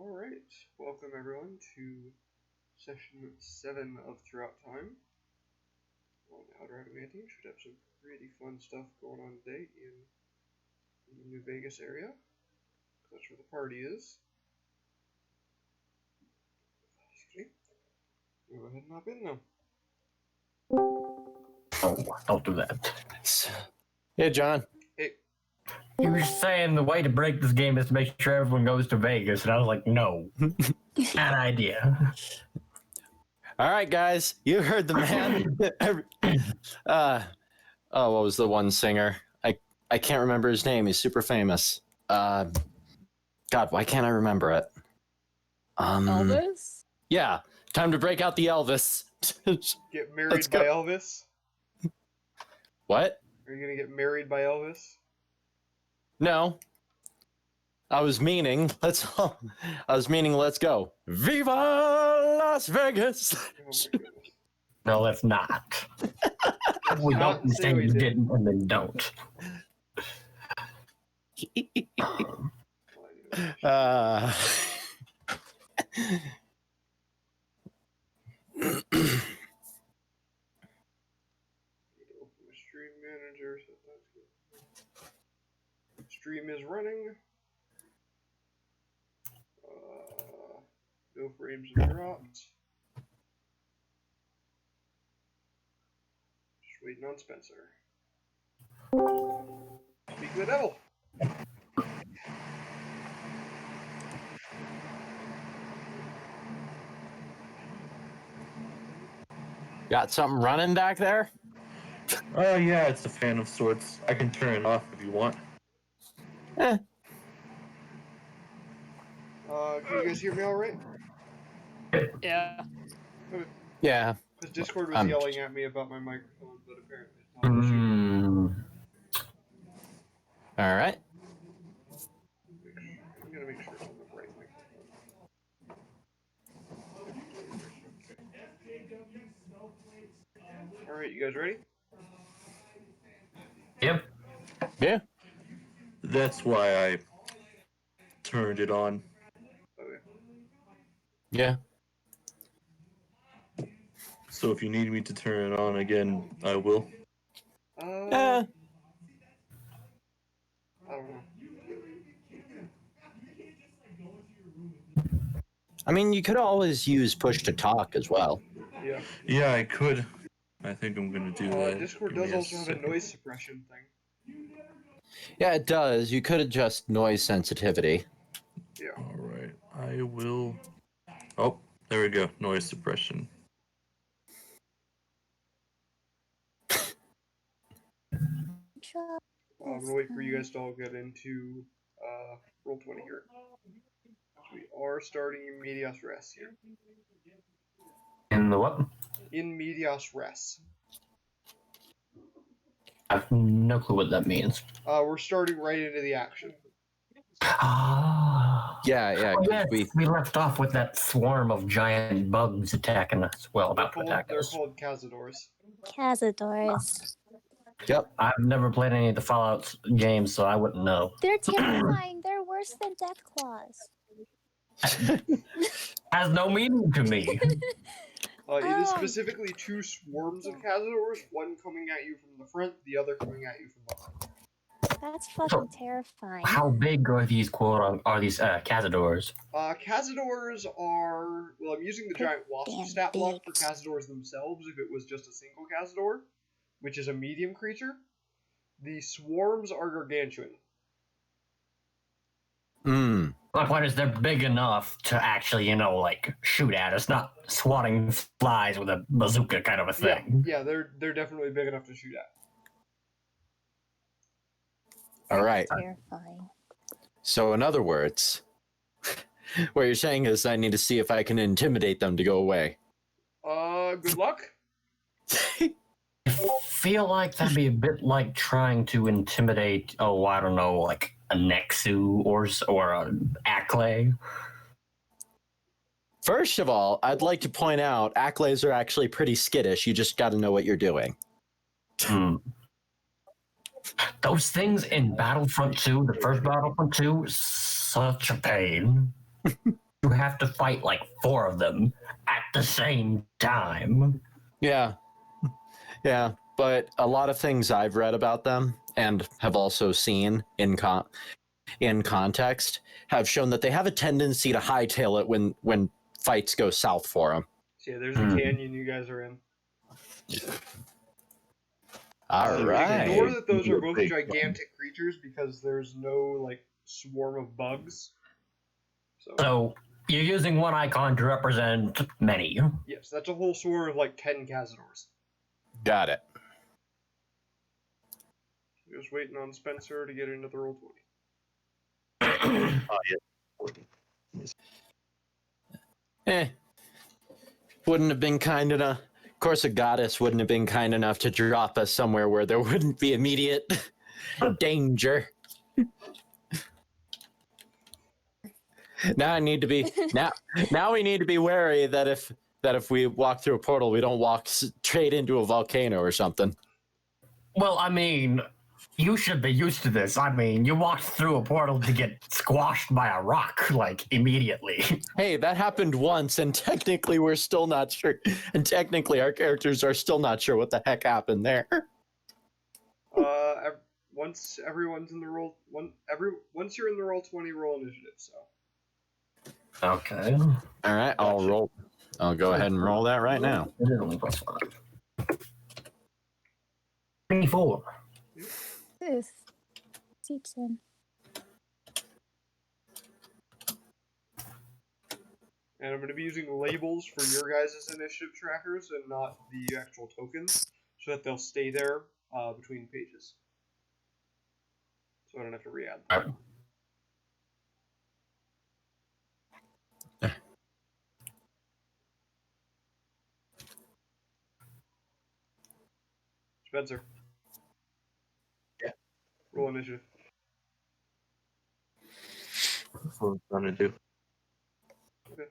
Alright, welcome everyone to session 7 of Throughout Time. On Outer Adamantine, should have some pretty fun stuff going on today in the New Vegas area. That's where the party is. Excuse me. We'll go ahead and hop in now. Oh, don't do that. Hey, John. Hey. You were saying the way to break this game is to make sure everyone goes to Vegas, and I was like, no. Bad idea. All right, guys. You heard the man. What was the one singer? I can't remember his name. He's super famous. God, why can't I remember it? Elvis? Yeah. Time to break out the Elvis. Get married by Elvis? What? Are you gonna get married by Elvis? No. I was meaning, let's go. Viva Las Vegas! No, let's not. We don't say you didn't, and then don't. Stream manager, so that's good. Stream is running. No frames have dropped. Just waiting on Spencer. Speak to the devil. Got something running back there? Oh, yeah, it's a fan of sorts. I can turn it off if you want. Can you guys hear me all right? Yeah. Yeah. Because Discord was yelling at me about my microphone, but apparently it's not an issue. All right. I'm gonna make sure it's on the right microphone. Alright, you guys ready? Yep. Yeah. That's why I turned it on. Okay. Yeah. So if you need me to turn it on again, I will. I don't know. I mean, you could always use push to talk as well. Yeah. Yeah, I could. I think I'm gonna do that. Discord Give does me also have a second. noise suppression thing. Yeah, it does. You could adjust noise sensitivity. Yeah. Alright, I will... Oh, there we go. Noise suppression. I'm gonna wait for you guys to all get into roll 20 here. We are starting in medias res here. In the what? In medias res. I have no clue what that means. We're starting right into the action. Ah. Yeah. Oh, yes, we left off with that swarm of giant bugs attacking us. Well, about to attack They're us. called Cazadors. Cazadors. Yep. I've never played any of the Fallout games, so I wouldn't know. They're terrifying. They're worse than Deathclaws. Has no meaning to me. It is specifically two swarms of Cazadors, one coming at you from the front, the other coming at you from behind. That's fucking terrifying. How big are these Cazadors? Cazadors are... Well, I'm using the giant wasp stat block for Cazadors themselves if it was just a single Cazador, which is a medium creature. The swarms are gargantuan. My point is they're big enough to actually, shoot at us, not swatting flies with a bazooka kind of a thing. Yeah, they're definitely big enough to shoot at. All right. Terrifying. So in other words, what you're saying is I need to see if I can intimidate them to go away. Good luck. I feel like that'd be a bit like trying to intimidate, a Nexu or an Acklay. First of all, I'd like to point out Acklays are actually pretty skittish. You just got to know what you're doing. Those things in Battlefront 2, the first Battlefront 2, such a pain. you have to fight like 4 of them at the same time. Yeah. Yeah. But a lot of things I've read about them and have also seen in context have shown that they have a tendency to hightail it when fights go south for them. So yeah, there's a canyon you guys are in. All right. Ignore that those are both gigantic creatures because there's no like swarm of bugs. So you're using one icon to represent many. Yes, that's a whole swarm of like 10 Cazadors. Got it. Just waiting on Spencer to get into the roll 20. Wouldn't have been kind enough. Of course, a goddess wouldn't have been kind enough to drop us somewhere where there wouldn't be immediate danger. Now I need to be now we need to be wary that if we walk through a portal, we don't walk straight into a volcano or something. Well, I mean, you should be used to this. I mean, you walked through a portal to get squashed by a rock, like, immediately. Hey, that happened once, and technically we're still not sure. And technically our characters are still not sure what the heck happened there. Once everyone's in the roll, once you're in the roll 20, roll initiative. So. Okay. All right, I'll go ahead and roll that right now. It is only +5. 24. Oof. Seeps in. And I'm going to be using labels for your guys' initiative trackers and not the actual tokens, so that they'll stay there between pages. So I don't have to re-add them. Spencer. Yeah. Roll initiative. That's what I'm trying to do. Okay.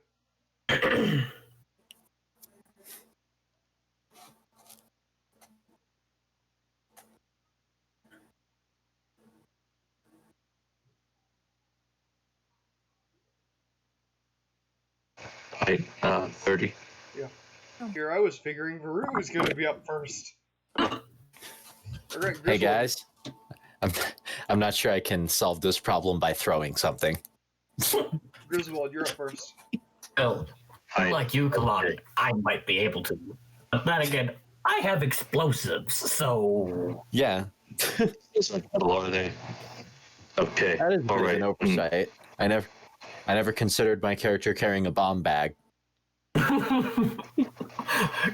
Right, 30. Yeah. Here I was figuring Varu was going to be up first. Alright, Hey guys, I'm not sure I can solve this problem by throwing something. Griswold, you're up first. Bill, like you, Kalani, I might be able to. But then again, I have explosives, so... Yeah. It's like metal, are they? Okay. That is all right. an oversight. I never considered my character carrying a bomb bag.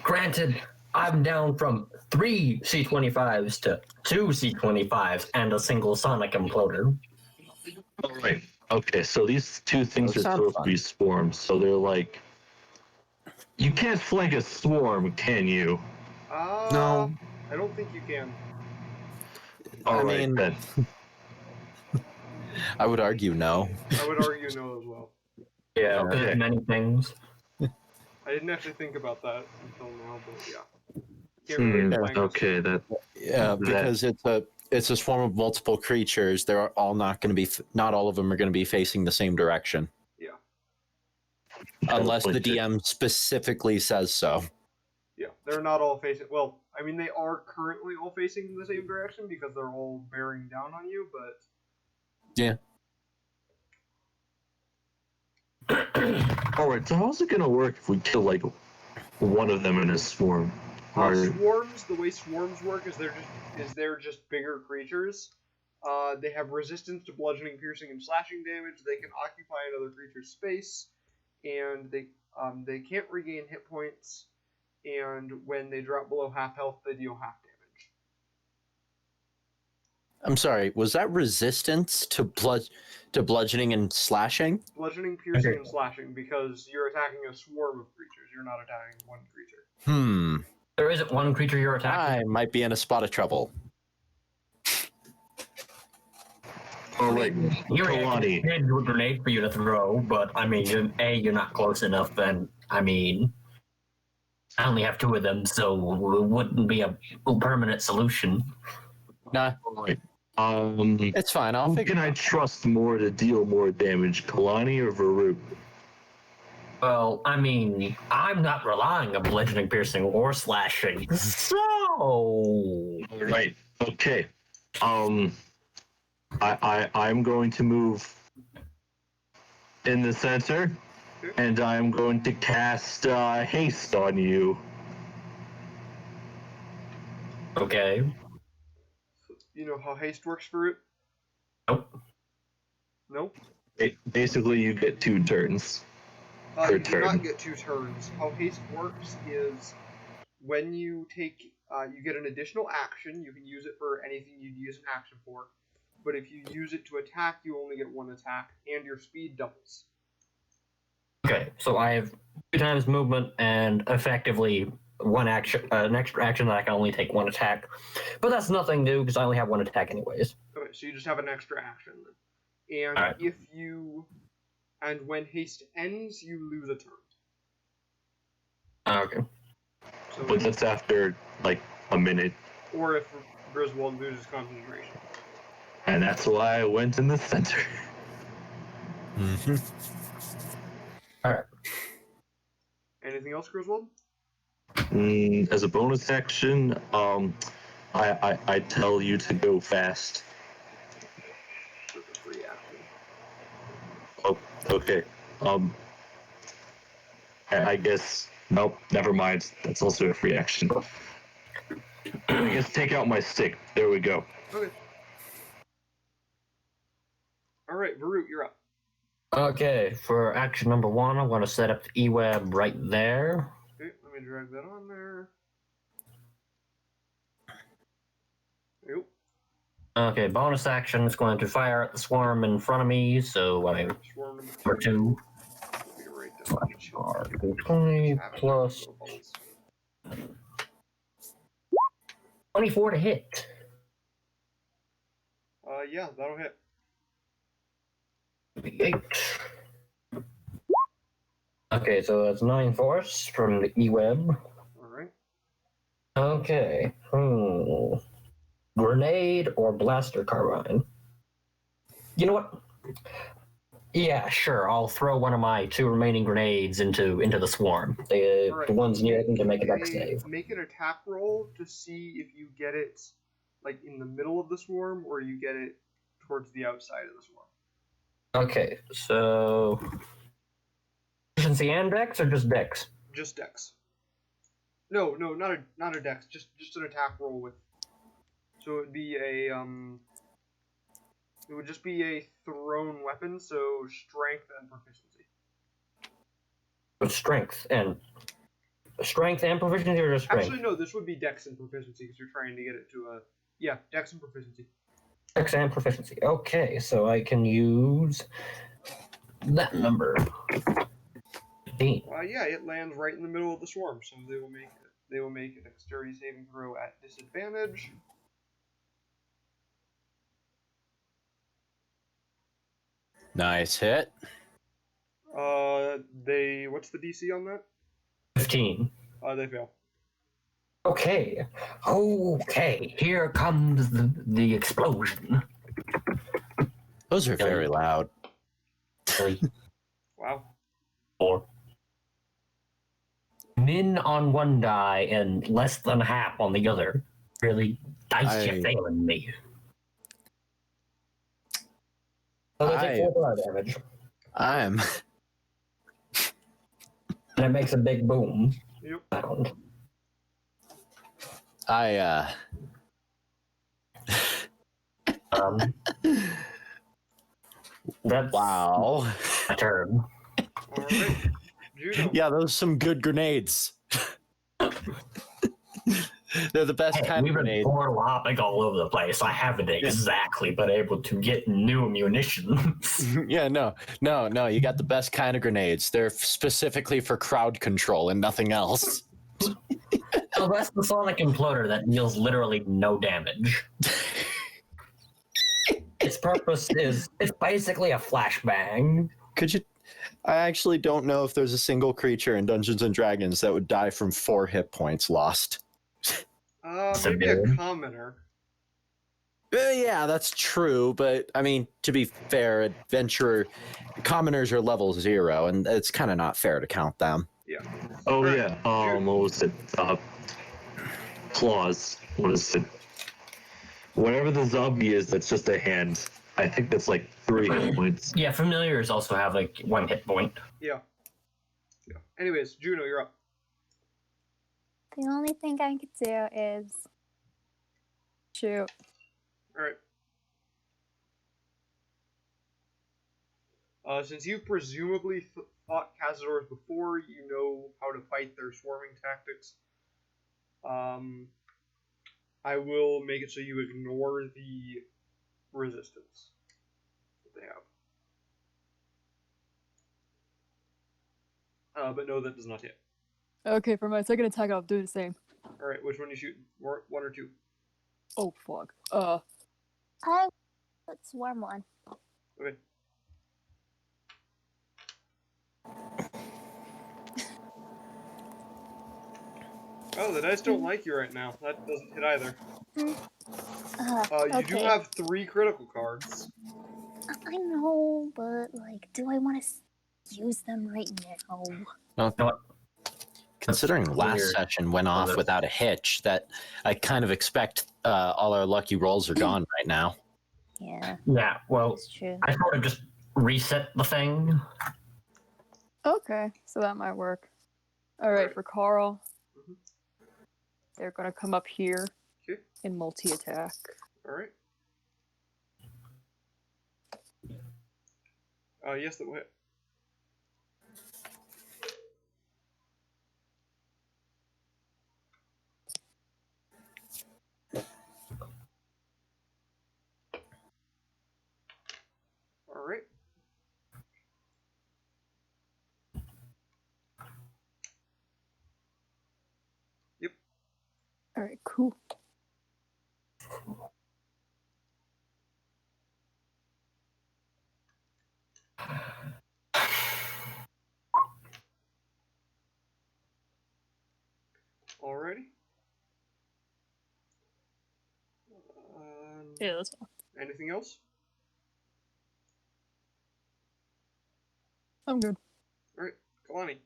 Granted, I'm down from 3 C-25s to 2 C-25s and a single sonic imploder. All right. Okay, so these two things Those are sound supposed fun. to be swarms, so they're like... You can't flank a swarm, can you? No. I don't think you can. All I mean- then. I would argue no. I would argue no as well. Yeah, Okay. there's many things. I didn't actually think about that until now, but yeah. Can't really flank us. Okay, that... Yeah, because it's a swarm of multiple creatures. They're all not going to be. Not all of them are going to be facing the same direction. Yeah. Unless the DM specifically says so. Yeah, they're not all facing. Well, I mean, they are currently all facing the same direction because they're all bearing down on you, but. Yeah. All right, so how's it gonna work if we kill like one of them in a swarm? Swarms, the way swarms work is they're just bigger creatures. They have resistance to bludgeoning, piercing, and slashing damage. They can occupy another creature's space, and they can't regain hit points. And when they drop below half health, they deal half damage. I'm sorry. Was that resistance to bludgeoning and slashing? Bludgeoning, piercing, and slashing because you're attacking a swarm of creatures. You're not attacking one creature. There isn't one creature you're attacking. I might be in a spot of trouble. All right, You're Kalani. a grenade for you to throw, but I mean, you're not close enough. Then I mean, I only have 2 of them, so it wouldn't be a permanent solution. Nah, All right. it's fine. I'll Who figure. can I trust more to deal more damage, Kalani or Varuk? Well, I mean, I'm not relying on bludgeoning, piercing, or slashing. So. Right. Okay. I'm going to move in the center, and I'm going to cast haste on you. Okay. You know how haste works for it? Nope. Nope. Basically, you get 2 turns. You do turn. not get 2 turns. How haste works is when you take, you get an additional action. You can use it for anything you'd use an action for. But if you use it to attack, you only get 1 attack, and your speed doubles. Okay, so I have 2 times movement and effectively 1 action, an extra action that I can only take 1 attack. But that's nothing new because I only have 1 attack anyways. Okay, so you just have an extra action then. And Alright. and when haste ends, you lose a turn. Okay. So But that's after, like, a minute. or if Griswold loses concentration. And that's why I went in the center. Mm-hmm. Alright. Anything else, Griswold? As a bonus action, I tell you to go fast. That's a free action. Oh, okay. I guess. Nope, never mind. That's also a free action. I guess take out my stick. There we go. Okay. Alright, Varut, you're up. Okay, for action number 1, I'm going to set up the E-Web right there. Okay, let me drag that on there. Yep. Okay, bonus action is going to fire at the swarm in front of me, so I Swarm number 2. Let me write down each Are 20 plus 24 to hit. Yeah, that'll hit. 8. Okay, so that's 9 force from the E-Web. Alright. Okay. Grenade or blaster carbine? You know what? Yeah, sure. I'll throw one of my 2 remaining grenades into the swarm. Alright. The ones near them to make a dex save. Make an attack roll to see if you get it like in the middle of the swarm or you get it towards the outside of the swarm. Okay, so efficiency and dex or just dex? Just dex. No, not a dex. Just an attack roll with. So it'd be a It would just be a thrown weapon, so strength and proficiency. With strength and proficiency or just strength? Actually, no. This would be dex and proficiency because you're trying to get it to a dex and proficiency. Dex and proficiency. Okay, so I can use that number. 15. Yeah, it lands right in the middle of the swarm, so they will make a dexterity saving throw at disadvantage. Nice hit. What's the DC on that? 15. They fail. Okay, here comes the explosion. Those are very loud. 3, Wow. 4. Min on one die and less than half on the other. Really, dice you failing me. So they take 4 fire damage. I'm. And it makes a big boom Yep. sound. That's Wow. a turn. All right. Juneau. Yeah, those are some good grenades. They're the best kind We've of been grenades. portal hopping all over the place. I haven't exactly been able to get new ammunition. Yeah, no. You got the best kind of grenades. They're specifically for crowd control and nothing else. So that's the sonic imploder that deals literally no damage. Its purpose is it's basically a flashbang. Could you? I actually don't know if there's a single creature in Dungeons and Dragons that would die from 4 hit points lost. Maybe a commoner. Yeah, that's true, but I mean, to be fair, commoners are level 0, and it's kind of not fair to count them. Yeah. Oh Alright, yeah. June. What was it? Claws. What is it? Whatever the zombie is, that's just a hand. I think that's like 3 hit points. Yeah, familiars also have like 1 hit point. Yeah. Anyways, Juno, you're up. The only thing I could do is shoot. Alright. Since you've presumably fought cazadors before, you know how to fight their swarming tactics. I will make it so you ignore the resistance that they have. But no, that does not hit. Okay, for my second attack, I'll do the same. Alright, which one you shoot? 1 or 2? Oh, fuck. I put swarm one. Okay. Oh, the dice don't like you right now. That doesn't hit either. You do Okay. have 3 critical cards. I know, but like, do I want to use them right now? Well, considering last Weird. session went off without a hitch, that I kind of expect all our lucky rolls are gone right now. Yeah, Yeah, well, that's true. I sort of just reset the thing. Okay, so that might work. Alright, for Carl, they're gonna come up here Okay. in multi-attack. Alright. Yes, that will hit. Alright. Yep. Alright, cool. Alrighty. Yeah, that's all. Anything else? I'm good. Alright, Kalani.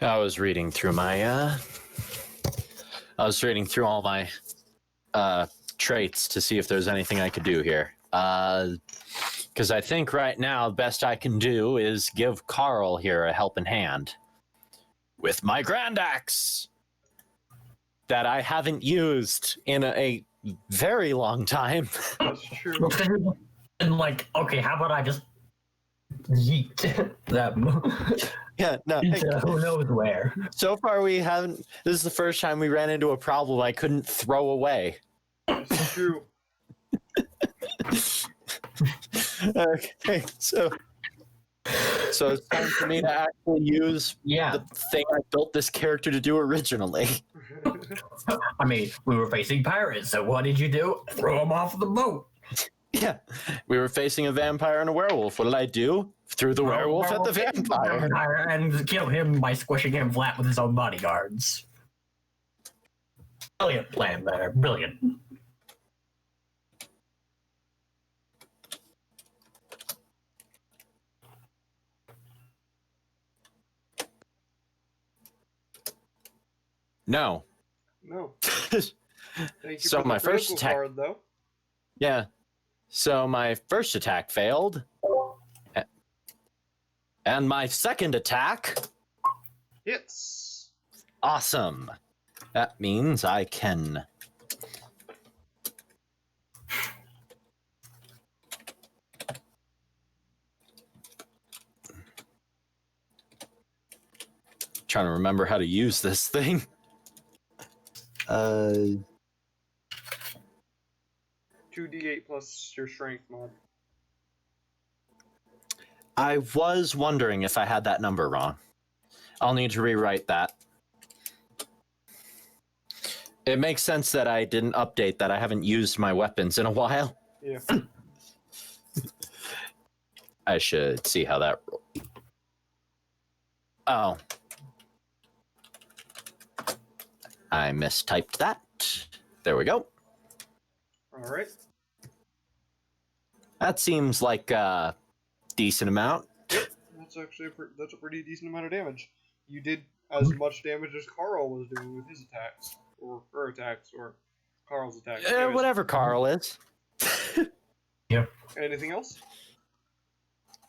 I was reading through all my traits to see if there's anything I could do here. Because I think right now the best I can do is give Carl here a helping hand with my grand axe that I haven't used in a very long time. That's true. And like, okay, how about I just yeet them Yeah, no. into who knows where? So far we haven't. This is the first time we ran into a problem I couldn't throw away. That's true. Okay, so it's time for me to actually use Yeah, the thing I built this character to do originally. I mean, we were facing pirates, so what did you do? Throw them off the boat. Yeah, we were facing a vampire and a werewolf. What did I do? Threw the werewolf at the vampire. And kill him by squishing him flat with his own bodyguards. Brilliant plan there. Brilliant. No. No. Thank you So for the my first critical attack- card, though. Yeah. So my first attack failed. And my second attack, Hits. awesome. That means I can trying to remember how to use this thing. 2d8 plus your strength mod. I was wondering if I had that number wrong. I'll need to rewrite that. It makes sense that I didn't update that. I haven't used my weapons in a while. Yeah. I should see how that. Oh. I mistyped that. There we go. All right. That seems like a decent amount. That's actually that's a pretty decent amount of damage. You did as much damage as Carl was doing with his attacks, or her attacks, or Carl's attacks. Anyways, Whatever Carl is. Yep. anything else?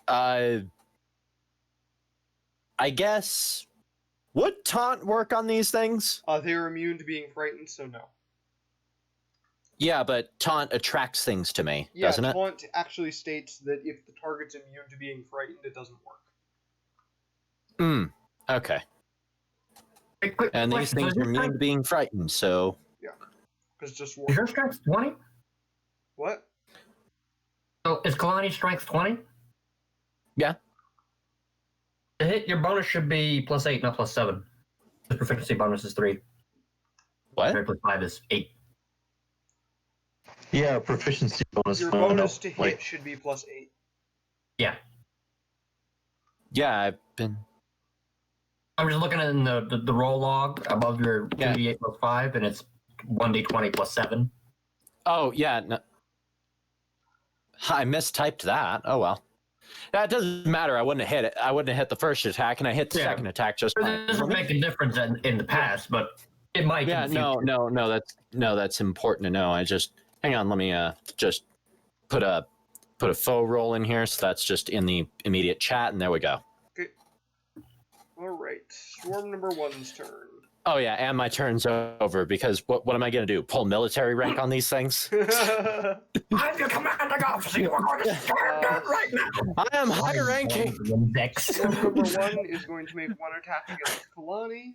I guess. Would taunt work on these things? They are immune to being frightened, so no. Yeah, but taunt attracts things to me, Yeah, doesn't it? taunt actually states that if the target's immune to being frightened, it doesn't work. Okay. Quick And these question, things are immune to being frightened, so... Because just Is your strength 20? what? So is Kalani's strength 20? Yeah. To hit, your bonus should be +8, not +7. The proficiency bonus is 3. What? +5 is 8. Yeah, proficiency bonus. Your no, bonus to hit like, should be +8. Yeah. Yeah, I've been... I'm just looking in the roll log above your Yeah. 2d8 +5, and it's 1d20 +7. Oh, yeah. No. I mistyped that. Oh, well. That doesn't matter. I wouldn't have hit it. I wouldn't have hit the first attack, and I hit the Yeah. second attack just fine. It doesn't make a difference in the past, but it might. Yeah, in the future. that's important to know. I just hang on. Let me just put a faux roll in here, so that's just in the immediate chat, and there we go. Okay. Alright. Swarm number 1's turn. Oh yeah, and my turn's over because what am I gonna do? Pull military rank on these things? I'm your commanding officer. You are going to stand down right now. I am high ranking. Swarm number 1 is going to make one attack against Kalani.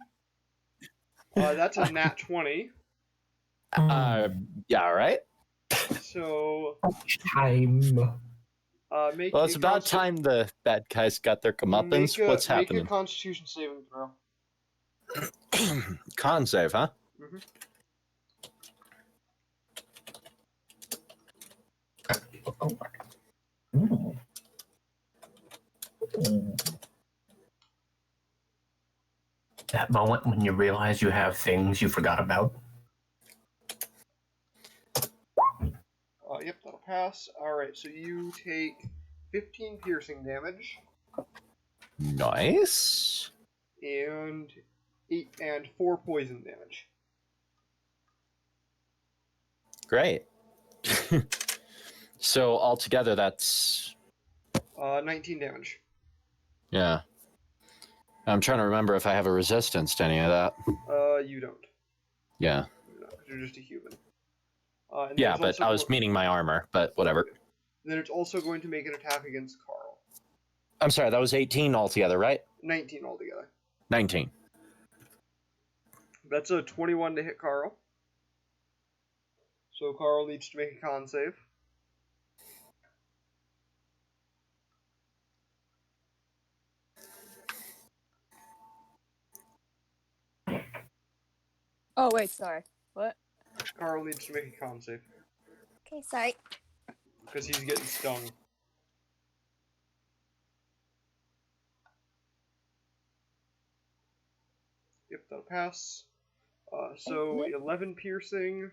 That's a nat 20. Yeah, all right. Time. So, make Well, it's a about time the bad guys got their comeuppance. What's Make happening? a Constitution saving throw. Con save, huh? Mhm. That moment when you realize you have things you forgot about. Yep, that'll pass. Alright, so you take 15 piercing damage Nice. and 4 poison damage. Great. So altogether, that's 19 damage. yeah. I'm trying to remember if I have a resistance to any of that. You don't. Yeah. No, 'cause you're just a human. And Yeah, there's but also I was meaning my armor, but whatever. Then it's also going to make an attack against Carl. I'm sorry, that was 18 altogether, right? 19 altogether. 19. That's a 21 to hit Carl. So Carl needs to make a con save. Oh wait, sorry. What? Carl needs to make a con save. Okay, sorry. Because he's getting stung. Yep, that'll pass. So 11 piercing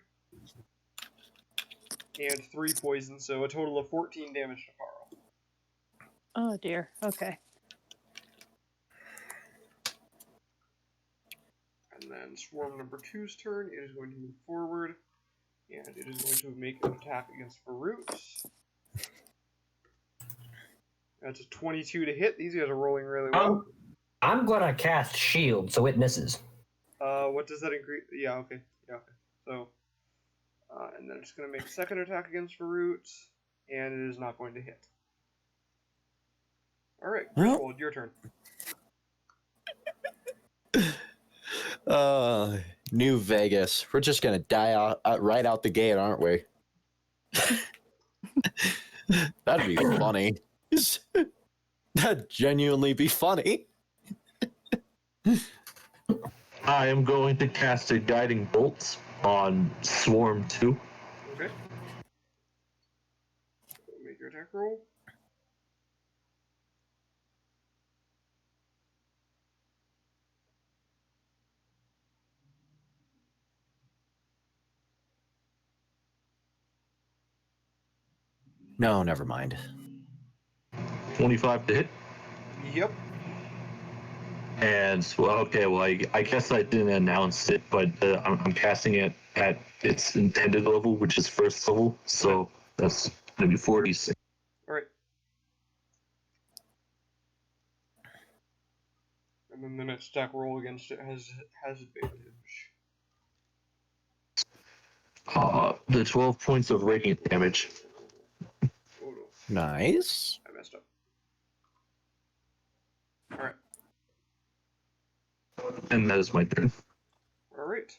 and 3 poison, so a total of 14 damage to Carl. Oh dear. Okay. And then Swarm number 2's turn. It is going to move forward, and it is going to make an attack against Farouk. That's a 22 to hit. These guys are rolling really well. I'm gonna cast shield, so it misses. What does that increase? Yeah, okay. Yeah, okay. So, and then it's going to make a second attack against Farouk, and it is not going to hit. Alright, Griswold, your turn. New Vegas. We're just gonna die out right out the gate, aren't we? That'd be funny. That'd genuinely be funny. I am going to cast a guiding bolt on Swarm 2. Okay. Make your attack roll. No, never mind. 25 to hit. Yep. And well, okay, well, I guess I didn't announce it, but I'm casting it at its intended level, which is first level. So that's gonna be 46. All right. And then the next attack roll against it has advantage. The 12 points of radiant damage. Oh no, Nice. I messed up. All right. And that is my turn. All right.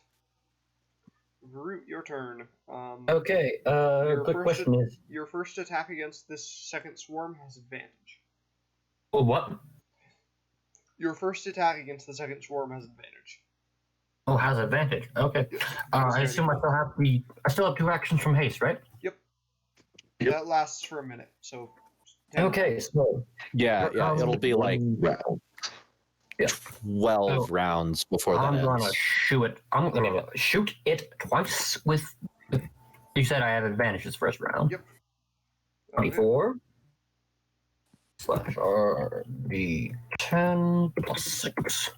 Root, your turn. Okay, Your quick first question is... Your first attack against this second swarm has advantage. Well, what? Your first attack against the second swarm has advantage. Oh, has advantage. Okay. I assume I still have 2 actions from haste, right? Yep. Yep. That lasts for a minute, so... 10 Okay, so... Yeah, it'll be like Round. 12 rounds before that I'm gonna ends. I'm gonna shoot it twice with... You said I have advantage this first round. Yep. 24 slash RD10 plus 6.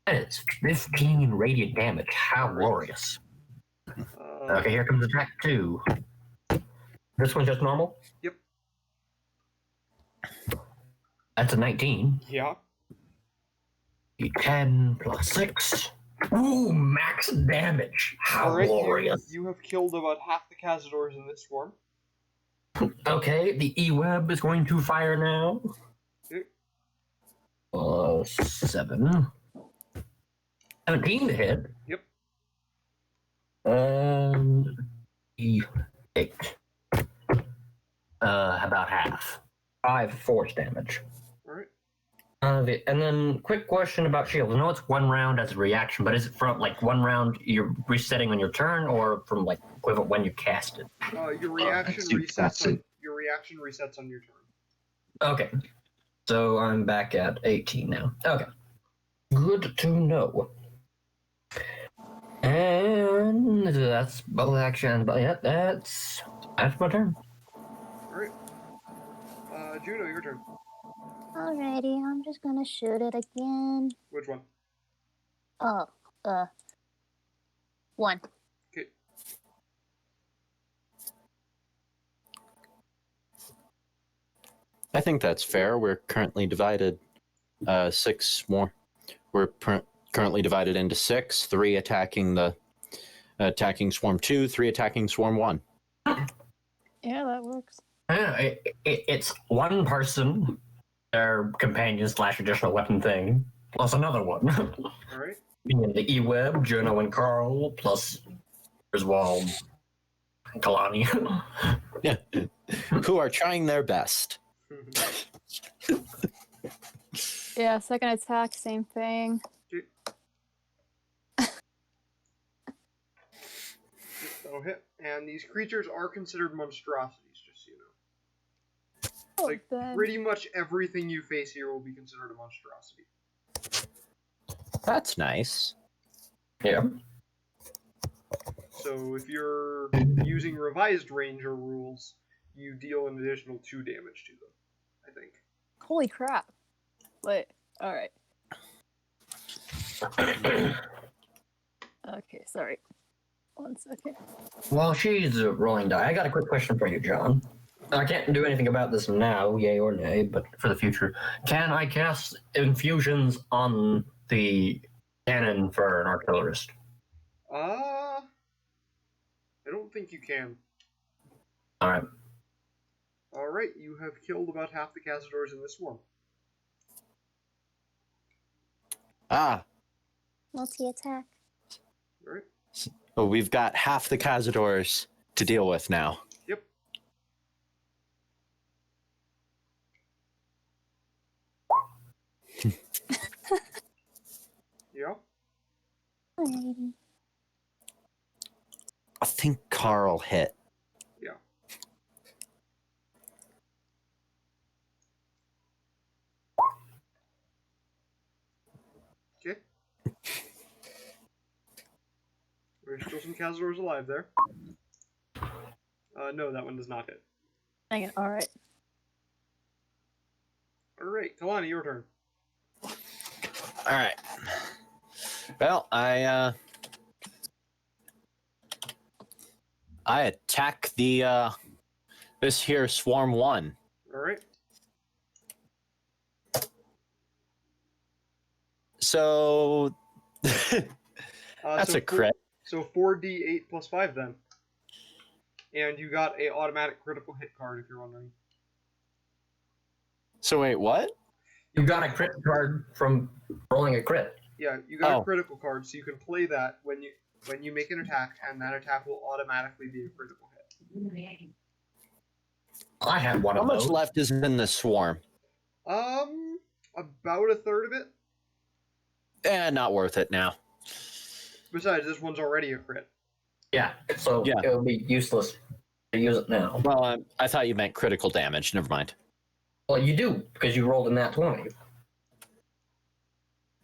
That is 15 radiant damage. How glorious. Okay, here comes attack 2. This one's just normal? Yep. That's a 19. Yeah. 10 plus 6. Ooh, max damage. How Alright, glorious. you have killed about half the Cazadors in this swarm. Okay, the E-Web is going to fire now. Okay. 7. 17 to hit. Yep. And 8. About half. 5 force damage. Alright. And then, quick question about shields. I know it's 1 round as a reaction, but is it from like 1 round you're resetting on your turn, or from like equivalent when you cast it? Your reaction resets on your turn. Okay. So I'm back at 18 now. Okay. Good to know. And that's both actions, but yeah, that's my turn. Alright. Juneau, your turn. Alrighty, I'm just gonna shoot it again. Which one? Oh, 1. Okay. I think that's fair. We're currently divided 6 more. We're currently divided into 6, 3 attacking the attacking swarm 2, 3 attacking swarm 1. Yeah, that works. Yeah, it's 1 person, their companion / additional weapon thing, plus another one. Alright. Being the E-Web, Juneau and Carl, plus Griswold and Kalani. Yeah. Who are trying their best. Yeah, second attack, same thing. That'll hit. And these creatures are considered monstrosities, just so you know. Oh, Like, then. pretty much everything you face here will be considered a monstrosity. That's nice. Yeah. So if you're using revised ranger rules, you deal an additional 2 damage to them, I think. Holy crap. Wait, alright. Okay, sorry. 1 second. While she's rolling die, I got a quick question for you, John. I can't do anything about this now, yay or nay, but for the future. Can I cast infusions on the cannon for an artillerist? I don't think you can. Alright. Alright, you have killed about half the Cazadors in this swarm. Ah, Multi-attack. Alright? well, we've got half the Cazadors to deal with now. Yep. Yeah? Alrighty. I think Carl hit. Yeah. Okay. There's still some Cazadors alive there. No, that one does not hit. Dang it. All right. Alright, Kalani, your turn. All right. Well, I attack the this here swarm 1. Alright. So that's so a crit. So 4d8 plus 5 then. And you got a automatic critical hit card if you're wondering. So wait, what? You got a crit card from rolling a crit. Yeah, you got Oh. a critical card, so you can play that when you make an attack, and that attack will automatically be a critical hit. I had one How of much those. left is in the swarm? About a third of it. Not worth it now. Besides, this one's already a crit. Yeah, so Yeah. it would be useless to use it now. Well, I thought you meant critical damage. Never mind. Well, you do, because you rolled a nat 20.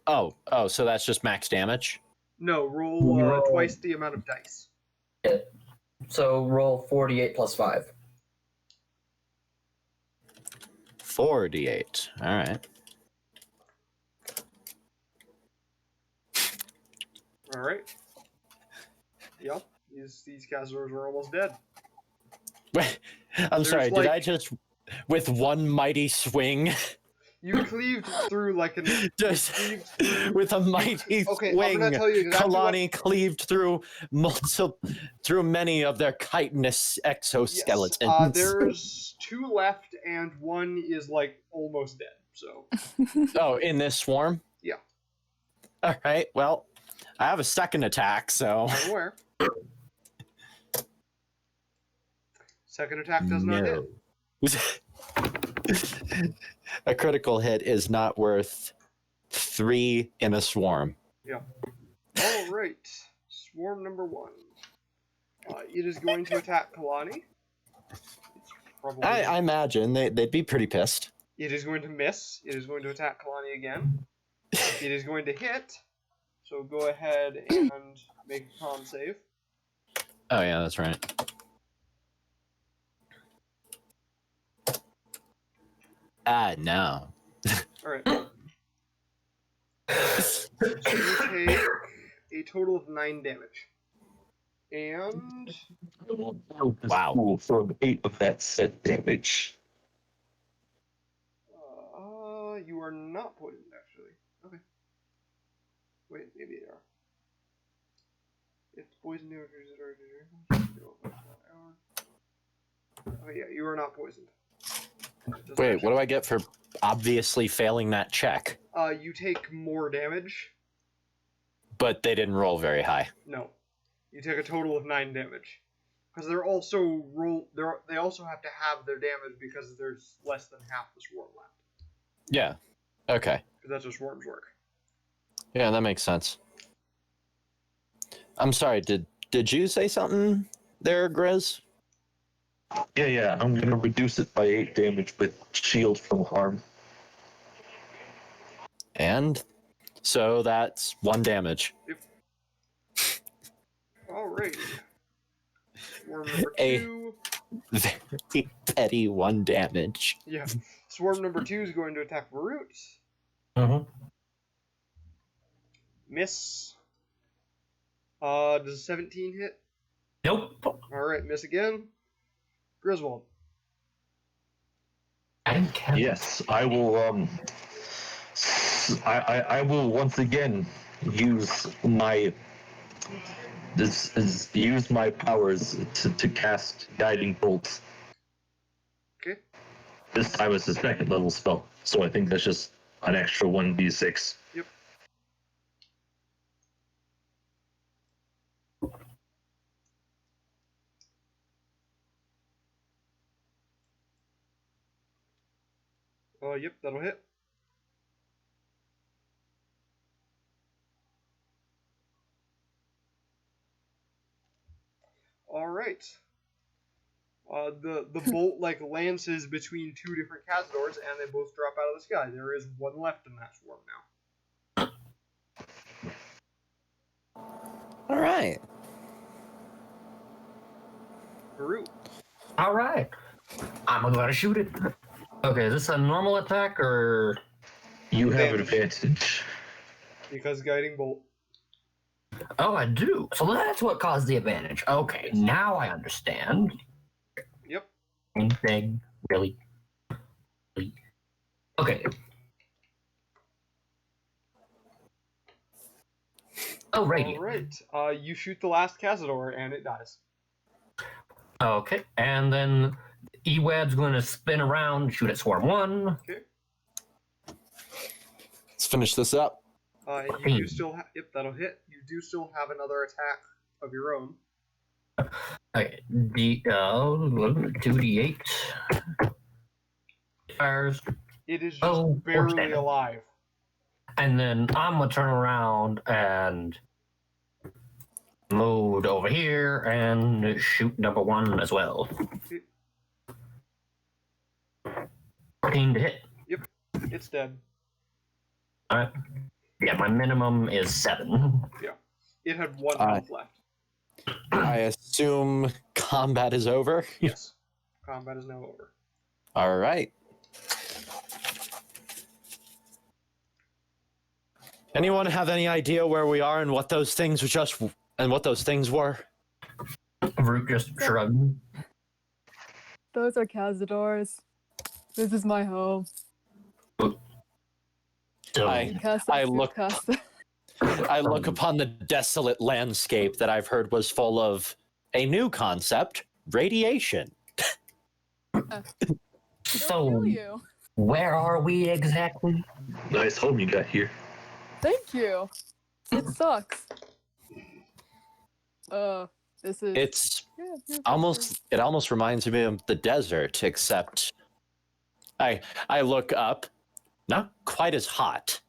Oh, so that's just max damage? No, roll Roll. twice the amount of dice. So roll 48 plus 5. 4d8. All right. Alright. Yep, these casters are almost dead. Wait, I'm There's sorry. like- Did I just, with one mighty swing, You cleaved through like an... just cleaved through- with a mighty Okay, I'm swing, gonna tell you exactly Kalani cleaved through many of their chitinous Yes, exoskeletons. there's 2 left, and 1 is like almost dead. So Oh, in this swarm? Yeah. All right. Well, I have a second attack, so I'm aware. Second attack does not hit. A critical hit is not worth 3 in a swarm. All right, swarm number 1. It is going to attack Kalani. It's probably. I imagine they'd be pretty pissed. It is going to miss. It is going to attack Kalani again. It is going to hit. So go ahead and make a con save. Oh yeah, that's right. No. All right. So you take a total of 9 damage. And Wow. Cool. From 8 of that set damage. you are not poisoned, actually. Okay. Wait, maybe they are. It's poison damage. Oh yeah, you are not poisoned. Wait, what do I get for obviously failing that check? You take more damage. But they didn't roll very high. No, you take a total of 9 damage. Because they're also they also have to have their damage because there's less than half the swarm left. Yeah. Okay. Because that's how swarms work. Yeah, that makes sense. I'm sorry, did you say something there, Grizz? Yeah. I'm gonna reduce it by 8 damage with shield from harm. And so that's 1 damage. Alright. Swarm number A- 2. Very petty 1 damage. Yeah. Swarm number 2 is going to attack Varut. Mm-hmm. Miss. Does 17 hit? Nope. Alright, miss again. Griswold. I can't. Yes, I will. I will once again use my use my powers to cast guiding bolts. Okay. This time it's a 2nd level spell, so I think that's just an extra 1d6. Yep. Yep, that'll hit. Alright. The bolt like lances between 2 different Cazadors and they both drop out of the sky. There is 1 left in that swarm now. All right. Haru. All right. I'm gonna shoot it. Okay, is this a normal attack or? You have Advantage. advantage. Because guiding bolt. Oh, I do. So that's what caused the advantage. Okay, now I understand. Yep. Anything really? Okay. Alrighty. Alright. You shoot the last Cazador and it dies. Okay, and then Eweb's going to spin around, shoot at Swarm 1. Okay. Let's finish this up. You do still yep, that'll hit. You do still have another attack of your own. Okay, 2d8. Fires. It is just Oh, barely damage. alive. And then I'm going to turn around and move over here and shoot number 1 as well. 14 to hit. Yep. It's dead. Alright. Yeah, my minimum is 7. It had 1 health left. I assume combat is over. Yes. Combat is now over. All right. Anyone have any idea where we are and what those things were? Root just shrugged. Those are Cazadors. This is my home. So, I look upon the desolate landscape that I've heard was full of a new concept, radiation. so Kill you. where are we exactly? Nice home you got here. Thank you. It sucks. This is. It's Yeah, it almost reminds me of the desert, except I look up, not quite as hot.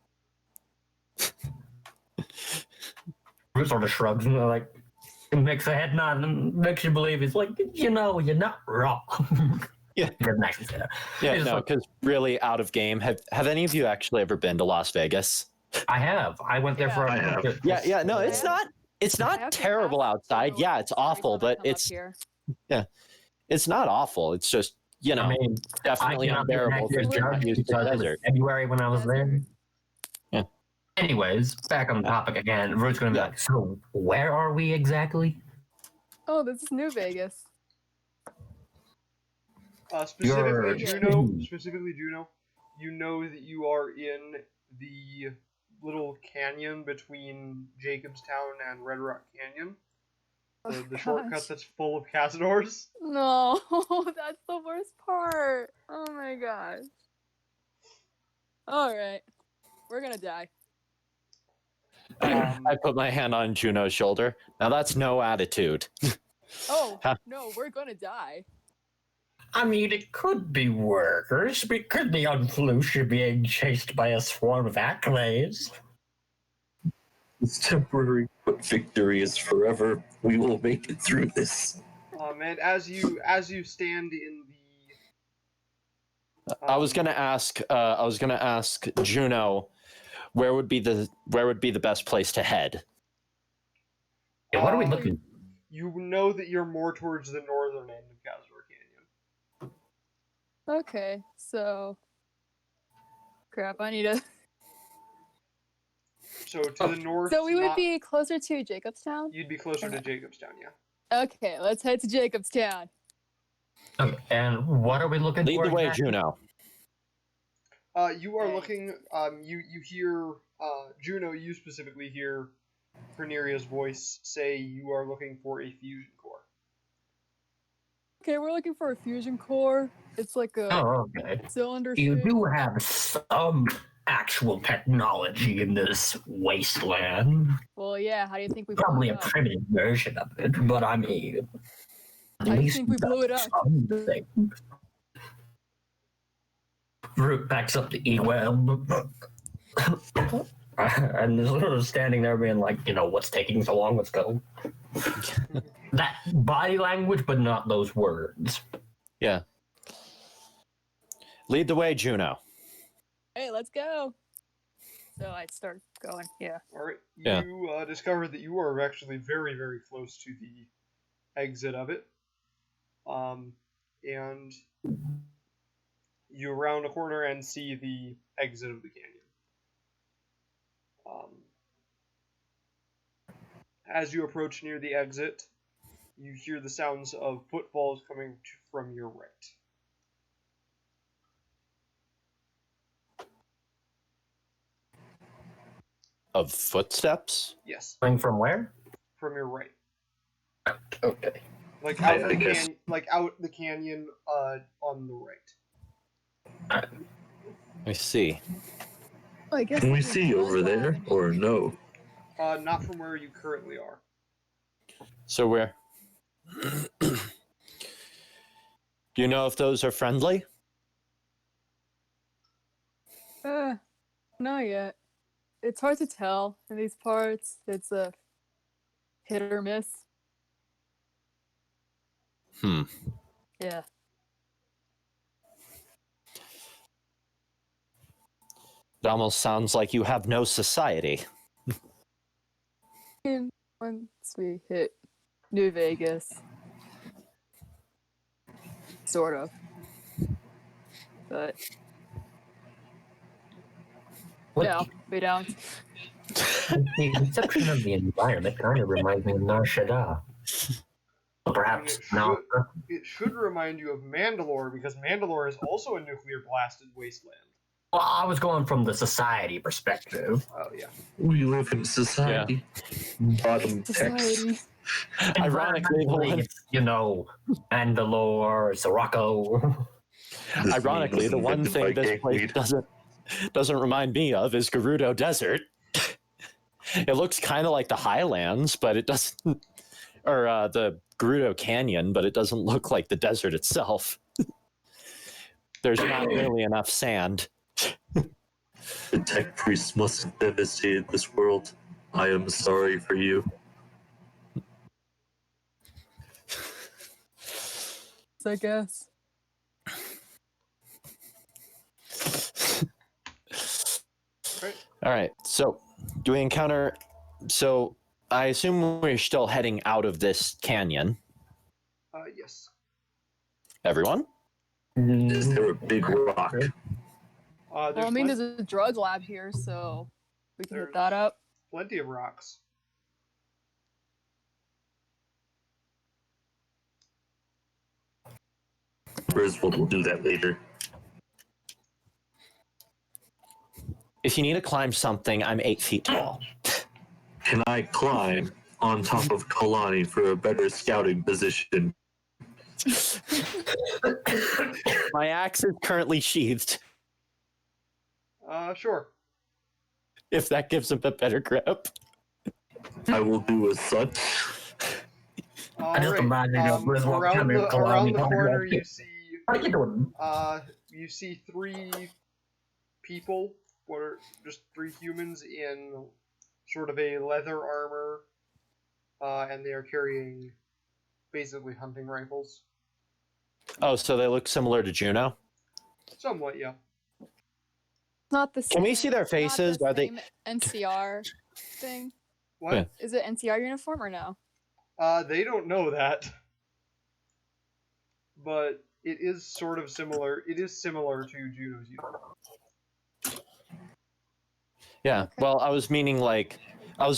Root sort of shrugs and like makes a head nod and makes you believe he's like, you're not wrong. Yeah. Doesn't actually say that. Yeah, It's no, like- because really out of game. Have any of you actually ever been to Las Vegas? I have. I went there Yeah. for a I have. Yeah, no, it's not. It's I not have to terrible ask outside. you Yeah, it's awful, when I but come up it's here. not awful. It's just I mean, definitely I cannot be an unbearable accurate since you're not judge used to because the it was desert. February when I was there. Yeah. Anyways, back on the topic again. Root's gonna be Yeah. like, so where are we exactly? Oh, this is New Vegas. Specifically You're- Juneau, you know that you are in the little canyon between Jacobstown and Red Rock Canyon. Oh, The shortcut gosh. that's full of Cazadors. No, that's the worst part. Oh my gosh. Alright. We're gonna die. Um, I put my hand on Juno's shoulder. Now that's no attitude. Oh, Huh. no, we're gonna die. I mean, it could be workers. It could be unflusha being chased by a swarm of accolades. It's temporary, but victory is forever. We will make it through this. and as you stand in the I was gonna ask Juno, where would be the best place to head? Yeah, what are we Um, looking? you know that you're more towards the northern end of Cazador Canyon. Okay, so. Crap, I need to. So to the north. So we would not- be closer to Jacobstown? You'd be closer to Jacobstown, yeah. Okay, let's head to Jacobstown. Okay, and what are we looking Lead for? the way, exactly? Juno. You are Okay. looking. You hear Juno. You specifically hear Corneria's voice say you are looking for a fusion core. Okay, we're looking for a fusion core. It's like a Oh, okay. cylinder You shape. do have some actual technology in this wasteland. Well, yeah, how do you think we Probably blew a it up? primitive version of it, but I mean, at I least think we blew it up. something. Root backs up the E-web. And is sort of standing there being like, what's taking so long? Let's go. That body language, but not those words. Yeah. Lead the way, Juno. Hey, let's go. So I'd start going. Yeah. All right. Yeah. You discover that you are actually very, very close to the exit of it. And You round a corner and see the exit of the canyon. As you approach near the exit, you hear the sounds of footfalls coming from your right. Of footsteps? Yes, Coming from where? from your right. Okay. Like I out the guess. out the canyon on the right. I see. I guess Can we it's a see over drug there lab. or no? Not from where you currently are. So where? Do you know if those are friendly? Not yet. It's hard to tell in these parts. It's a hit or miss. Yeah. It almost sounds like you have no society. And once we hit New Vegas, sort of. But What no, we don't. the conception of the environment kind of reminds me of Nar Shaddaa. Perhaps now. It should remind you of Mandalore, because Mandalore is also a nuclear blasted wasteland. Well, I was going from the society perspective. Oh yeah. We live in society. Bottom text. Society. Ironically, the one, It's, Mandalore, Sirocco. ironically, the one thing this place doesn't remind me of is Gerudo Desert. It looks kind of like the Highlands, but it doesn't, or the Gerudo Canyon, but it doesn't look like the desert itself. There's not nearly enough sand. The tech priests must have devastated this world. I am sorry for you. I guess. All right. So, do we encounter? So, I assume we're still heading out of this canyon. Yes. Everyone? Is there a big rock? Well, I mean, there's a drug lab here, so we can hit that up. Plenty of rocks. Griswold will do that later. If you need to climb something, I'm 8 feet tall. Can I climb on top of Kalani for a better scouting position? My axe is currently sheathed. Sure. If that gives him a better grip. I will do as such. I just Alright. imagine Griswold Around coming the corner, you What are you doing? you see 3 people, or just 3 humans in sort of a leather armor, and they are carrying basically hunting rifles. Oh, so they look similar to Juneau? Somewhat, yeah. Not the same. Can we see their faces? Not Are the they same NCR thing? What? Yeah. Is it NCR uniform or no? They don't know that. But it is sort of similar. It is similar to Juneau's uniform. Yeah. Okay. Well, I was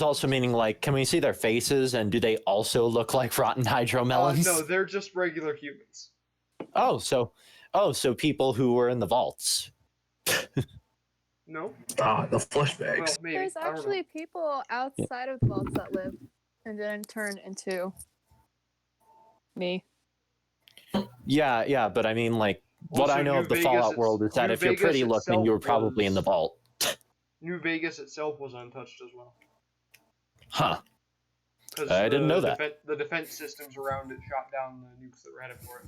also meaning like, can we see their faces, and do they also look like rotten hydromelons? No, they're just regular humans. So people who were in the vaults. No? The flesh Well, bags. maybe. There's I don't know. actually people outside of the vaults that live and then turn into me. Yeah, but I mean, like, what Also, I know New of the Vegas Fallout is- world is that New if you're Vegas pretty looking, itself you were probably in the was- vault. New Vegas itself was untouched as well. Huh. 'Cause I didn't know that. The defense systems around it shot down the nukes that were headed for it.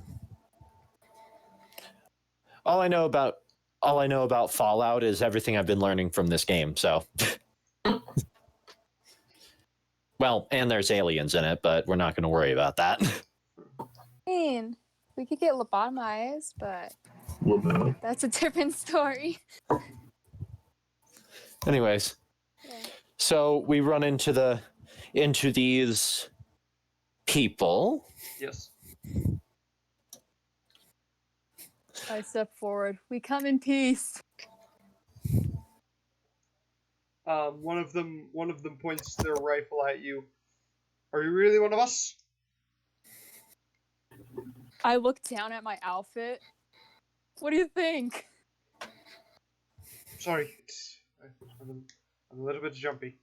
All I know about Fallout is everything I've been learning from this game, so. Well, and there's aliens in it, but we're not going to worry about that. I mean, we could get lobotomized, but Lamau. that's a different story. Anyways, Yeah. so we run into these people. Yes. I step forward. We come in peace. One of them points their rifle at you. Are you really one of us? I look down at my outfit. What do you think? Sorry, I'm a little bit jumpy.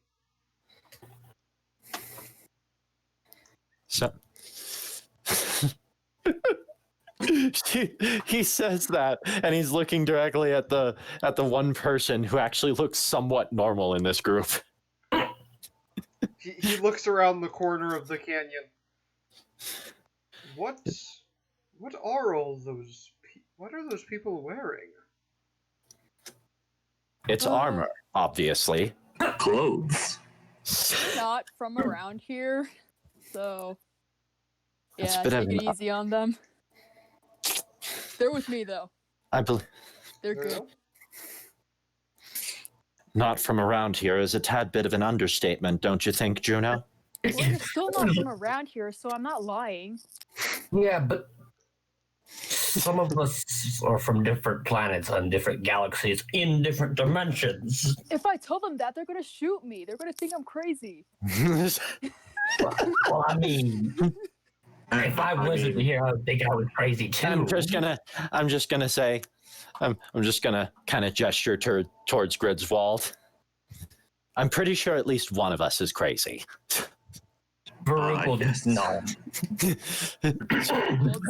So he says that, and he's looking directly at the one person who actually looks somewhat normal in this group. He looks around the corner of the canyon. What are all those? What are those people wearing? It's armor, obviously. Clothes. Not from around here, so That's yeah, a bit of take it an- easy on them. They're with me though. I believe They're good. not from around here is a tad bit of an understatement, don't you think, Juneau? Well, they're still not from around here, so I'm not lying. Yeah, but some of us are from different planets and different galaxies in different dimensions. If I tell them that, they're gonna shoot me. They're gonna think I'm crazy. Well, I mean, if I wasn't here, I would think I was crazy too. I'm just gonna say, I'm just gonna kind of gesture towards Gridswald. I'm pretty sure at least one of us is crazy. Baruch will yes. no. Well, it's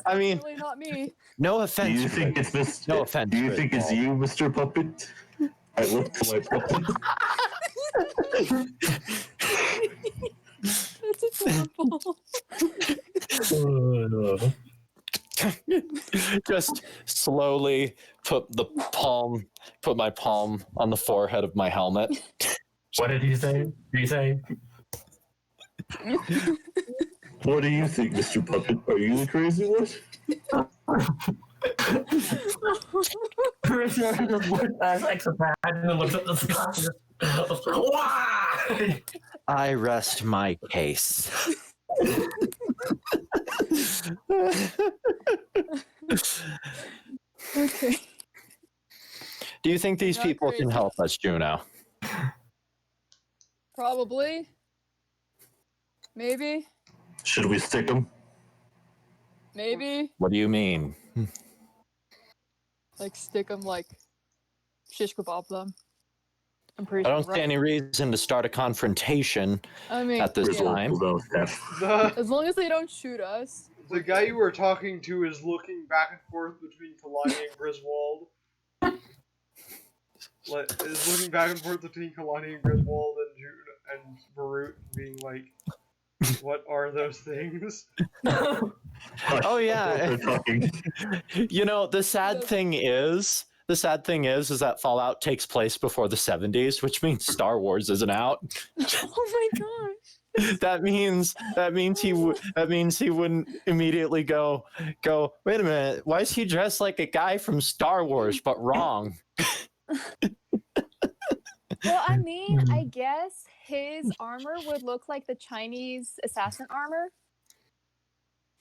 I mean- definitely not me. No Do offense. you think Grid- it's this? No offense, Do you think it's Gridwald. you, Mr. Puppet? I look to my puppet. That's adorable. Just slowly put my palm on the forehead of my helmet. What did he say? Did he say? What do you think, Mr. Puppet? Are you the crazy one? Prisoner just looked at Exopath and then looks at the sky. Why? I rest my case. Okay. Do you think these Not people can crazy. help us, Juneau? Probably. Maybe. Should we stick him? Maybe. What do you mean? Like stick them like shish kebab them. I'm pretty I sure. don't see any reason to start a confrontation I mean, at this yeah. time. As long as they don't shoot us. The guy you were talking to is looking back and forth between Kalani and Griswold. Is looking back and forth between Kalani and Griswold and Jude and Barut, being like, "What are those things?" Oh yeah. They're talking. You know, the sad thing is that Fallout takes place before the 70s, which means Star Wars isn't out. Oh my gosh. That means he wouldn't immediately go, wait a minute, why is he dressed like a guy from Star Wars, but wrong? Well, I mean, I guess his armor would look like the Chinese assassin armor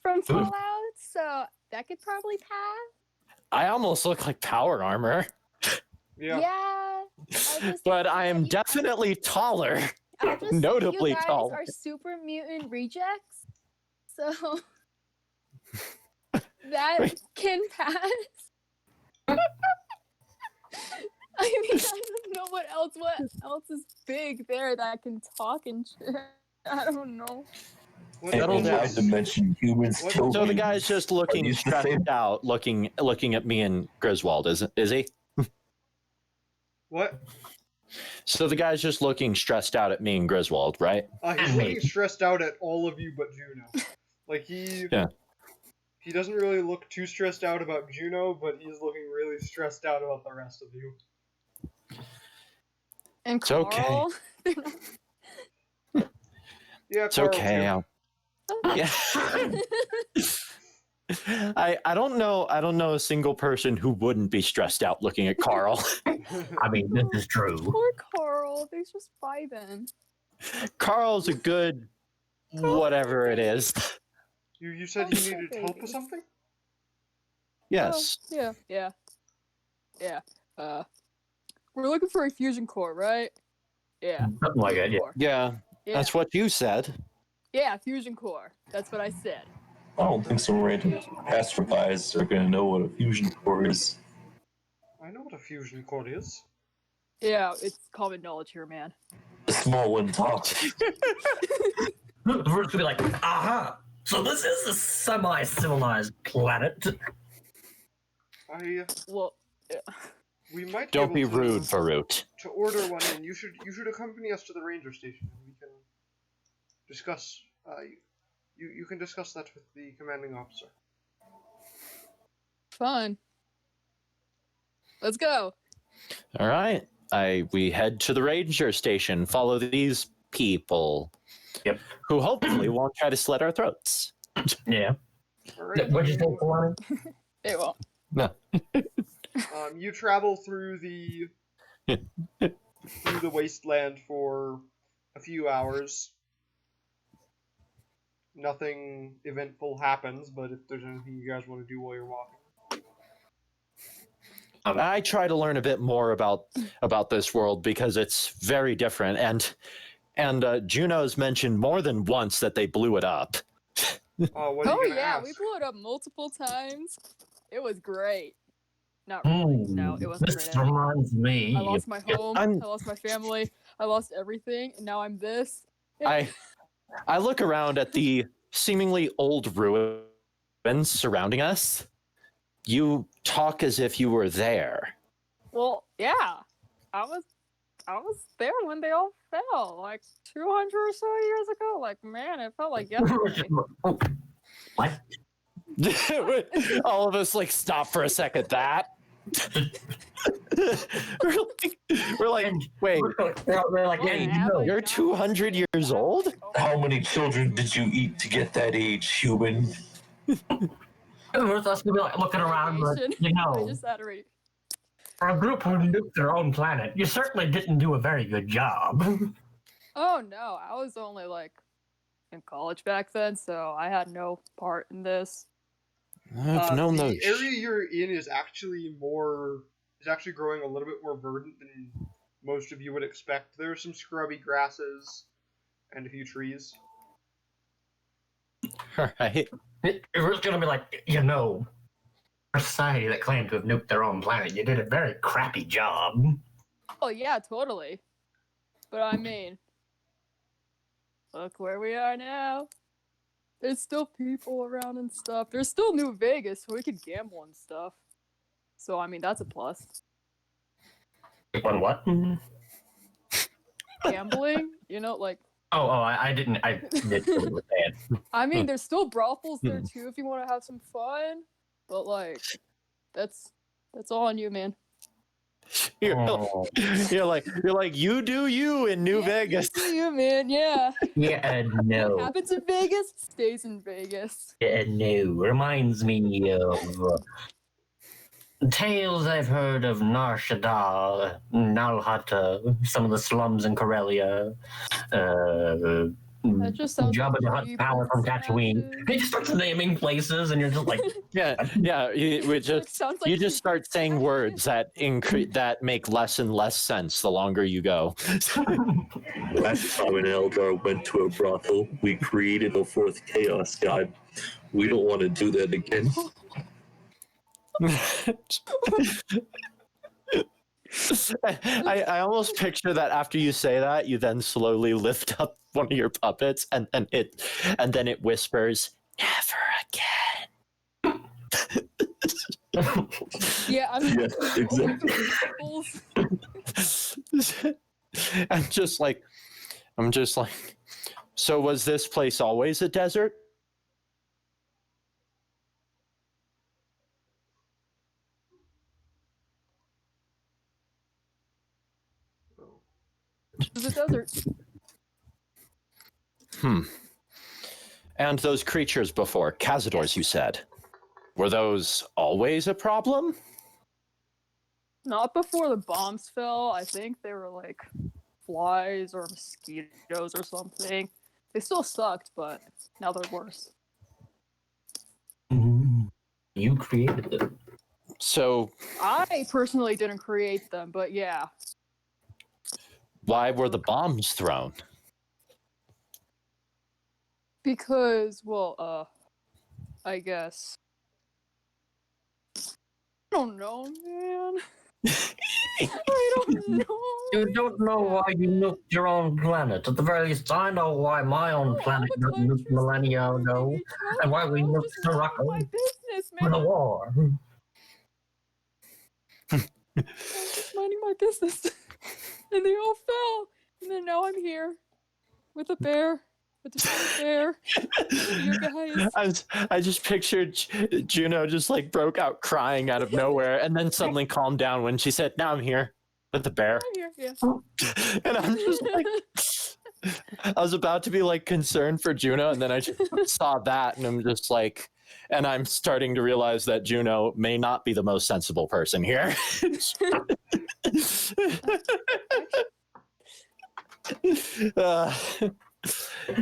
from Fallout, so that could probably pass. I almost look like power armor, Yeah. I just but think I that am you- definitely taller. I just think notably you guys tall. are super mutant rejects, so that can pass. I mean, I don't know what else is big there that can talk and shit. I don't know. What Settle And down. not to mention humans What- kill So the humans. guy's just looking these the same? stressed out, looking at me and Griswold, is he? What? So the guy's just looking stressed out at me and Griswold, right? He's looking stressed out at all of you but Juno. Like he doesn't really look too stressed out about Juno, but he's looking really stressed out about the rest of you. And It's okay. Carl. Yeah, It's Carl, okay. too. Yeah. I don't know a single person who wouldn't be stressed out looking at Carl. I mean, this is true. Poor Carl. They're just vibing. Carl's a good whatever it is. You said Oh, you so needed help baby. with something? Yes. Oh, yeah. We're looking for a fusion core, right? Yeah. Something like that, fusion yeah. core. Yeah, Yeah. that's what you said. Yeah, fusion core. That's what I said. I don't think some random passerbys are gonna know what a fusion core is. I know what a fusion core is. Yeah, it's common knowledge here, man. The small one talks. The first could be like, aha! So this is a semi-civilized planet. Well, We might Don't be able to, rude, Varut. to order one in. You should accompany us to the ranger station, and we can discuss. You can discuss that with the commanding officer. fun. Let's go. All right. We head to the ranger station. Follow these people. Yep. Who hopefully won't try to slit our throats. Yeah. All right. What'd you think, Kalani? It won't. No. You travel through the wasteland for a few hours. Nothing eventful happens, but if there's anything you guys want to do while you're walking. I try to learn a bit more about this world because it's very different, and Juneau's mentioned more than once that they blew it up. What are you Oh gonna yeah, ask? we blew it up multiple times. It was great. Not really. No, it wasn't This great. reminds me. I lost my home. I'm- I lost my family. I lost everything, and now I'm this. I look around at the seemingly old ruins surrounding us. You talk as if you were there. Well, yeah, I was there when they all fell, like 200 or so years ago. Like, man, it felt like yesterday. What? All of us like stop for a second. That we're like, wait, We're like, yeah, you know. you're 200 years old? How many children did you eat to get that age, human? We're supposed to be like looking around, but you I know, just had to read. for a group who nuked their own planet, you certainly didn't do a very good job. Oh no, I was only like in college back then, so I had no part in this. I've known the those. area you're in is actually growing a little bit more verdant than most of you would expect. There are some scrubby grasses and a few trees. All right. It was gonna be like, you know, a society that claimed to have nuked their own planet, you did a very crappy job. Oh yeah, totally. But I mean, look where we are now. There's still people around and stuff. There's still New Vegas, so we could gamble and stuff. So I mean, that's a plus. On what? Gambling, you know, like. I didn't understand. I mean, there's still brothels there too if you want to have some fun. But like, that's all on you, man. You're like you do you in New Vegas. See you, man. Yeah. Yeah, no. What happens in Vegas stays in Vegas. Yeah, no. Reminds me of tales I've heard of Nar Shaddaa, Nalhata, some of the slums in Karelia, That just sounds Jabba the like Hutt creepy Power from Tatooine. passes. He just starts naming places, and you're just like, Yeah. We just Sounds like you just start saying creepy words that that make less and less sense the longer you go. Last time an Eldar went to a brothel, we created a fourth Chaos God. We don't want to do that again. I almost picture that after you say that, you then slowly lift up one of your puppets, and then it whispers, "Never again." Yeah, I mean, Yeah, exactly. I'm just like, so was this place always a desert? It's a desert. And those creatures before, Cazadors, you said, were those always a problem? Not before the bombs fell. I think they were like flies or mosquitoes or something. They still sucked, but now they're worse. you created them. So I personally didn't create them, but yeah. why were the bombs thrown? Because, well, I guess. I don't know, man. I don't know. You don't know why you nuked your own planet. At the very least, I know why my own planet got nuked millennia ago, and why we nuked Morocco My business, for the man. war. I'm just minding my business. And they all fell. And then now I'm here. With a bear. With a giant bear. You guys. I just pictured Juneau just like broke out crying out of nowhere and then suddenly calmed down when she said, "Now I'm here with the bear." I'm here, yeah. And I'm just like, I was about to be like concerned for Juneau, and then I just saw that, and I'm just like, and I'm starting to realize that Juneau may not be the most sensible person here.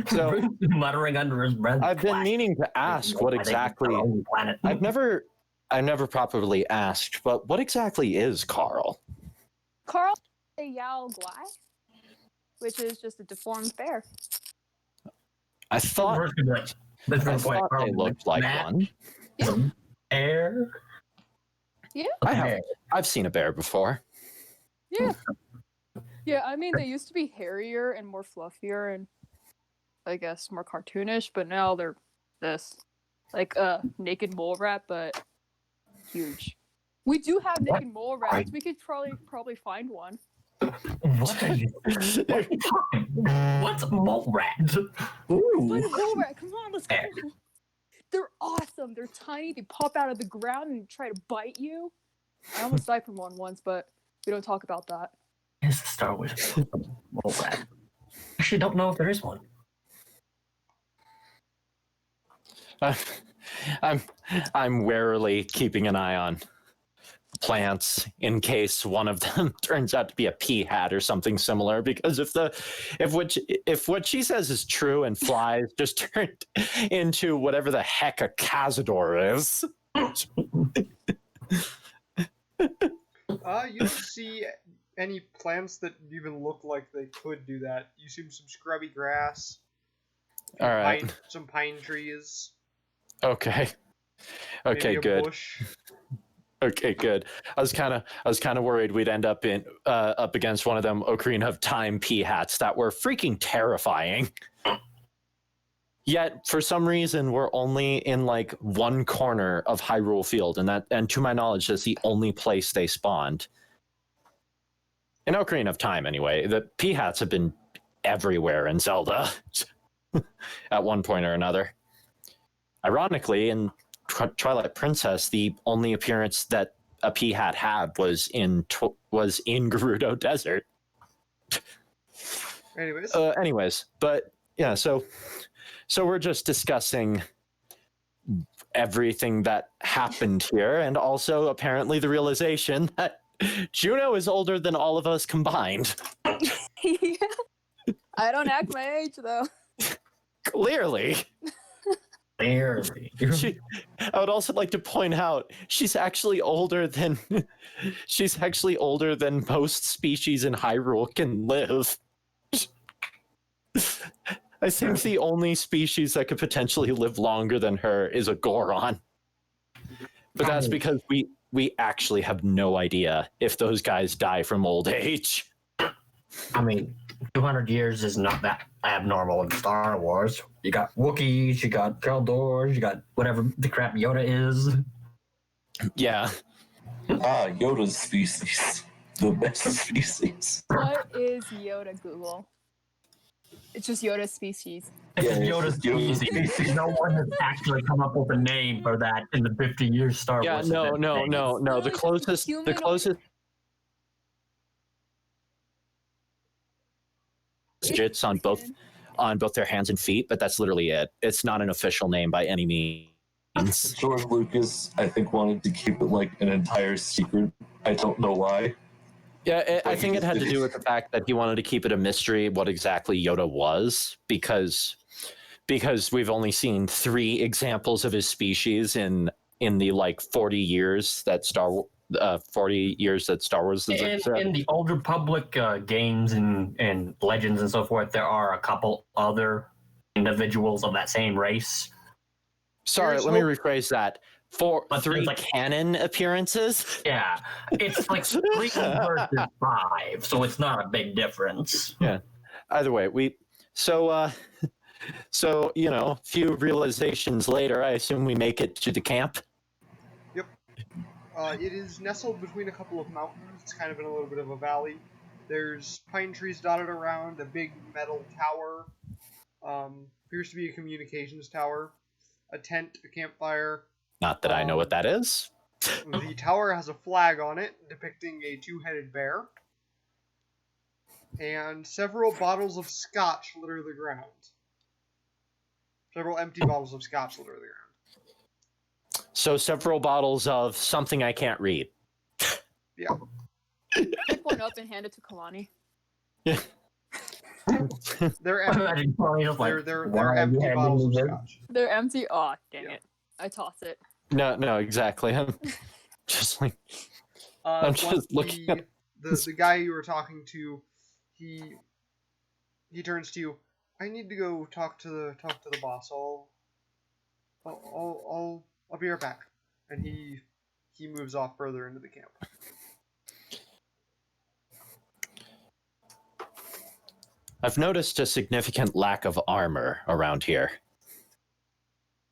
So muttering under his breath. I've been meaning to ask what exactly. I've never properly asked, but what exactly is Carl? Carl is a Yao Guai, which is just a deformed bear. I thought they looked like one. Bear. Yeah. I've seen a bear before. Yeah. Yeah, I mean, they used to be hairier and more fluffier and, I guess, more cartoonish, but now they're this. Like a naked mole rat, but huge. We do have naked mole rats. We could probably find one. What are you talking? What's a mole rat? Find a mole rat. Come on, let's go. They're awesome. They're tiny. They pop out of the ground and try to bite you. I almost died from one once, but we don't talk about that. It's the Star Wars mole rat. Actually, don't know if there is one. I'm warily keeping an eye on plants in case one of them turns out to be a pea hat or something similar, because if what she says is true and flies just turned into whatever the heck a cazador is. You don't see any plants that even look like they could do that. You see some scrubby grass. All right. Some pine trees. Okay, Maybe a good. bush. Okay, good. I was kind of worried we'd end up up against one of them Ocarina of Time pea hats that were freaking terrifying. Yet for some reason we're only in like one corner of Hyrule Field, and to my knowledge that's the only place they spawned. In Ocarina of Time, anyway. The pea hats have been everywhere in Zelda at one point or another. Ironically, in Twilight Princess, the only appearance that a pea hat had was in Gerudo Desert. Anyways, but yeah, so we're just discussing everything that happened here, and also apparently the realization that Juneau is older than all of us combined. Yeah. I don't act my age though. Clearly. I would also like to point out she's actually older than most species in Hyrule can live. I think the only species that could potentially live longer than her is a Goron. But that's because we actually have no idea if those guys die from old age. I mean, 200 years is not that abnormal in Star Wars. You got Wookiees, you got Keldors, you got whatever the crap Yoda is. Yeah. Yoda's species. The best species. What is Yoda, Google? It's just Yoda's species. It's Yoda's species. No one has actually come up with a name for that in the 50 years Star Wars. Yeah, no. The closest digits on both their hands and feet, but that's literally it. It's not an official name by any means. George Lucas, I think, wanted to keep it like an entire secret. I don't know why. Yeah, I think it had to do with the fact that he wanted to keep it a mystery what exactly Yoda was, because we've only seen 3 examples of his species in in the like 40 years that Star Wars has existed? In the Old Republic games and legends and so forth, there are a couple other individuals of that same race. Sorry, Here's let me hope- rephrase that. But Three there's, like- canon appearances? Yeah, it's like 3 versus 5, so it's not a big difference. Either way, so you know, a few realizations later, I assume we make it to the camp. It is nestled between a couple of mountains. It's kind of in a little bit of a valley. There's pine trees dotted around, a big metal tower. Appears to be a communications tower. A tent, a campfire. Not that I know what that is. The tower has a flag on it depicting a two-headed bear. And several bottles of scotch litter the ground. Several empty bottles of scotch litter the ground. So several bottles of something I can't read. Yeah. Pick one up and hand it to Kalani. They're empty. Imagine Tony just like, They're "Wow, empty you had bottles of me there." scotch. They're empty. Oh, dang Yeah. it. I toss it. No, exactly. I'm just like, I'm just Once looking at the guy you were talking to. He turns to you. I need to go talk to the boss. I'll be right back. And he moves off further into the camp. I've noticed a significant lack of armor around here.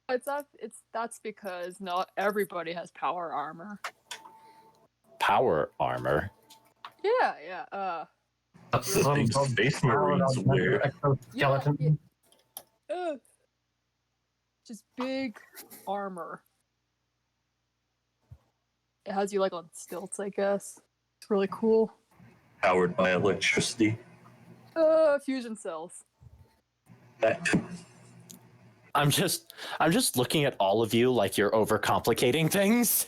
That's because not everybody has power armor. Power armor. Yeah. Think Space Marines wear. Exoskeleton. Just big armor. It has you like on stilts, I guess. It's really cool. Powered by electricity. Fusion cells. That I'm just looking at all of you like you're overcomplicating things.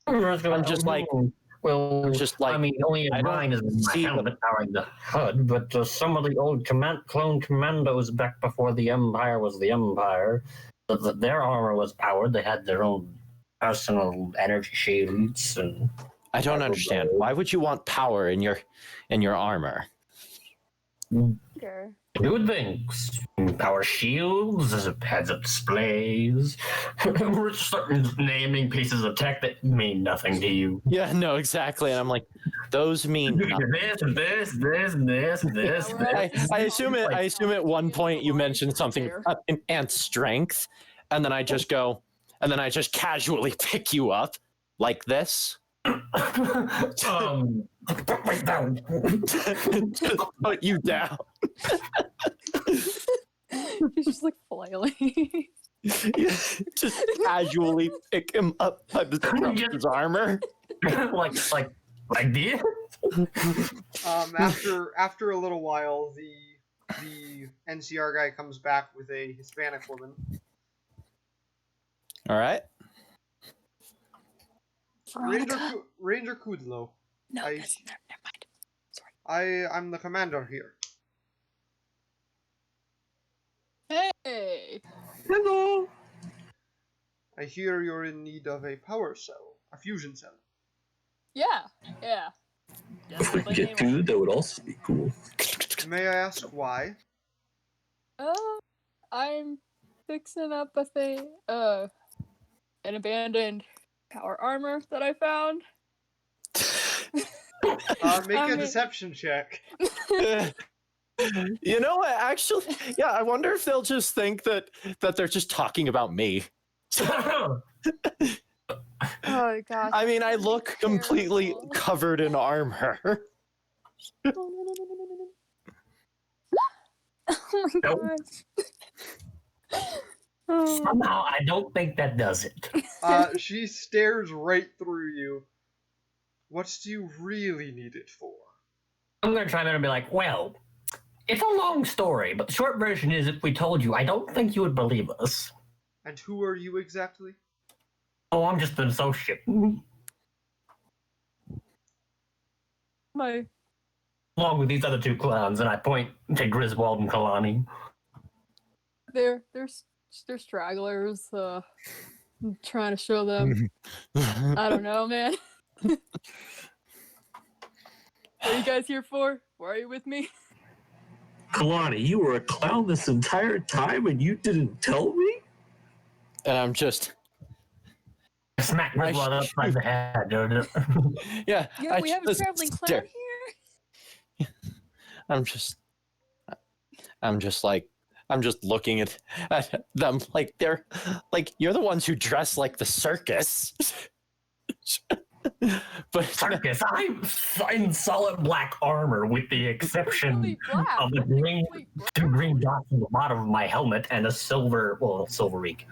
I'm just like, well, I mean, only I don't mine is my see helmet powering the HUD, but some of the old clone commandos back before the Empire was the Empire, their armor was powered. They had their own personal energy shields, and I don't understand. Why would you want power in your armor? Sure. good things. Power shields, heads-up displays. We're starting naming pieces of tech that mean nothing to you. Yeah, no, exactly. And I'm like, those mean nothing. This. I assume at one point you mentioned something about enhanced strength, and then I just casually pick you up like this. Wait down. Just put you down. He's just like flailing. Just casually pick him up by the scruff of his armor. like this. After a little while, the NCR guy comes back with a Hispanic woman. All right. Ranger Kudlow. No, I- never mind. Sorry. I'm the commander here. Hey. Hello. I hear you're in need of a power cell, a fusion cell. Yeah. If we could get two, that would also be cool. May I ask why? I'm fixing up a thing, an abandoned power armor that I found. Make I a mean- deception check. You know what? Actually, yeah. I wonder if they'll just think that they're just talking about me. Oh gosh. I mean, I look completely Terrible. covered in armor. No. Oh my Nope. gosh. Oh. Somehow, I don't think that does it. She stares right through you. What do you really need it for? I'm gonna try and be like, well, it's a long story, but the short version is if we told you, I don't think you would believe us. And who are you exactly? Oh, I'm just an associate. My Along with these other two clowns, and I point to Griswold and Kalani. they're stragglers. I'm trying to show them. I don't know, man. What are you guys here for? Why are you with me? Kalani, you were a clown this entire time and you didn't tell me? And I'm just, Smack my blood upside the head, dude. yeah. Yeah, we have a just traveling clown stare. here. I'm just looking at them like they're like, you're the ones who dress like the circus. But Circus, I'm in solid black armor with the exception Really black. of the Really two brown. green dots on the bottom of my helmet and a silvery membrane.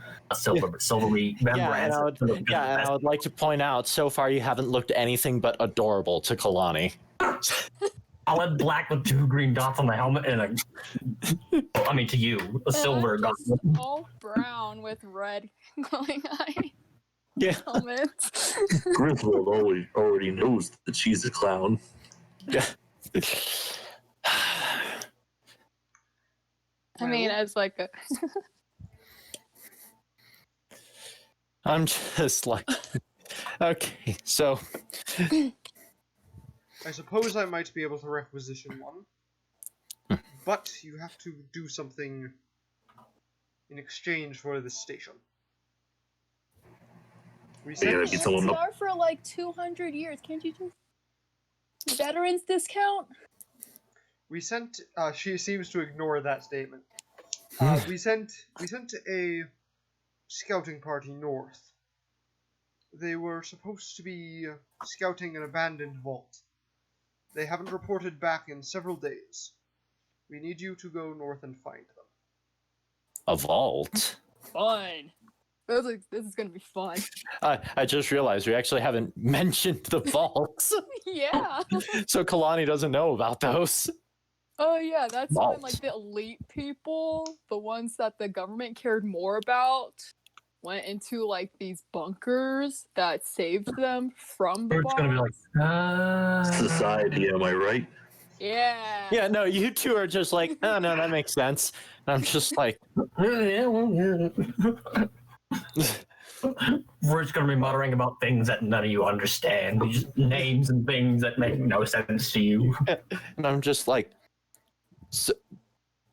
and I would like to point out, so far you haven't looked anything but adorable to Kalani. Solid black with two green dots on the helmet and to you, a silver And I'm just gauntlet. all brown with red glowing eye Yeah. helmets. Griswold already knows that she's a clown. Yeah. I mean, as like a I'm just like, okay, so I suppose I might be able to requisition one, but you have to do something in exchange for this station. We Yeah, sent, get someone It's up. there for like 200 years. Can't you just veterans discount? she seems to ignore that statement. We sent a scouting party north. They were supposed to be scouting an abandoned vault. They haven't reported back in several days. We need you to go north and find them. a vault. fun. This is gonna be fun. I just realized we actually haven't mentioned the vaults. Yeah. So Kalani doesn't know about those. Oh yeah, that's when Vault. like the elite people, the ones that the government cared more about, went into like these bunkers that saved them from the It's gonna be like, bombs. Society, am I right? Yeah. Yeah, no, you two are just like, oh no, that makes sense. And I'm just like, we're just gonna be muttering about things that none of you understand. Just names and things that make no sense to you. and I'm just like, so,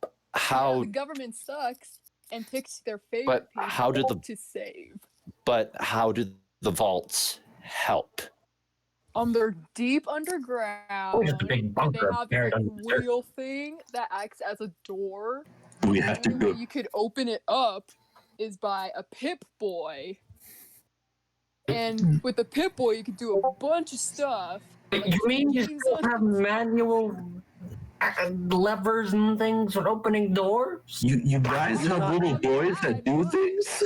Yeah, how? the government sucks and picks their favorite But how did people the- to save. But how did the vaults help? They're deep underground. Just a big and bunker they have buried this under like, the dirt. wheel thing that acts as a door. We have to The only way go. you could open it up is by a Pip-Boy. And with the Pip-Boy, you could do a bunch of stuff. like You mean you chains still on- have manual levers and things for opening doors? You guys have little boys that do things?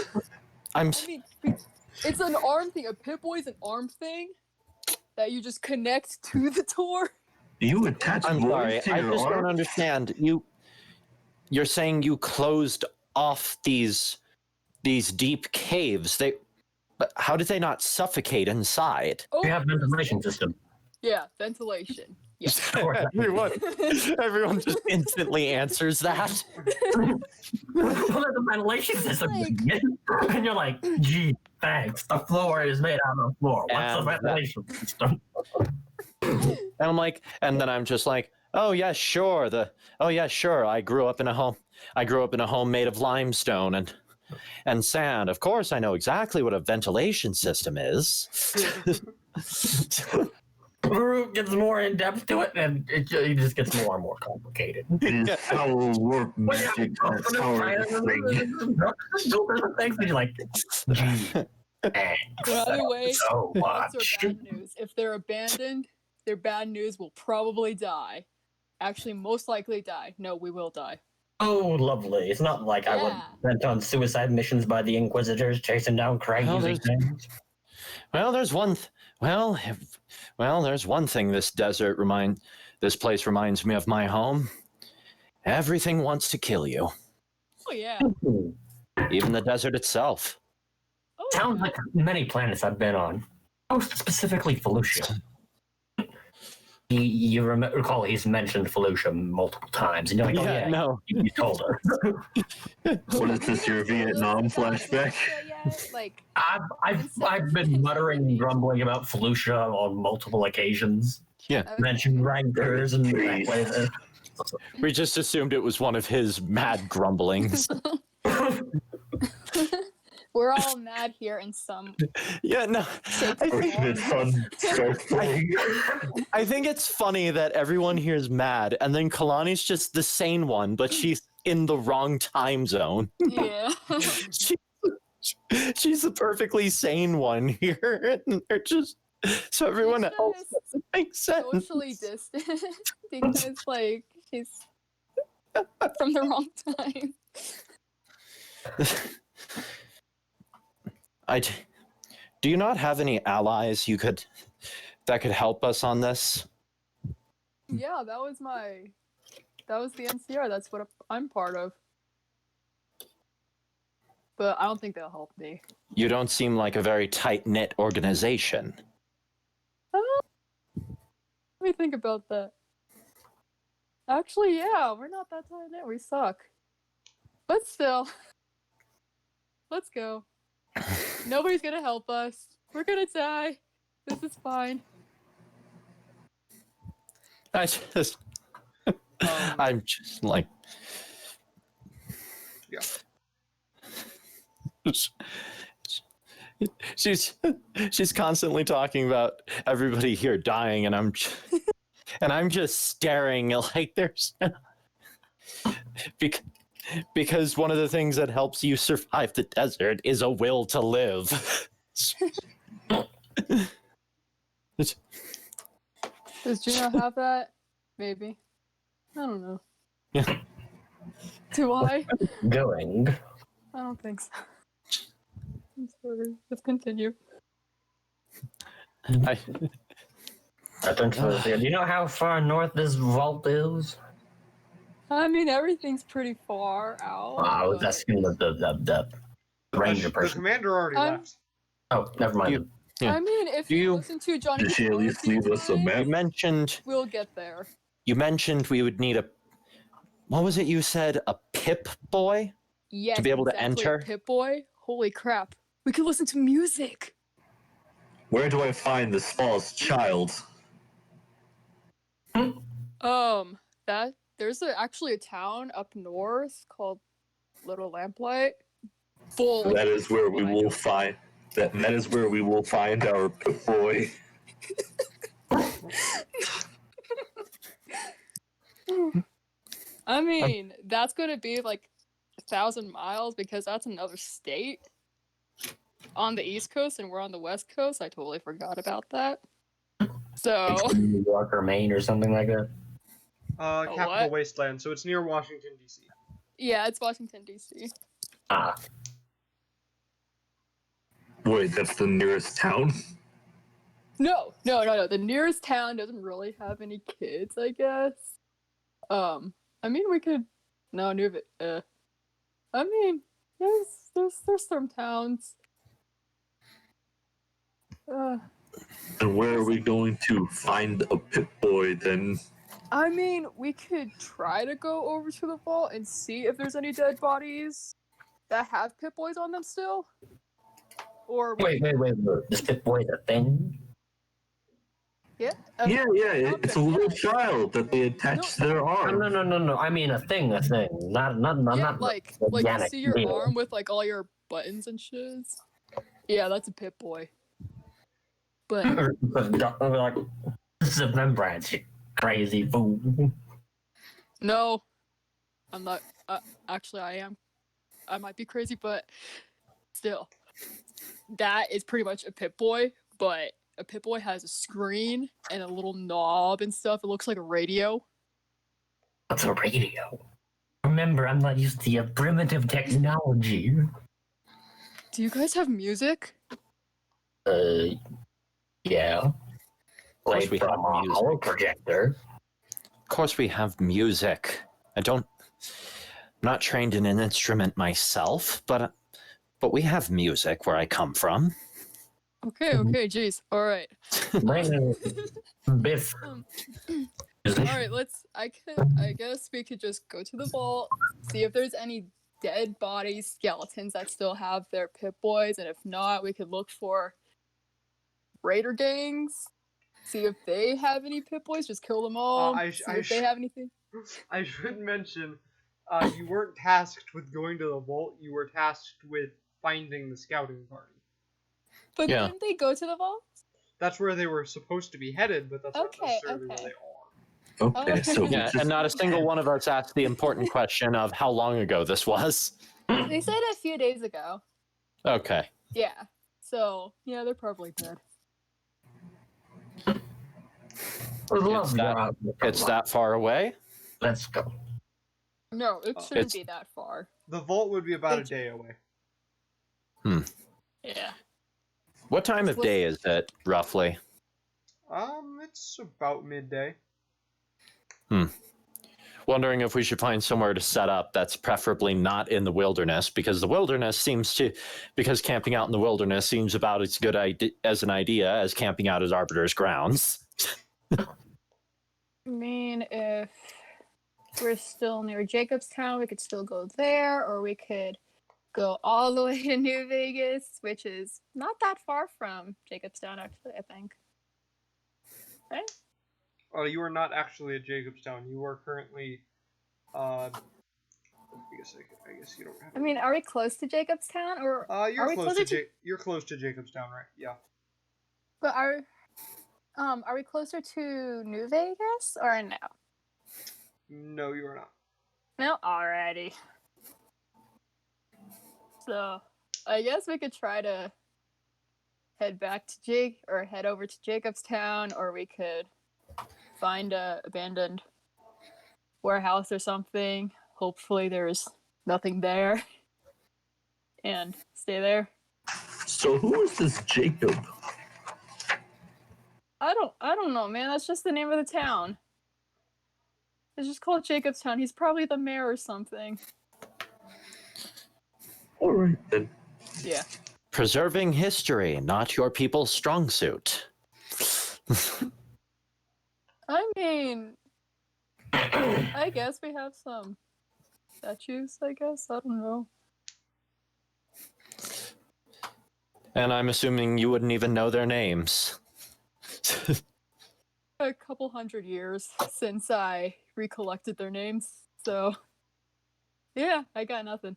I'm I mean, it's an arm thing. A Pip-Boy is an arm thing that you just connect to the door. You attach I'm boys sorry, to I your just don't arm? understand. You're saying you closed off these deep caves. But how did they not suffocate inside? Oh, We have an ventilation system. yeah, ventilation. Yeah. Everyone just instantly answers that. Well, there's a ventilation system. And you're like, gee, thanks. The floor is made out of the floor. What's And the ventilation system? And then I'm just like, oh yeah, sure. I grew up in a home made of limestone and sand. Of course, I know exactly what a ventilation system is. Baruch gets more in depth to it, and it just gets more and more complicated. It is foul warp magic. That's power thing. Thanks, and you're like, gee, thanks. By the way, so vaults much. are bad news. If they're abandoned, their bad news will probably die. Actually, most likely die. No, we will die. Oh, lovely. It's not like I was Yeah. sent on suicide missions by the Inquisitors chasing down crazy Well, there's- things. Well, there's one. There's one thing this place reminds me of my home. Everything wants to kill you, Oh yeah. even the desert itself. Oh, Sounds yeah. like many planets I've been on. Most specifically, Felucia. You recall he's mentioned Felucia multiple times, and you're like, oh yeah, no. you told her. What is this, your Vietnam flashback? Yeah, that? Like, I've been muttering and grumbling about Felucia on multiple occasions. Yeah. okay. Mentioned rankers and Please. We just assumed it was one of his mad grumblings. We're all mad here in some Yeah, no. shape I or think, form. Fortunate son starts playing. I think it's funny that everyone here is mad, and then Kalani's just the sane one, but she's in the wrong time zone. Yeah. She, she's the perfectly sane one here, and they're just so everyone She's else just doesn't make sense. socially distant because, like, she's from the wrong time. Do you not have any allies that could help us on this? Yeah, that was the NCR. That's what I'm part of. But I don't think they'll help me. You don't seem like a very tight-knit organization. Let me think about that. Actually, yeah, we're not that tight knit. We suck. But still, let's go. Nobody's gonna help us. We're gonna die. This is fine. I'm just like, Yeah. She's constantly talking about everybody here dying, and I'm just staring like there's because one of the things that helps you survive the desert is a will to live. Does Juneau have that? Maybe. I don't know. Yeah. Do I? Going. I don't think so. I'm sorry. Let's continue. I don't know. Do you know how far north this vault is? I mean, everything's pretty far out. Wow, but- that's the ranger The person. commander already left. Oh, never mind. Yeah. I mean, if Do you you- listen to Johnny, Did she at least leave us a map? We'll get there. You mentioned we would need what was it you said? A pip boy? Yes, To be able to exactly. enter? Pip-Boy? Holy crap. We could listen to music. Where do I find this false child? There's actually a town up north called Little Lamplight. Full. That is where we will find that is where we will find our boy. I mean, that's going to be like 1,000 miles because that's another state on the East Coast and we're on the West Coast. I totally forgot about that. So, It's New York or Maine or something like that. Capital what? Wasteland, so it's near Washington, D.C. yeah, it's Washington, D.C. Ah, Wait, that's the nearest town? No. The nearest town doesn't really have any kids, I guess. I mean, we could. No, I mean, there's some towns. And where are we going to find a Pip-Boy then? I mean, we could try to go over to the vault and see if there's any dead bodies that have Pip-Boys on them still. Or wait. This Pip-Boy is a thing? yeah, Yeah, it's a little child that they attach to their arm. No. I mean a thing. Not yeah, not like organic you see your beetle. arm with like all your buttons and shiz. Yeah, that's a Pip-Boy. But Like, this is a membrane, you crazy fool. no, I'm not. Actually, I am. I might be crazy, but still, that is pretty much a Pip-Boy. But a Pip-Boy has a screen and a little knob and stuff. It looks like a radio. What's a radio? Remember, I'm not used to your primitive technology. Do you guys have music? Yeah. course Played we from have a music. holo projector. Of course, we have music. I'm not trained in an instrument myself, but we have music where I come from. Okay, jeez. All right. Bring Biff. All right, I guess we could just go to the vault, see if there's any dead body skeletons that still have their Pip-Boys, and if not, we could look for raider gangs, see if they have any Pip-Boys, just kill them all, see if they have anything. I should mention, you weren't tasked with going to the vault, you were tasked with finding the scouting party. But Yeah. didn't they go to the vault? That's where they were supposed to be headed, but that's not necessarily where they are. Okay, so Yeah, just, and not a single one of us asked the important question of how long ago this was. They said a few days ago. Okay. Yeah. So, yeah, they're probably dead. It's that far away? Let's go. No, it shouldn't be that far. The vault would be about a day away. Yeah. What time of day is it, roughly? It's about midday. Wondering if we should find somewhere to set up that's preferably not in the wilderness, because because camping out in the wilderness seems about as good as an idea as camping out as Arbiter's grounds. I mean, if we're still near Jacobstown, we could still go there, or we could go all the way to New Vegas, which is not that far from Jacobstown, actually, I think. Right? You are not actually at Jacobstown. You are currently, I guess you don't have. I mean, are we close to Jacobstown, or you're close to you're close to Jacobstown, right? Yeah. But are we closer to New Vegas or no? No, you are not. No, alrighty. So, I guess we could try to head back to head over to Jacobstown, or we could find a abandoned warehouse or something. Hopefully there's nothing there. And stay there. So who is this Jacob? I don't know, man. That's just the name of the town. It's just called Jacobstown. He's probably the mayor or something. All right then. Yeah. Preserving history, not your people's strong suit. I mean, I guess we have some statues, I guess. I don't know. And I'm assuming you wouldn't even know their names. A couple hundred years since I recollected their names. So, yeah, I got nothing.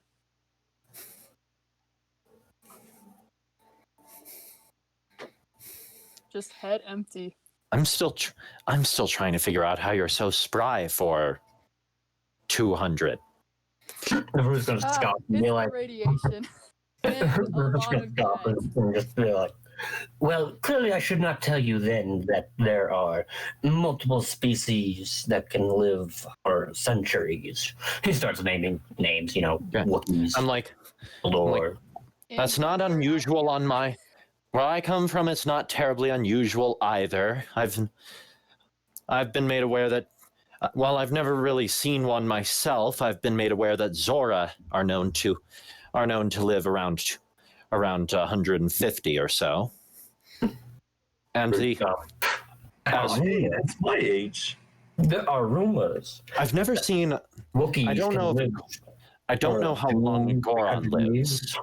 Just head empty. I'm still trying to figure out how you're so spry for 200. Everyone's gonna stop and It's be the like, radiation. And a everyone's lot gonna of stop dead. and just be like, well, clearly I should not tell you then that there are multiple species that can live for centuries. He starts naming names, Yeah. Wookiees, I'm like, Lore. that's not unusual on my... Where I come from, it's not terribly unusual either. I've been made aware that, while I've never really seen one myself, I've been made aware that Zora are known to live around 150 or so. And Hey, that's my age. There are rumors. I've never seen. Wookiees I don't know. can live I don't for know how long Goron 200 lives. years.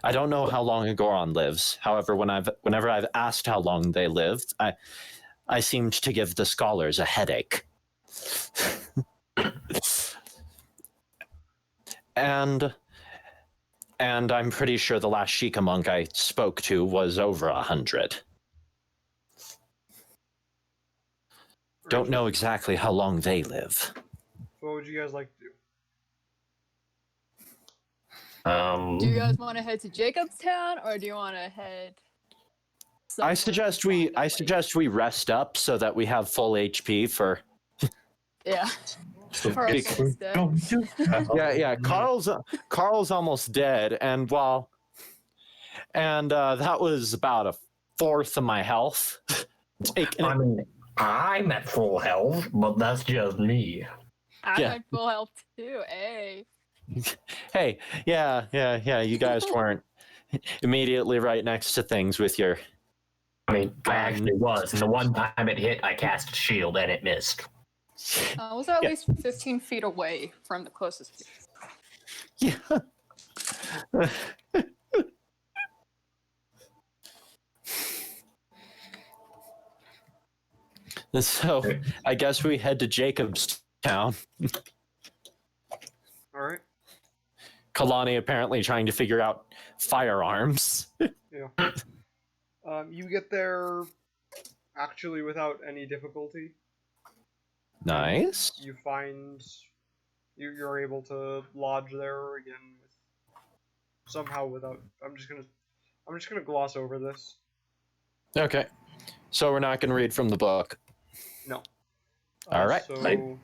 I don't know how long a Goron lives. However, whenever I've asked how long they lived, I seemed to give the scholars a headache. and I'm pretty sure the last Sheikah monk I spoke to was over 100. Don't know exactly how long they live. So what would you guys like to do? Do you guys want to head to Jacobstown, or do you want to head? I suggest we rest up so that we have full HP for. Yeah. For our Because- next step. Yeah. Carl's almost dead, and that was about a fourth of my health. I mean, I'm at full health, but that's just me. I'm Yeah. at full health too. Hey. Hey, yeah. You guys weren't immediately right next to things with your. I mean, I actually was, and the one time it hit, I cast a shield and it missed. Was at Yeah. least 15 feet away from the closest. Yeah. So I guess we head to Jacob's town. All right. Kalani apparently trying to figure out firearms. Yeah. You get there actually without any difficulty. Nice. You find you're able to lodge there again with somehow without. I'm just gonna gloss over this. Okay. So we're not going to read from the book. No. All right. So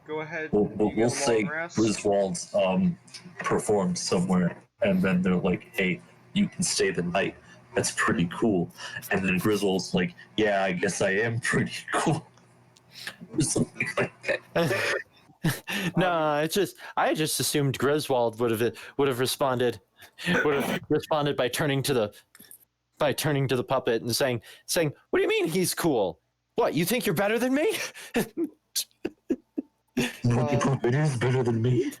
go ahead. We'll, You we'll, get we'll a say long rest. Griswold's performed somewhere, and then they're like, "Hey, you can stay the night. That's pretty cool." And then Griswold's like, "Yeah, I guess I am pretty cool." Or something like that. No, I just assumed Griswold would have responded by turning to the puppet and saying, "What do you mean he's cool? What, you think you're better than me?" No, the puppet is better than me.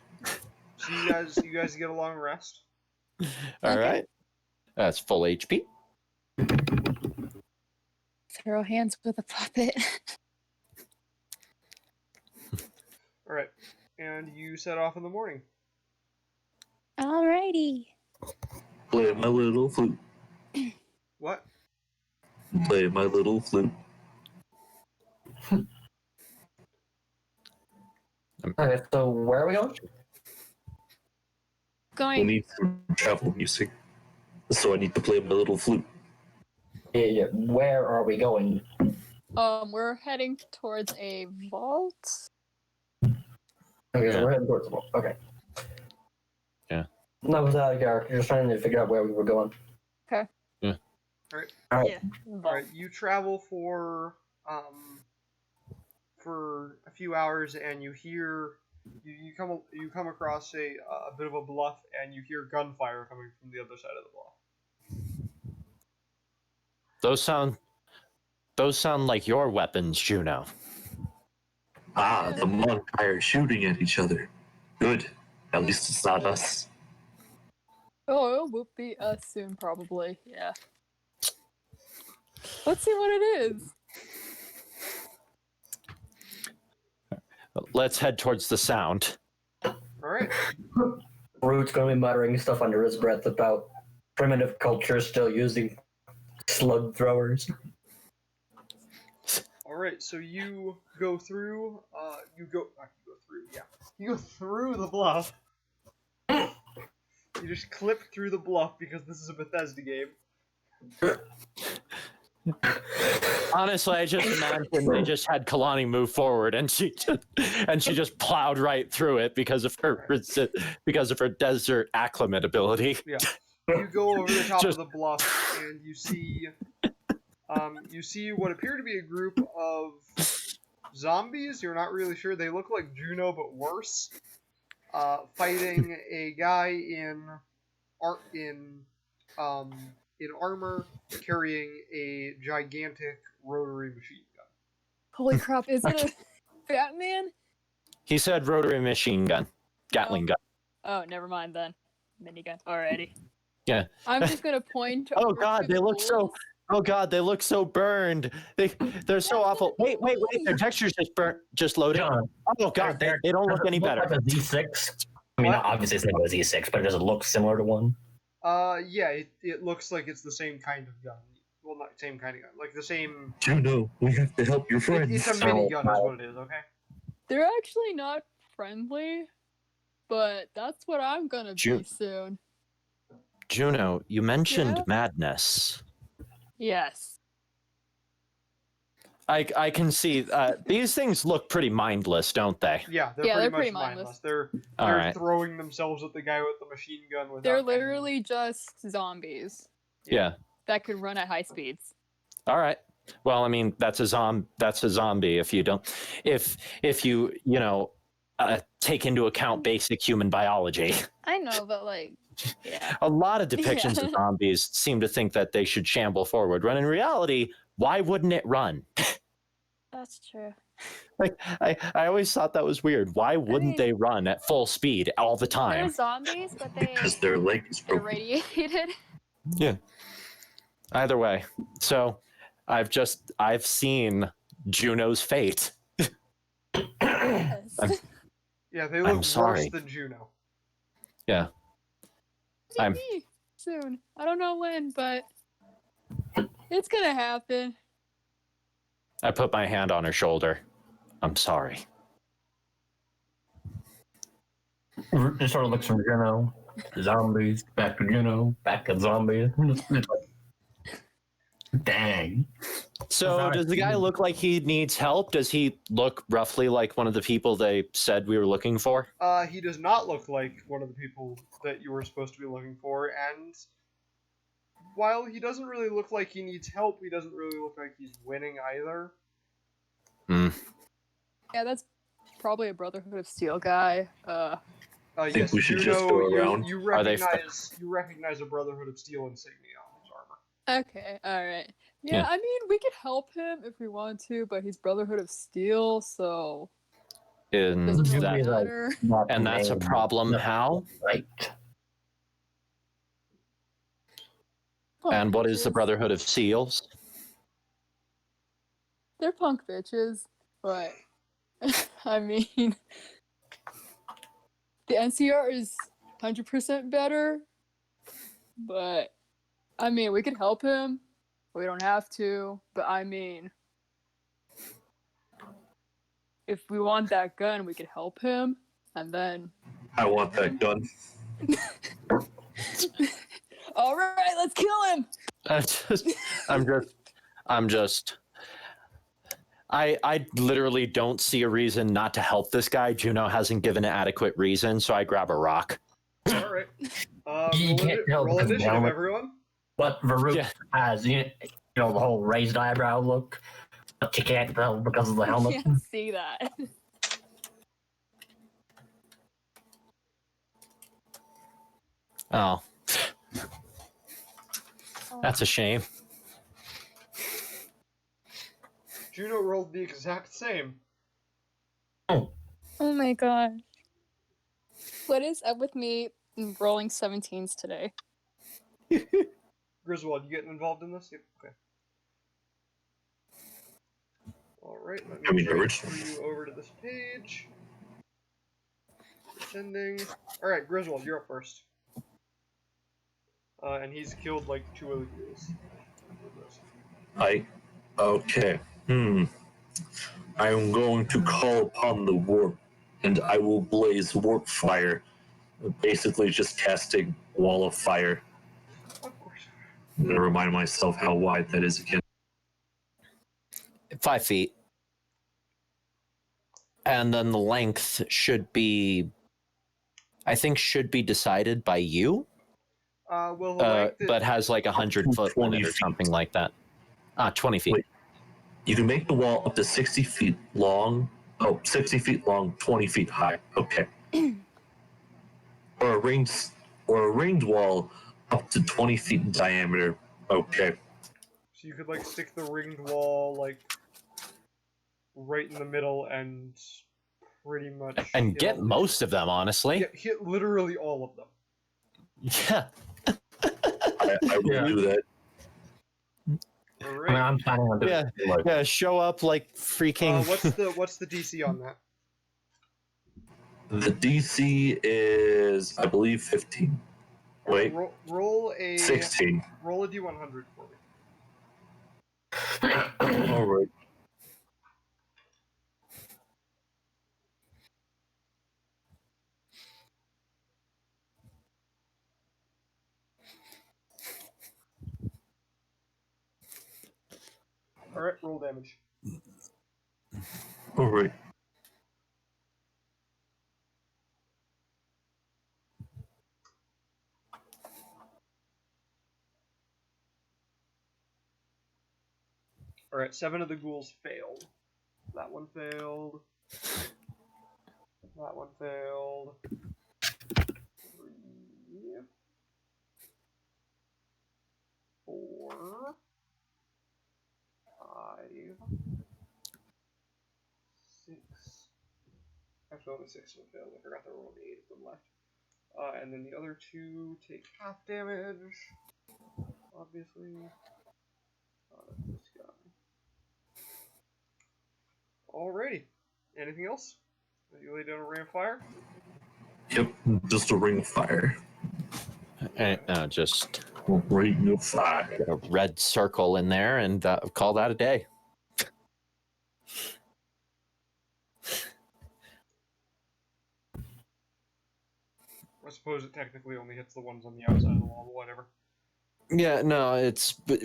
So you guys get a long rest. All right. That's full HP. Throw hands with a puppet. All right, and you set off in the morning. Alrighty. Play my little flute. What? Play my little flute. Okay, so where are we going? I Going. need some travel music, so I need to play my little flute. Yeah, where are we going? We're heading towards a vault. Okay, Yeah. so we're heading towards the wall. Okay. Yeah. No, was out of character. Just trying to figure out where we were going. Okay. Yeah. All right. Yeah. All right, you travel for a few hours, and you hear you come across a bit of a bluff, and you hear gunfire coming from the other side of the bluff. Those sound like your weapons, Juneau. Ah, the Monkai are shooting at each other. Good. At least it's not us. Oh, it will be us soon, probably. Yeah. Let's see what it is. Let's head towards the sound. All right. Root's gonna be muttering stuff under his breath about primitive culture still using slug throwers. All right. So you go through. You go through the bluff. You just clip through the bluff because this is a Bethesda game. Honestly, I just imagined they just had Kalani move forward, and she just plowed right through it because of her desert acclimate ability. Yeah. You go over the top of the bluff, and you see what appear to be a group of zombies. You're not really sure. They look like Juneau, but worse. Fighting a guy in armor, carrying a gigantic rotary machine gun. Holy crap, is it a Batman? He said rotary machine gun, Gatling gun. Oh, never mind then. Minigun. Alrighty. Yeah. I'm just gonna point. Oh over God, to they the look so. pools. Oh God, they look so burned. They're so awful. Wait! Their textures just loaded. John, Oh God, they don't look any better. Like a Z6. I mean, What? not obviously it's not a Z6, but does it look similar to one? Yeah, it looks like it's the same kind of gun. Well, not same kind of gun, like the same. Juno, we have to help your friends. It's a minigun, is what it is. Okay. They're actually not friendly, but that's what I'm gonna be soon. Juno, you mentioned Yeah? madness. Yes. I can see these things look pretty mindless, don't they? Yeah, Yeah, pretty they're much pretty mindless. mindless. They're All right. throwing themselves at the guy with the machine gun. Without They're any- literally just zombies Yeah. that could run at high speeds. All right. Well, I mean, that's a zombie if you don't, if you take into account basic human biology. I know, but like, Yeah. A lot of depictions Yeah. of zombies seem to think that they should shamble forward, when in reality, why wouldn't it run? that's true. Like I always thought that was weird. Why wouldn't mean- they run at full speed all the They're time? zombies, but they because their leg is broken. irradiated. Yeah. Either way, so I've seen Juneau's fate. Yes. Yeah, they I'm look worse sorry. than Juneau. Yeah. I'm- Maybe soon. I don't know when, but it's gonna happen. I put my hand on her shoulder. I'm sorry. It sort of looks from Juneau to zombies, back to Juneau, back to zombies. It's like, dang. So Sorry. does the guy look like he needs help? Does he look roughly like one of the people they said we were looking for? He does not look like one of the people that you were supposed to be looking for, and while he doesn't really look like he needs help, he doesn't really look like he's winning either. Yeah, that's probably a Brotherhood of Steel guy. Think Yes, we should Juneau, just go around? You Are they recognize a Brotherhood of Steel insignia on his armor. Okay, alright. Yeah, Yeah. I mean, we could help him if we want to, but he's Brotherhood of Steel, so And doesn't really That- matter. and that's a problem. How? Right. And what is the Bitches. Brotherhood of Seals? They're punk bitches, but I mean, the NCR is 100% better, but I mean, we could help him. We don't have to, but I mean, if we want that gun, we could help him, and then. I want that gun. All right, let's kill him. I literally don't see a reason not to help this guy. Juneau hasn't given an adequate reason, so I grab a rock. All right. You can't tell Roll because of the initiative, helmet. everyone. But Varuk Yeah. has, you know, the whole raised eyebrow look. But you can't tell because of the helmet. Can't see that. Oh, that's a shame. Juneau rolled the exact same. Oh my god. What is up with me rolling 17s today? Griswold, you getting involved in this? Yep. Okay. All right. Let I me mean, transfer originally. you over to this page. Sending. All right, Griswold, you're up first. And he's killed like 2 of the ghouls. Okay. I am going to call upon the warp, and I will blaze warp fire. Basically, just casting wall of fire. Of course. I'm going to remind myself how wide that is again. 5 feet. And then the length should be, I think, should be decided by you, Well, the length is, but has like 100-foot 20 limit or feet. something like that. 20 feet. Wait. You can make the wall up to 60 feet long. Oh, 60 feet long, 20 feet high. Okay. or a ringed wall up to 20 feet in diameter. Okay. so you could like stick the ringed wall like right in the middle and pretty much And hit get all- most of them, honestly. Yeah, hit literally all of them. Yeah. I will Yeah. do that. All I mean, right. I'm planning on doing Yeah. it. Like, Yeah, show up like freaking. What's the DC on that? The DC is, I believe, 15. Wait, Roll a 16. roll a D100 for me. All right. All right, roll damage. All right. All right, 7 of the ghouls failed. That one failed. That one failed. 3, 4, 5, Actually, only 6 of them failed. I forgot there were only 8 of them left. And then the other 2 take half damage. Obviously. This guy. Alrighty. Anything else? You lay down a ring of fire? Yep, just a ring of fire. Just Ring of fire. get a red circle in there and call that a day. I suppose it technically only hits the ones on the outside of the wall, but whatever. Yeah, no,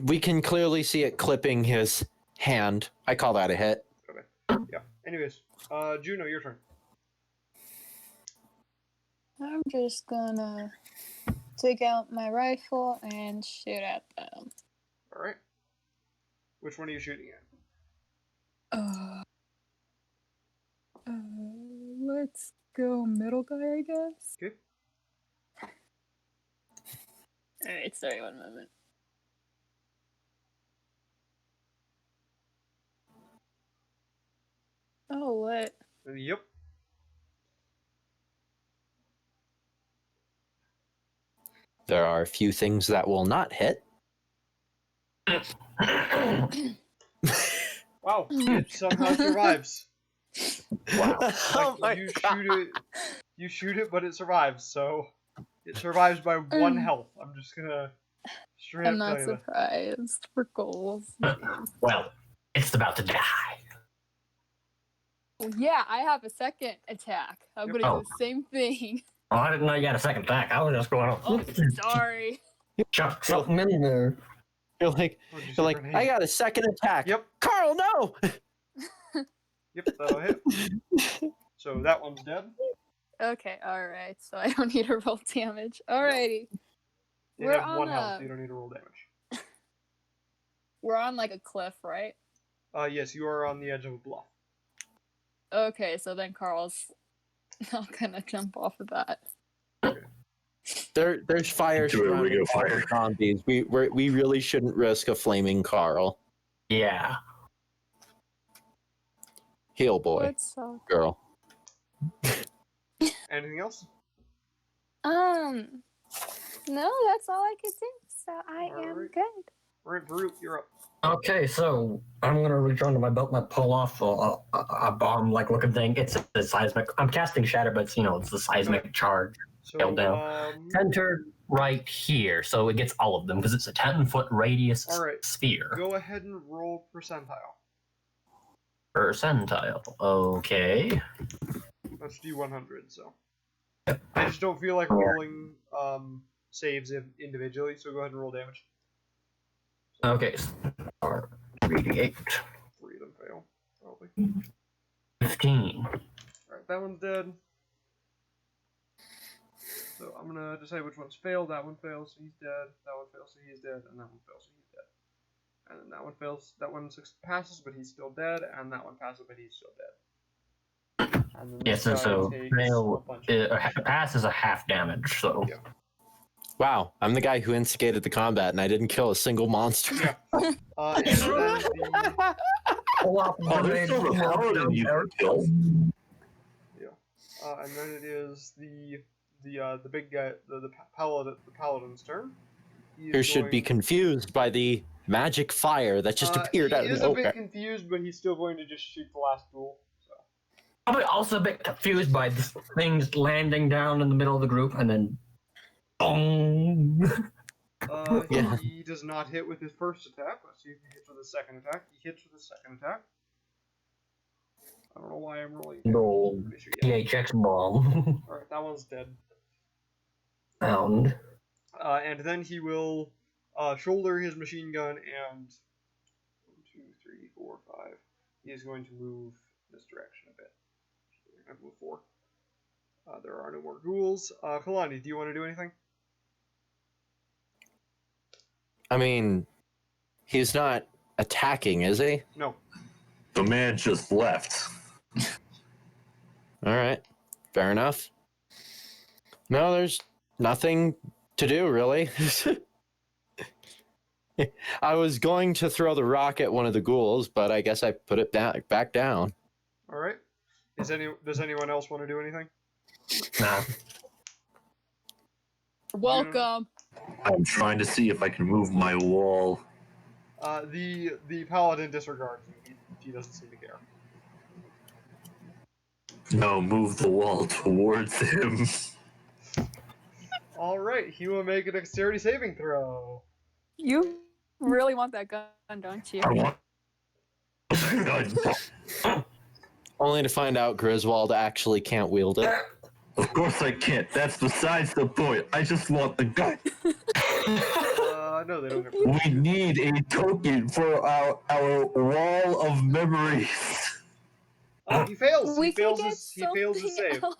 we can clearly see it clipping his hand. I call that a hit. Okay. Yeah. Anyways, Juneau, your turn. I'm just gonna take out my rifle and shoot at them. Alright. Which one are you shooting at? Let's go middle guy, I guess. Okay. Alright, sorry, one moment. Oh, what? Yep. There are a few things that will not hit. Wow, it somehow survives. Wow. Like, you shoot it, but it survives, so it survives by 1 health. I'm just gonna straight I'm up not tell you that. surprised for goals. Well, it's about to die. Well, yeah, I have a second attack. I'm Yep. gonna do the same thing. Oh, I didn't know you had a second attack. I was just going Oh, to sorry. chuck something in there. You're like, What'd you you're say, like, grenade? I got a second attack. Yep, Carl, no! yep, that'll hit. So that one's dead. Okay, alright, so I don't need to roll damage. Alrighty. They We're have on 1 health, a- so you don't need to roll damage. We're on like a cliff, right? Yes, you are on the edge of a bluff. Okay, so then Carl's not gonna jump off of that. There's fire Do a ring surrounding of fire. zombies. We really shouldn't risk a flaming Carl. Yeah. Heal boy, Would suck. girl. Anything else? No, that's all I could do. So I am Alright. good. Alright, Varut, you're up. Okay, so I'm gonna reach onto my belt and I pull off a bomb-like looking thing. It's a seismic. I'm casting shatter, but it's the seismic charge So, held down. Centered right here, so it gets all of them because it's a 10-foot radius Alright. sphere. go ahead and roll percentile. Percentile. Okay. That's D100, so. I just don't feel like rolling saves individually, so go ahead and roll damage. Okay. 3d8. 3 of them fail, probably. 15. Alright, that one's dead. So I'm gonna decide which ones fail. That one fails, so he's dead. That one fails, so he's dead. And that one fails, so he's dead. And then that one fails. That one passes, but he's still dead. And that one passes, but he's still dead. And then Yes, this so guy takes fail. a bunch of Pass is a half damage, so. Yeah. Wow, I'm the guy who instigated the combat and I didn't kill a single monster. Yeah. And then the Oh, there's still a paladin you can kill. and then it is the big guy, the paladin's turn. He is Who should be going- confused by the magic fire that just appeared out He of is a bit nowhere. confused, but he's still going to just shoot the last duel. So. I'm also a bit confused by this things landing down in the middle of the group and then. Boom. Yeah. He does not hit with his first attack. Let's see if he hits with his second attack. He hits with his second attack. I don't know why I'm rolling. No. Pretty sure, yeah. PHX bomb. Alright, that one's dead. Found. And then he will shoulder his machine gun and 1, 2, 3, 4, 5. He is going to move this direction a bit. So we're going to move 4. There are no more ghouls. Kalani, do you want to do anything? I mean, he's not attacking, is he? No. The man just left. All right, fair enough. No, there's nothing to do, really. I was going to throw the rock at one of the ghouls, but I guess I put it back down. Alright. Does anyone else want to do anything? Nah. Welcome. I'm trying to see if I can move my wall. The paladin disregards you. He doesn't seem to care. No, move the wall towards him. All right, he will make a dexterity saving throw. You really want that gun, don't you? I want the gun. Only to find out Griswold actually can't wield it. Of course I can't. That's besides the point. I just want the gun. No, they don't. We need a token for our wall of memories. He fails. We He can fails get his. He fails his something save. else.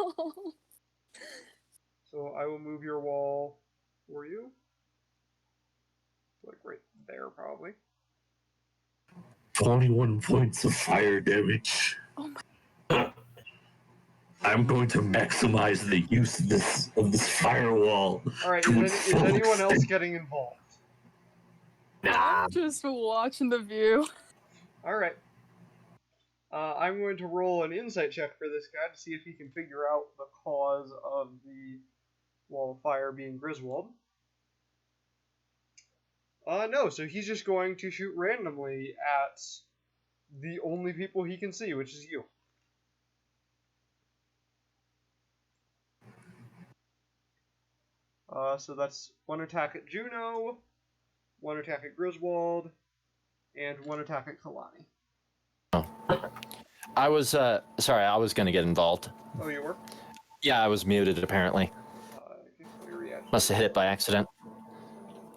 So I will move your wall for you. Like right there, probably. 21 points of fire damage. Oh my. I'm going to maximize the use of this firewall. All right. to Is its full anyone else extent. getting involved? Nah. I'm just watching the view. All right. I'm going to roll an insight check for this guy to see if he can figure out the cause of the wall of fire being Griswold. No, so he's just going to shoot randomly at the only people he can see, which is you. So that's one attack at Juneau, one attack at Griswold, and one attack at Kalani. I was sorry, I was gonna get involved. Oh, you were? Yeah, I was muted apparently. Must have hit it by accident.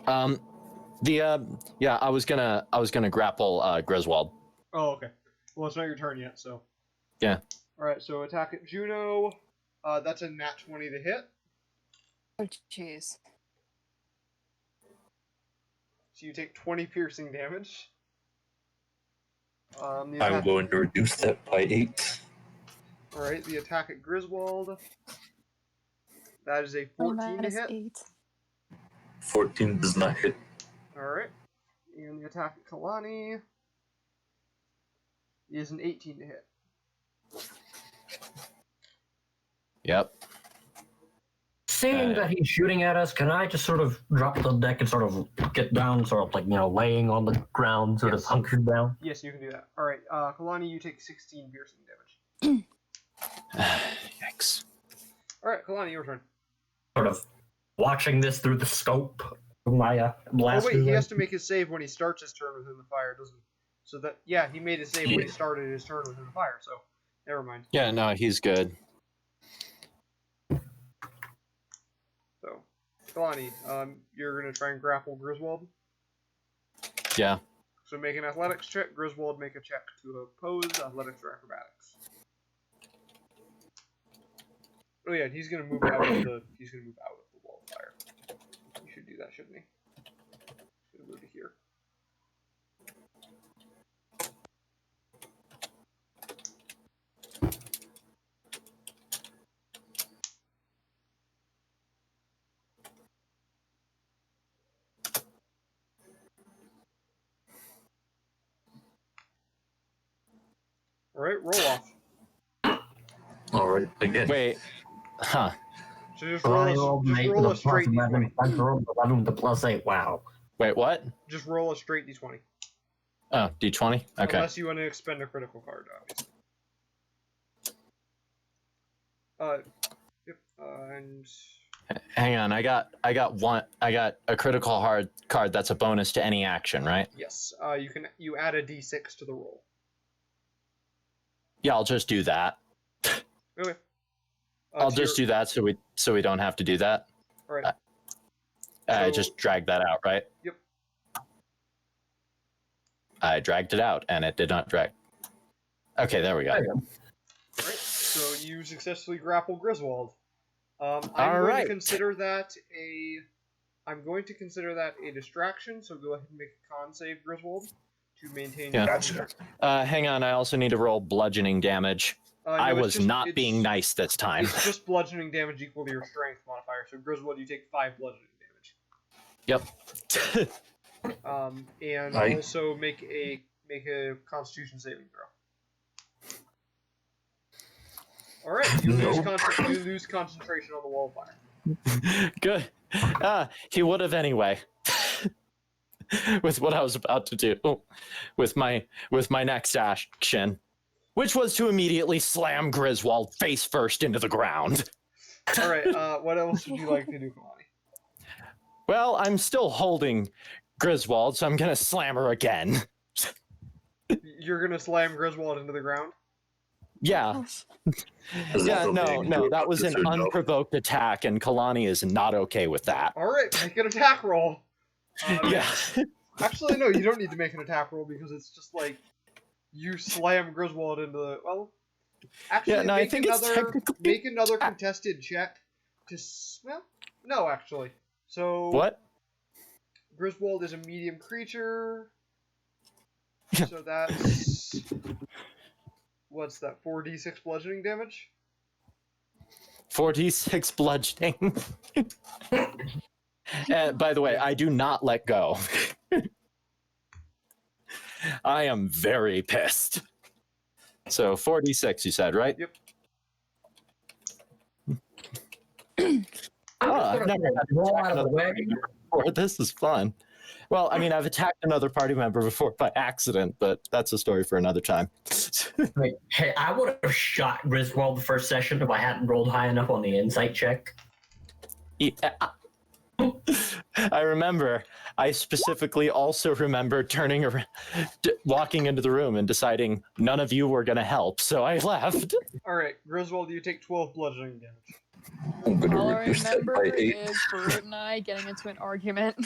Yeah, I was gonna grapple Griswold. Oh, okay. Well, it's not your turn yet, so. Yeah. Alright, so attack at Juneau. That's a nat 20 to hit. Oh, jeez. So you take 20 piercing damage. I'm going to reduce that by 8. Alright, the attack at Griswold. That is a Oh, 14 that to is hit. 8. 14 does not hit. Alright. And the attack at Kalani is an 18 to hit. Yep. Seeing that he's shooting at us, can I just sort of drop the deck and sort of get down, sort of like, laying on the ground, sort of hunkered down? Yes, you can do that. Alright, Kalani, you take 16 piercing damage. Yikes. Alright, Kalani, your turn. Sort of watching this through the scope of my blast. Oh wait, he has to make his save when he starts his turn within the fire, doesn't he? So that, yeah, he made his save when he started his turn within the fire, so never mind. Yeah, no, he's good. So, Kalani, you're gonna try and grapple Griswold. Yeah. So make an athletics check. Griswold, make a check to oppose athletics or acrobatics. Oh yeah, he's gonna move out of the wall of fire. He should do that, shouldn't he? Should have moved to here. Alright, roll off. Alright, again. Wait. Huh. So just roll a straight d20. 11 to plus 8, wow. Wait, what? Just roll a straight d20. Oh, D20? Okay. Unless you want to expend a critical card, obviously. Yep, and... Hang on, I got a critical card that's a bonus to any action, right? Yes, you add a d6 to the roll. Yeah, I'll just do that. Okay. I'll just do that so we don't have to do that. Alright. I So- just dragged that out, right? Yep. I dragged it out and it did not drag. Okay, there we go. Alright, so you successfully grapple Griswold. I'm going Alright. to consider that a distraction, so go ahead and make a con save, Griswold, to maintain Yeah. your Gotcha. Hang on, I also need to roll bludgeoning damage. No, I it's was just- not it's- being nice this time. It's just bludgeoning damage equal to your strength modifier, so Griswold, you take 5 bludgeoning damage. Yep. And Aye. also make a Constitution saving throw. All right, you lose, Nope. you lose concentration on the wall fire. Good. He would have anyway. With what I was about to do with my next action, which was to immediately slam Griswold face first into the ground. All right, what else would you like to do, Kalani? Well, I'm still holding Griswold, so I'm gonna slam her again. You're gonna slam Griswold into the ground? Yeah. Is Yeah, that no, okay? that was an Yes or no? unprovoked attack, and Kalani is not okay with that. All right, make an attack roll. Yeah. Actually, no, you don't need to make an attack roll because it's just like you slam Griswold into the Actually, Yeah, no, I think it's technically make another contested check to smell. No, actually. So What? Griswold is a medium creature. Yeah. So that's what's that? 4d6 bludgeoning damage. 4d6 bludgeoning. By the way, I do not let go. I am very pissed. So 4d6, you said, right? Yep. I've never had to Roll attack out of the another way. party member before. This is fun. Well, I mean, I've attacked another party member before by accident, but that's a story for another time. Wait, hey, I would have shot Griswold the first session if I hadn't rolled high enough on the insight check. Yeah. I remember. I specifically also remember turning around, walking into the room and deciding none of you were going to help, so I left. All right, Griswold, you take 12 bludgeoning damage. I'm gonna All I reduce that remember by 8. is Barut and I getting into an argument.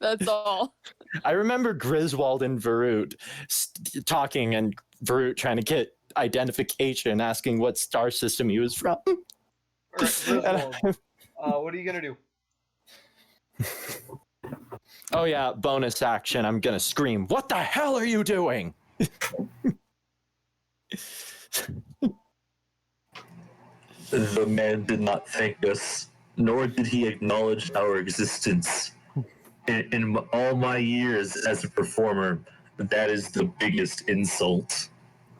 That's all. I remember Griswold and Varut talking, and Varut trying to get identification, asking what star system he was from. All right, Griswold, what are you gonna do? Oh yeah, bonus action. I'm gonna scream, "What the hell are you doing?" The man did not thank us, nor did he acknowledge our existence. In all my years as a performer, that is the biggest insult.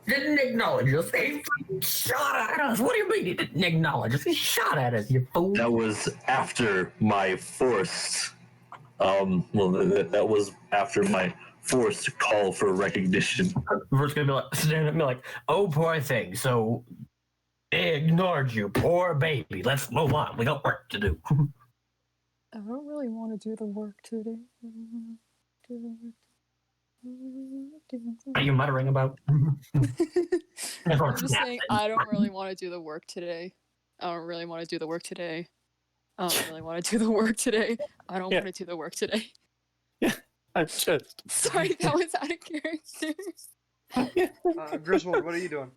Didn't acknowledge us. He shot at us. What do you mean he didn't acknowledge us? He shot at us, you fool. That was after my forced, that was after my forced call for recognition. We're gonna be like, stand up and be like, oh, poor thing. So they ignored you, poor baby. Let's move on. We got work to do. I don't really want to do the work today. What are you muttering about? I'm just saying, I don't really want to do the work today. I don't really want to do the work today. I don't really want to do the work today. I don't Yeah. want to do the work today. I'm just. Sorry, that was out of character. Griswold, what are you doing?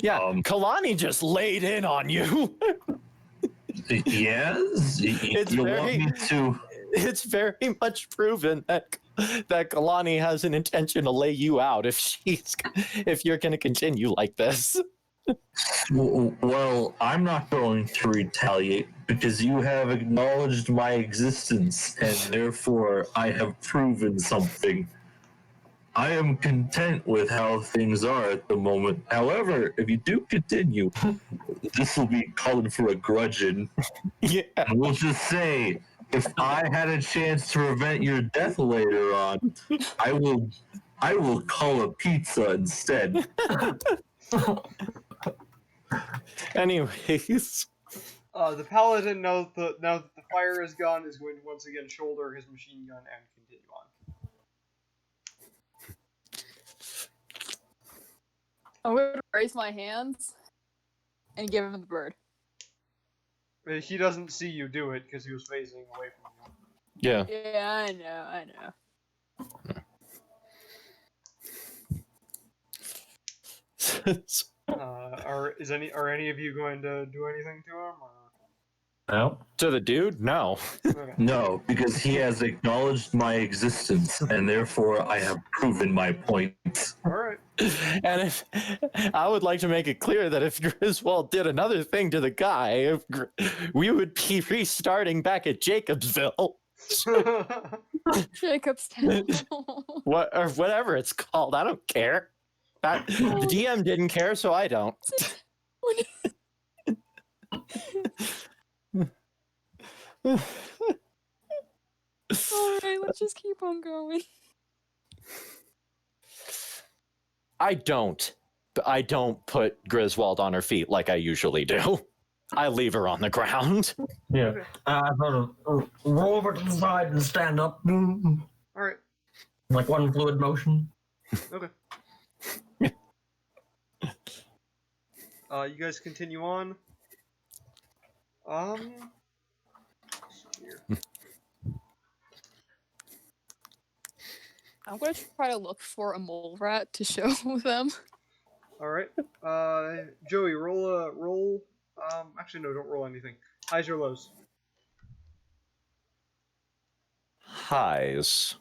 Yeah, Kalani just laid in on you. Yes, It's you very- want me to? It's very much proven that Kalani has an intention to lay you out if you're going to continue like this. Well, I'm not going to retaliate because you have acknowledged my existence, and therefore I have proven something. I am content with how things are at the moment. However, if you do continue, this will be calling for a grudging. Yeah. And we'll just say, if I had a chance to prevent your death later on, I will call a pizza instead. Anyways, The paladin, now that the fire is gone, is going to once again shoulder his machine gun and continue on. I'm going to raise my hands and give him the bird. He doesn't see you do it because he was facing away from you. yeah. Yeah, I know. Are any of you going to do anything to him? Or? No. To the dude? No. Okay. No, because he has acknowledged my existence, and therefore I have proven my point. All right. And if I would like to make it clear that if Griswold did another thing to the guy, we would be restarting back at Jacobsville. Jacobstown. Or whatever it's called. I don't care. The DM didn't care, so I don't. Alright, let's just keep on going. I don't put Griswold on her feet like I usually do. I leave her on the ground. Yeah. Sort of roll over to the side and stand up. Alright. Like one fluid motion. Okay. You guys continue on. Let's see here. I'm gonna try to look for a mole rat to show them. Alright. Joey, roll. Actually, no, don't roll anything. Highs or lows? Highs.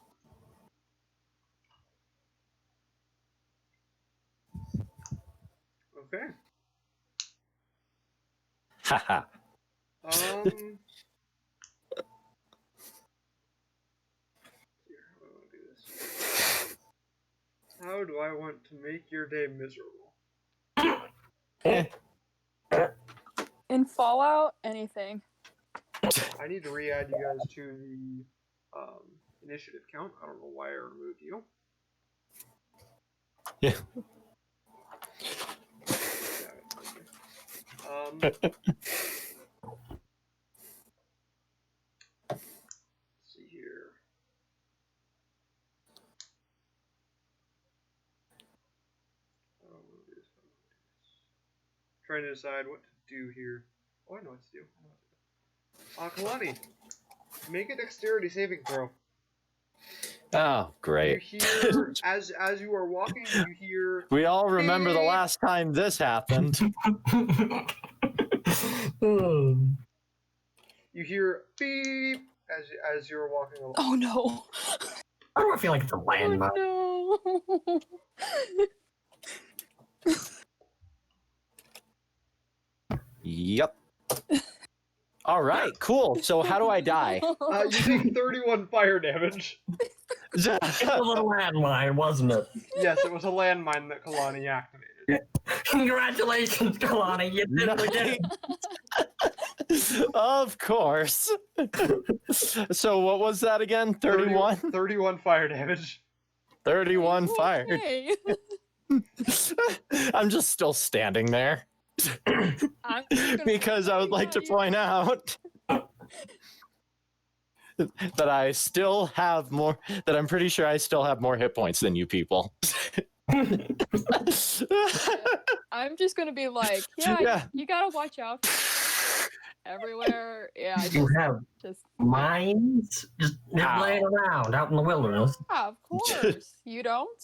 Okay. Haha. Here, how do I want to make your day miserable? In Fallout, anything. I need to re-add you guys to the initiative count. I don't know why I removed you. Yeah. Let's see here. Trying to decide what to do here. Oh, I know what to do. Kalani, make a dexterity saving throw. Oh, great. You hear, as you are walking, you hear... We all remember the last time this happened. You hear beep as you're walking along. Oh no. Why do I feel like it's a landmine? Oh no. Yep. All right, cool. So how do I die? You take 31 fire damage. It was a landmine, wasn't it? Yes, it was a landmine that Kalani activated. Congratulations, Kalani. You did it again. Of course. So what was that again? 31? 31 fire damage. 31 fire. Okay. I'm just still standing there. I'm just gonna Because I would like to point out that I still have more, that I'm pretty sure I still have more hit points than you people. I'm just gonna be like, yeah, Yeah. you gotta watch out everywhere. Yeah, You have just mines just laying around out in the wilderness. yeah, of course. You don't?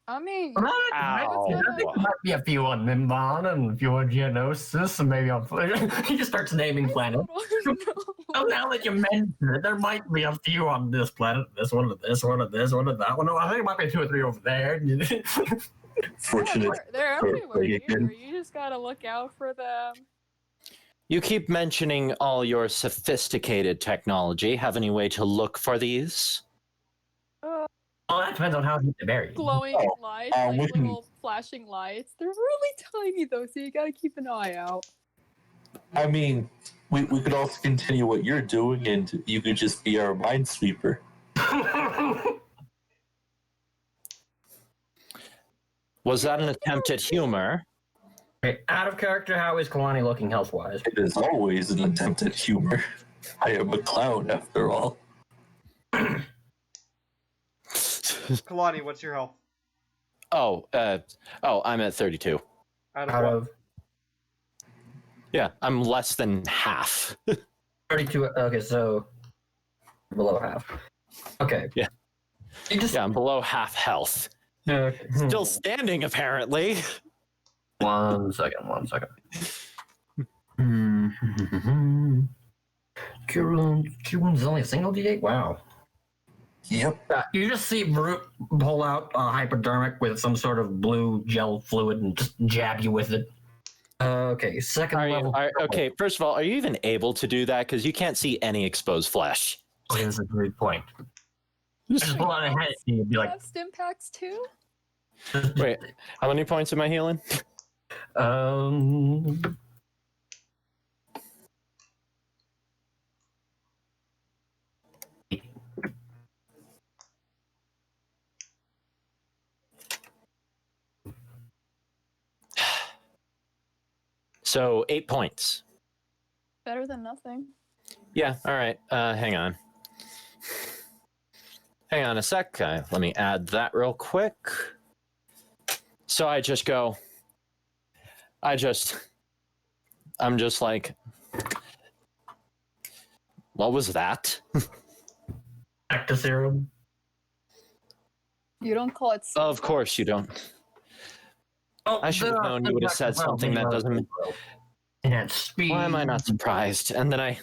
I mean, Ow. what's I gonna- think there might be a few on Mimban and a few on Geonosis and maybe on... He just starts naming planets. Oh, now that you mention it, there might be a few on this planet. This one, this one, this one, and that one. Oh, I think it might be 2 or 3 over there. Fortunate. They're for everywhere you. here. You just gotta look out for them. You keep mentioning all your sophisticated technology. Have any way to look for these? Well, that depends on how deep they bury. Glowing lights, we like can- little flashing lights. They're really tiny though, so you gotta keep an eye out. I mean, we could also continue what you're doing, and you could just be our minesweeper. Was that an attempt at humor? Okay, out of character, how is Kalani looking health-wise? It is always an attempt at humor. I am a clown, after all. Kalani, what's your health? I'm at 32. Out of Out what? of Yeah, I'm less than half. 32, okay, so below half. Okay. Yeah. You just, Yeah, I'm below half health. okay. Still standing, apparently. One second. Cure wounds is only a single D8? Wow. Yep. You just see Brute pull out a hypodermic with some sort of blue gel fluid and just jab you with it. Okay, second level. Okay, first of all, are you even able to do that? Because you can't see any exposed flesh. That's a great point. Just pull out a head and you'd be You like, have stim packs too? Wait, how many points am I healing? Um. So 8 points. Better than nothing. Yeah, all right. Hang on. Hang on a sec. Let me add that real quick. So I'm just like, what was that? Active serum. You don't call it. Of course you don't. Oh, I should have known you would have said something that doesn't. And speed. Why am I not surprised? And then I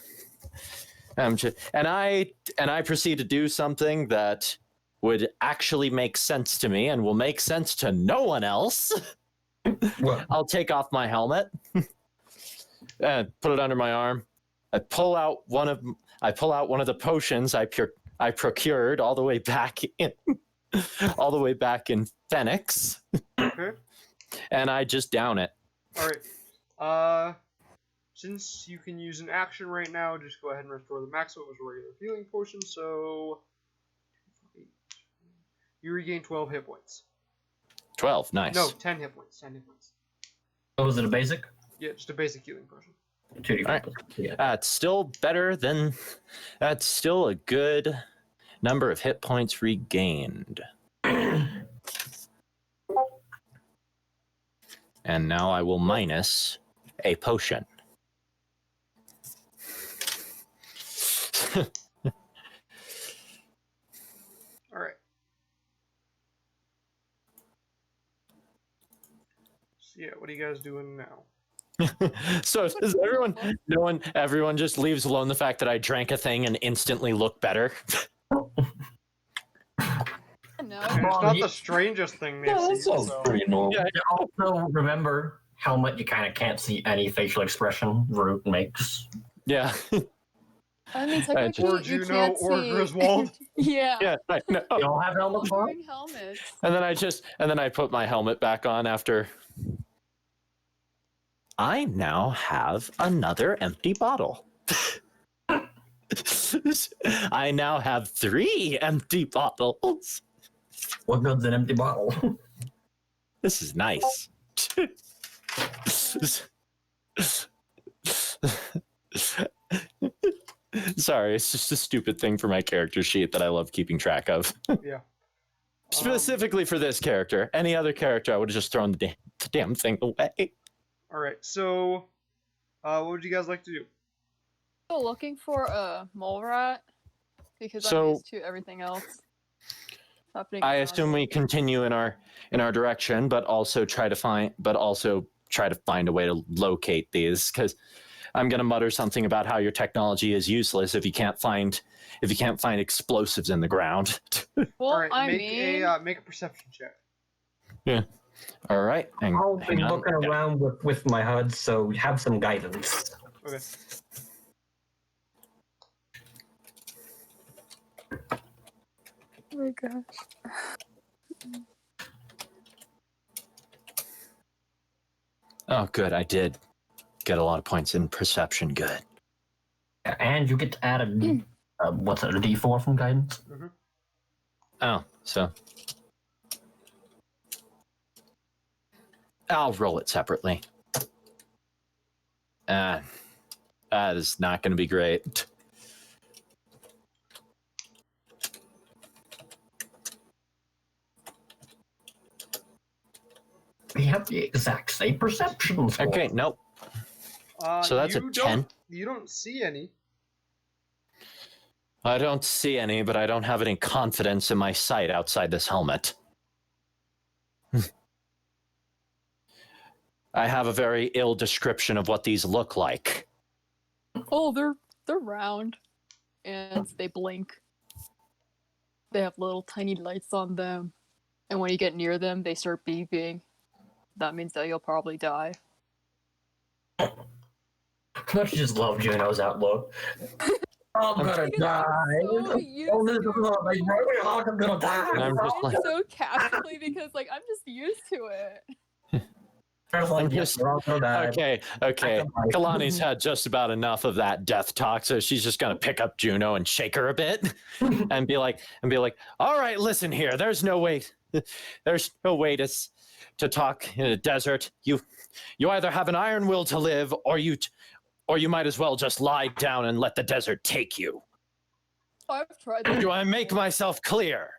proceed to do something that would actually make sense to me and will make sense to no one else. What? I'll take off my helmet and put it under my arm. I pull out one of the potions I procured all the way back in Phoenix, Okay. and I just down it. Alright. Since you can use an action right now, just go ahead and restore the maximum as a regular healing potion, so you regain 12 hit points. 12, nice. No, 10 hit points. 10 hit points. Oh, was it a basic? Yeah, just a basic healing potion. 2d4. All right. Yeah. That's still better than. That's still a good number of hit points regained. And now I will minus a potion. Alright. So yeah, what are you guys doing now? So is everyone just leaves alone the fact that I drank a thing and instantly look better? No. And it's not the strangest thing they've Yeah, that seen, sounds so... pretty normal. Yeah. Also, remember, helmet, you kind of can't see any facial expression Root makes. Yeah. I mean, Or technically, you Juneau can't or see. Griswold. Yeah. Yeah, I know. You all have helmets on? Wearing helmets. And then I put my helmet back on after. I now have another empty bottle. I now have 3 empty bottles. What good's an empty bottle? This is nice. Sorry, it's just a stupid thing for my character sheet that I love keeping track of. Yeah. Specifically for this character. Any other character, I would have just thrown the damn thing away. Alright, so... what would you guys like to do? Still looking for a mole rat because I'm So- used to everything else happening. I around assume me. we continue in our direction, but also try to find a way to locate these, because I'm gonna mutter something about how your technology is useless if you can't find explosives in the ground. Well, Alright, I make mean, make a perception check. All right, I'll be hang on. looking around with my HUD, so have some guidance. Okay. oh my gosh. Oh, good. I did get a lot of points in perception. Good. And you get to add a D4 from guidance? Oh, so I'll roll it separately. That is not going to be great. We have the exact same perception score. Okay, nope. So that's a 10. You don't see any. I don't see any, but I don't have any confidence in my sight outside this helmet. I have a very ill description of what these look like. Oh, they're round, and they blink. They have little tiny lights on them, and when you get near them, they start beeping. That means that you'll probably die. Don't you just love Juneau's outlook? I'm gonna Because die. I'm so used Oh, this is to not my really hard. I'm gonna And die. I'm just it like, so casually because like I'm just used to it. I'm just- we're all gonna die. Okay. Kalani's had just about enough of that death talk, so she's just gonna pick up Juneau and shake her a bit, and be like, all right, listen here. There's no way to talk in a desert. You either have an iron will to live, or you might as well just lie down and let the desert take you. I've tried that. Do I make myself clear?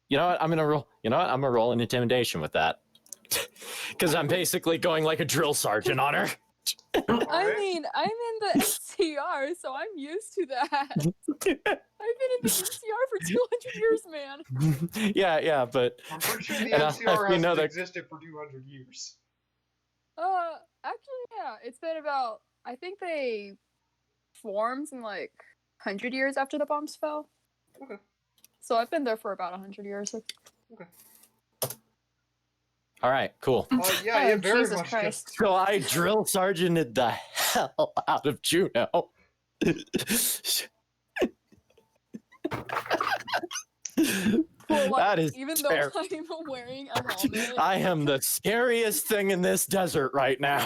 You know what? I'm gonna roll. You know what? I'm gonna roll an intimidation with that. Because I'm basically going like a drill sergeant on her. I mean, I'm in the NCR, so I'm used to that. I've been in the NCR for 200 years, man. yeah, but I'm pretty sure the And NCR you know hasn't that- existed for 200 years. Actually, yeah, it's been about. I think they formed in like 100 years after the bombs fell. Okay. So I've been there for about 100 years. all right, cool. Yeah, Oh, it very Jesus much Christ. So I drill sergeanted the hell out of Juneau. Well, like, That is even though fair. I'm wearing a helmet. I am the scariest thing in this desert right now.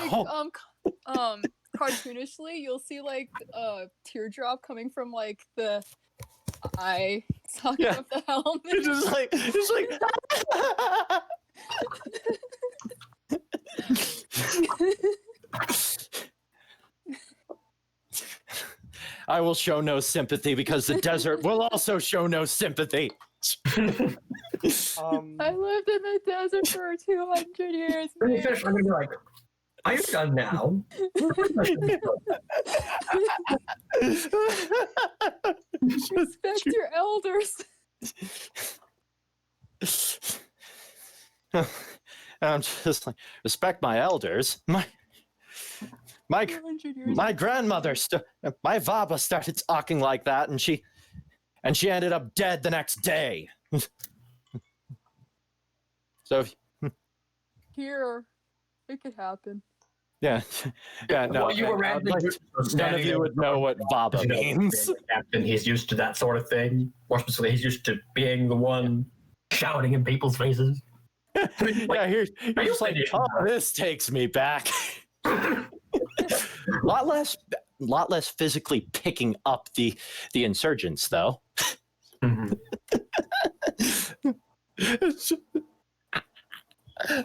Cartoonishly, you'll see like a teardrop coming from like the eye socket Yeah. of the helmet. just like I will show no sympathy because the desert will also show no sympathy. I lived in the desert for 200 years. Pretty Man. fish, I'm gonna be like, are you done now? Respect your elders. I'm just like, respect my elders. My 200 years. my grandmother, my Vaba started talking like that, and she ended up dead the next day. So Here, it could happen. yeah, no. Well, you were I'd randomly like just none of standing you there would know what Vaba you know, means. being the captain, he's used to that sort of thing. More specifically, he's used to being the one shouting in people's faces. Yeah, you're just like, finished oh, now?" this takes me back. lot less physically picking up the insurgents, though. Mhm.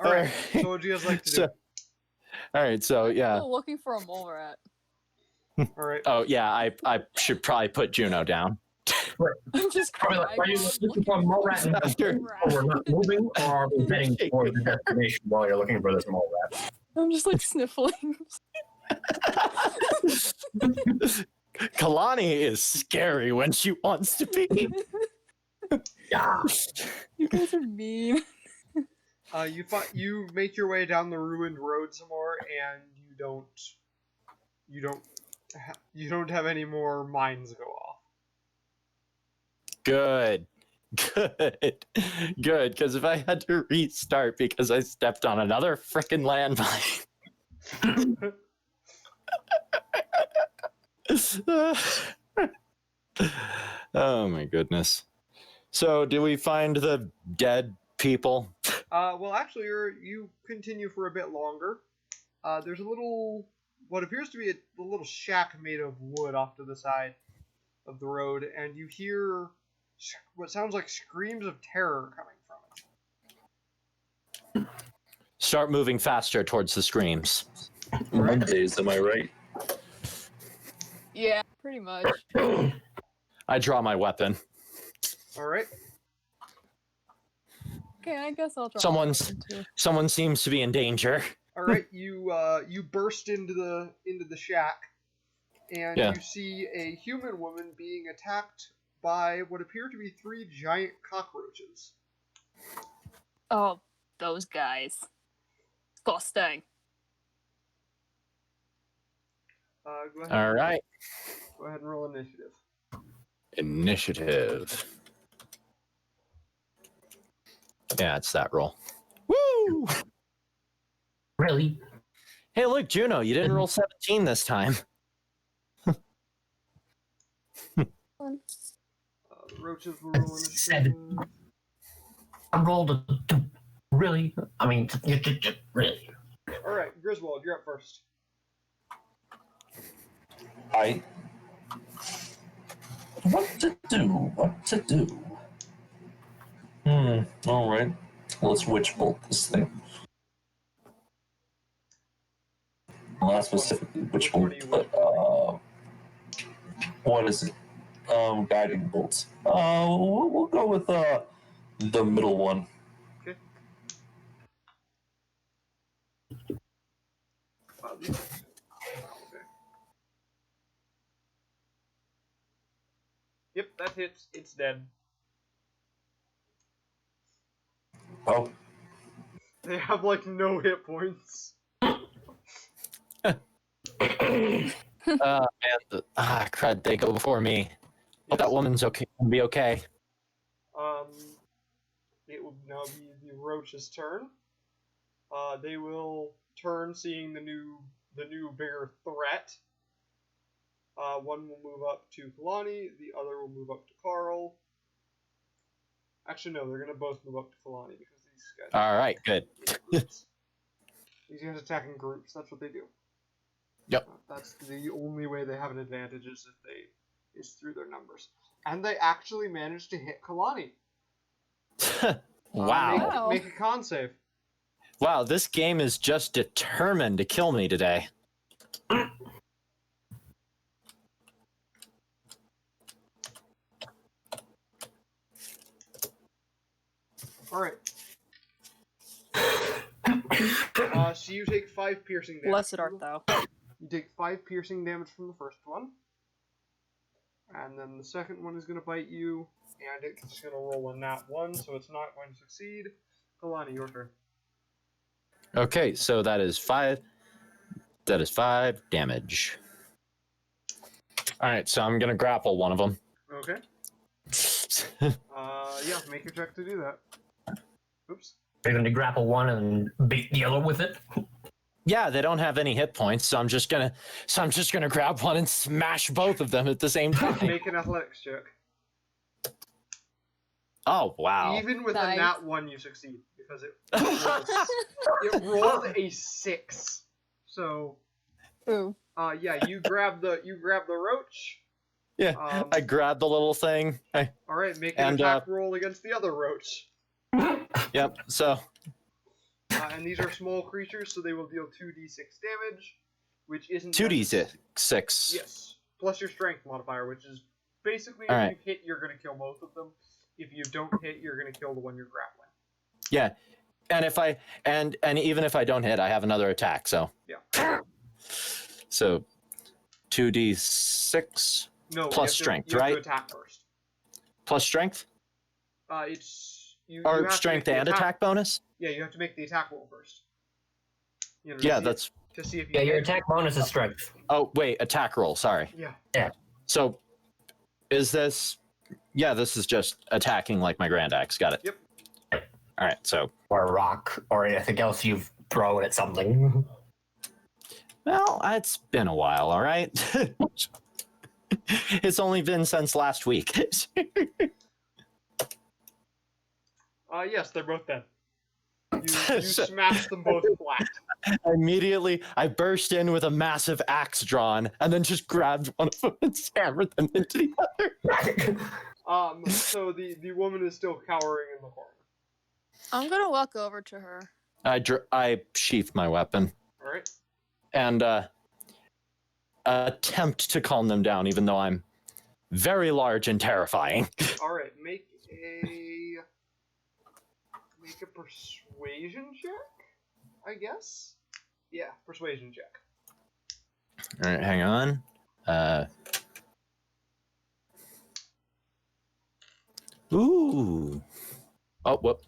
Alright, so what do you guys like to do? All right, so yeah. Still looking for a mole rat. Alright. Oh yeah, I should probably put Juneau down. I'm just Probably like, are you crying. looking for mole rat and After- we're not moving, or are we heading towards the destination while you're looking for this mole rat? I'm just like sniffling. Kalani is scary when she wants to be. Yeah. You guys are mean. You make your way down the ruined road some more, and you don't have any more mines go off. Good. Because if I had to restart because I stepped on another frickin' landmine. Oh my goodness. So, do we find the dead people? Well, actually, you continue for a bit longer. There's what appears to be a little shack made of wood off to the side of the road, and you hear what sounds like screams of terror coming from it. Start moving faster towards the screams. Mondays, am I right? Yeah, pretty much. I draw my weapon. All right. Okay, I guess I'll draw. Someone's- one too. Someone seems to be in danger. All right. You burst into the shack, and Yeah. you see a human woman being attacked by what appear to be 3 giant cockroaches. Oh, those guys. Disgusting. Go ahead. All right. Go ahead and roll initiative. Initiative. Yeah, it's that roll. Woo! Really? Hey, look, Juneau, you didn't roll 17 this time. rolling? The roaches were rolling a 7. I rolled a 2. Really? I mean, really. Alright, Griswold, you're up first. What to do? Alright. Let's witch bolt this thing. Well, not specifically witch bolt, but, what is it? Guiding bolts. We'll go with, the middle one. Okay. Wow, these are... Okay. Yep, that hits. It's dead. Oh, They have, like, no hit points. Crud, they go before me. Hope that woman's okay. Be okay. It will now be the roach's turn. They will turn, seeing the new bigger threat. One will move up to Kalani, the other will move up to Carl. Actually, no, they're gonna both move up to Kalani because these guys. All right, good. These guys attack in groups. That's what they do. Yep. That's the only way they have an advantage is through their numbers. And they actually managed to hit Kalani. Wow. Make a con save. Wow, this game is just determined to kill me today. Alright. So you take 5 piercing damage. Blessed art thou. You take 5 piercing damage from the first one. And then the second one is going to bite you. And it's going to roll a nat 1, so it's not going to succeed. Kalani, your turn. Okay, so that is 5. That is 5 damage. All right, so I'm gonna grapple one of them. Okay. Yeah, make a check to do that. Oops. You're going to grapple one and beat the other with it? Yeah, they don't have any hit points, so I'm just gonna grab one and smash both of them at the same time. Make an athletics check. Oh wow! Even with Nice. a nat 1, you succeed because it rolled a 6. So, Ooh. yeah, you grab the roach. Yeah, I grabbed the little thing. All right, make an attack roll against the other roach. Yep. So. And these are small creatures, so they will deal 2d6 damage, which isn't 2d6. Yes, plus your strength modifier, which is basically All if right. you hit, you're going to kill both of them. If you don't hit, you're going to kill the one you're grappling. Yeah, and if I and even if I don't hit, I have another attack. So. Yeah. So, 2d6 No. plus strength, you have right? to attack first. Plus strength, It's you. or you have to strength make the and attack bonus. Yeah, you have to make the attack roll first. You know, Yeah, to that's. see if you. Yeah, your hit. attack bonus is strength. Oh wait, attack roll. Sorry. Yeah. So, is this? Yeah, this is just attacking like my grand axe. Got it. Yep. All right. So, Or a rock, or anything else you've thrown at something. well, it's been a while. All right. It's only been since last week. Yes, they're both dead. You smash them both flat. Immediately, I burst in with a massive axe drawn, and then just grabbed one of them and hammered them into the other. So the woman is still cowering in the corner. I'm gonna walk over to her. I sheath my weapon All right. and attempt to calm them down, even though I'm very large and terrifying. All right. Make a persuasion check, I guess. Yeah, persuasion check. All right, hang on. Ooh. Oh, whoop.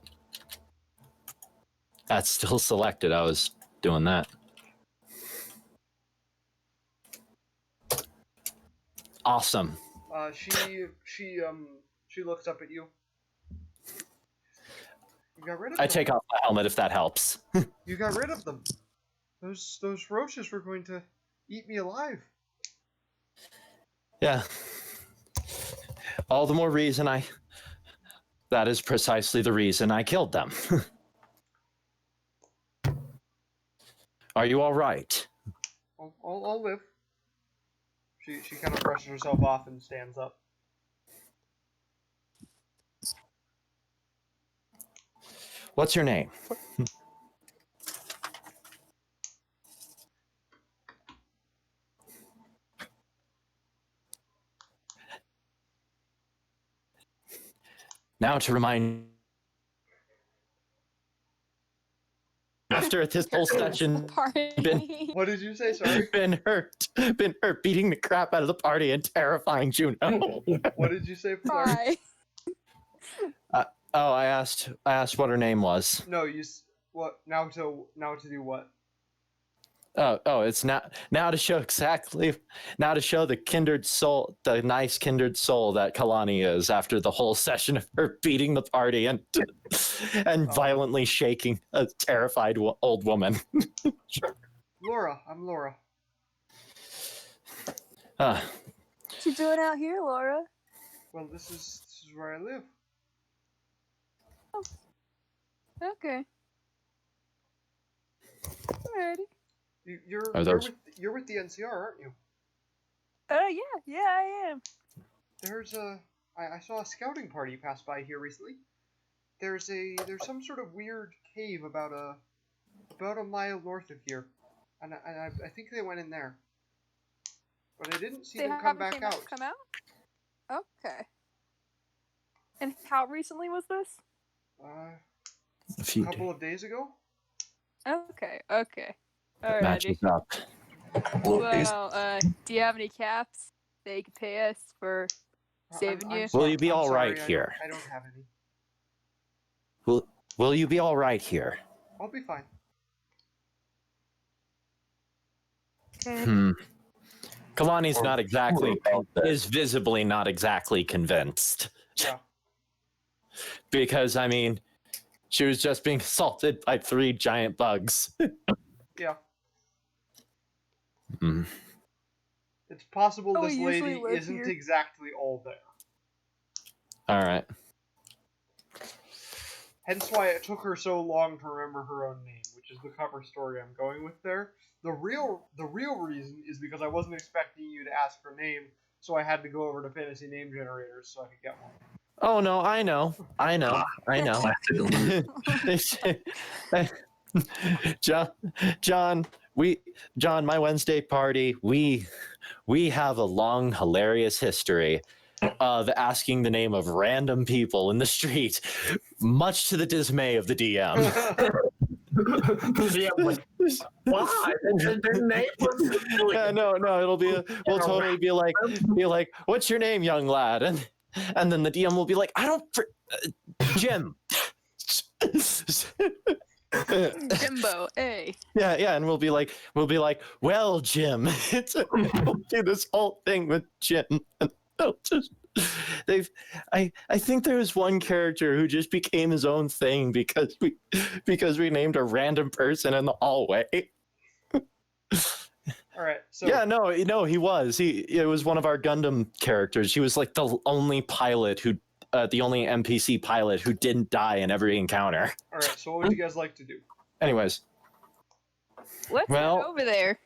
That's still selected. I was doing that. Awesome. She looks up at you. You got rid of I them. take off my helmet if that helps. You got rid of them. Those roaches were going to eat me alive. Yeah. all the more reason that is precisely the reason I killed them. Are you all right? I'll live. She kind of brushes herself off and stands up. What's your name? Now to remind after this whole session Pardon been- me. What did you say? Sorry. been hurt, beating the crap out of the party and terrifying Juneau. What did you say? Sorry. Hi. Oh, I asked what her name was. No, what? Now to do what? Oh, it's now to show the kindred soul, the nice kindred soul that Kalani is after the whole session of her beating the party and violently shaking a terrified old woman. Laura. I'm Laura. Uh, What you doing out here, Laura? Well, this is where I live. Okay. Alrighty. You're with the NCR, aren't you? Yeah, I am. There's I saw a scouting party pass by here recently. There's some sort of weird cave about a mile north of here, and I think they went in there, but I didn't see them come back out. Come out? Okay. And how recently was this? A couple of days ago. Okay. matches Alrighty. up. Well, do you have any caps that you can pay us for saving you? Will you be I'm all sorry, right here? I don't have any. Will you be all right here? I'll be fine. Okay. Kalani's not exactly is visibly not exactly convinced. Yeah. Because I mean, she was just being assaulted by 3 giant bugs. Yeah. Mm. It's possible Oh, this we usually lady live isn't here. exactly all there. All right. Hence why it took her so long to remember her own name, which is the cover story I'm going with there. The real reason is because I wasn't expecting you to ask her name, so I had to go over to Fantasy Name Generators so I could get one. Oh no, I know. John, my Wednesday party, we have a long, hilarious history of asking the name of random people in the street, much to the dismay of the DM. Yeah, like, why? Their name was Yeah, no, we'll totally be like, what's your name, young lad? And then the DM will be like, Jim. Jimbo, hey. Yeah, and we'll be like, well, Jim, we'll do this whole thing with Jim. And I think there was one character who just became his own thing because we named a random person in the hallway. All right. So Yeah, no, he was. It was one of our Gundam characters. He was like the only pilot the only NPC pilot who didn't die in every encounter. all right. So what would you guys like to do? Anyways, What's Well- that over there?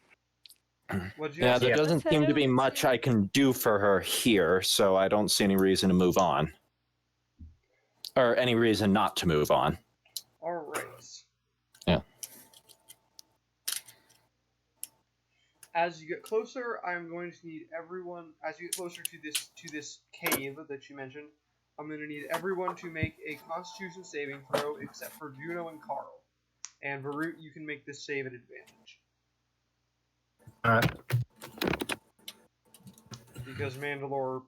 What you yeah, guys there Yeah. doesn't seem to be much I can do for her here, so I don't see any reason to move on. Or any reason not to move on. All right. Yeah. As you get closer, I'm going to need everyone. As you get closer to this cave that you mentioned, I'm going to need everyone to make a Constitution saving throw, except for Juneau and Carl. And Varut, you can make this save at advantage Alright. because Mandalore.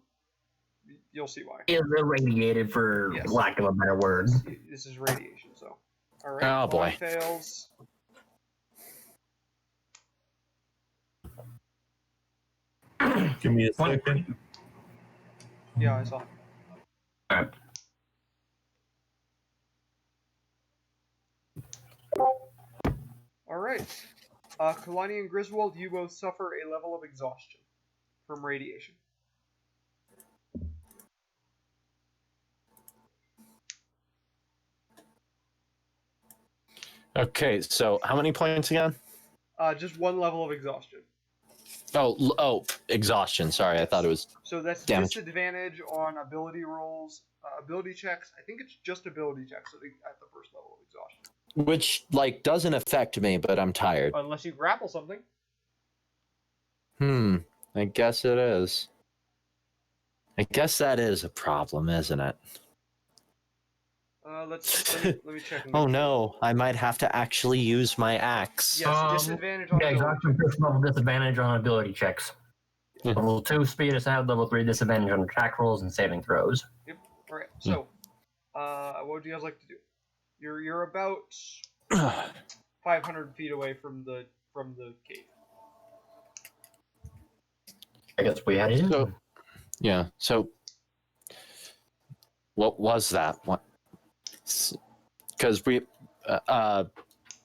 You'll see why. Is irradiated, for Yes. lack of a better word. This is radiation, so. All right. Oh, boy. Con fails. Give me a second. Yeah, I saw. Alright. All right. Kalani and Griswold, you both suffer a level of exhaustion from radiation. Okay, so how many points again? Just one level of exhaustion. Oh, exhaustion. Sorry, I thought it was So that's damage. disadvantage on ability rolls, ability checks. I think it's just ability checks at the first level of exhaustion. Which, like, doesn't affect me, but I'm tired. Unless you grapple something. I guess it is. I guess that is a problem, isn't it? Let me check. Oh no, I might have to actually use my axe. Yes, disadvantage on Yeah, ability exhaustion checks. first level disadvantage on ability checks. Yeah. Level 2 speed is out, level 3 disadvantage on attack rolls and saving throws. Yep. All right. So, what would you guys like to do? You're about 500 feet away from the cave. I guess we had it in. So, yeah, so what was that? What? Because it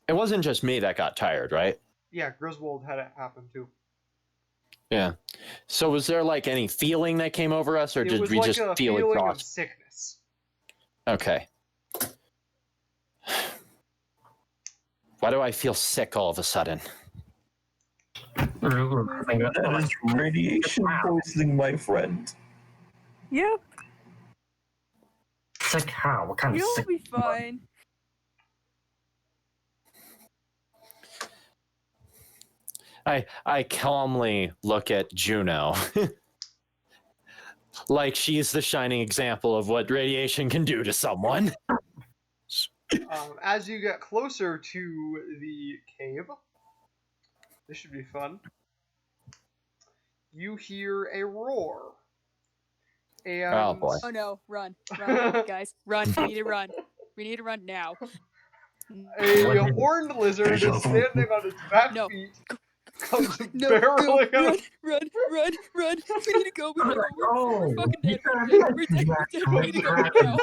wasn't just me that got tired, right? Yeah, Griswold had it happen too. Yeah. So was there like any feeling that came over us, or It did was we like just a feel feeling of exhausted? sickness. Okay. Why do I feel sick all of a sudden? That is radiation poisoning, my friend. Yep, Sick how? What kind of you'll sick? be fine. I calmly look at Juneau. Like she's the shining example of what radiation can do to someone. As you get closer to the cave, this should be fun. You hear a roar. And Oh boy. Oh no, run, guys, run. We need to run. We need to run now. a horned lizard is standing on its back No. feet, comes No, barreling go, out. run. We need to go. We need to go. Oh, We're fucking dead. you We're dead. We need to go now.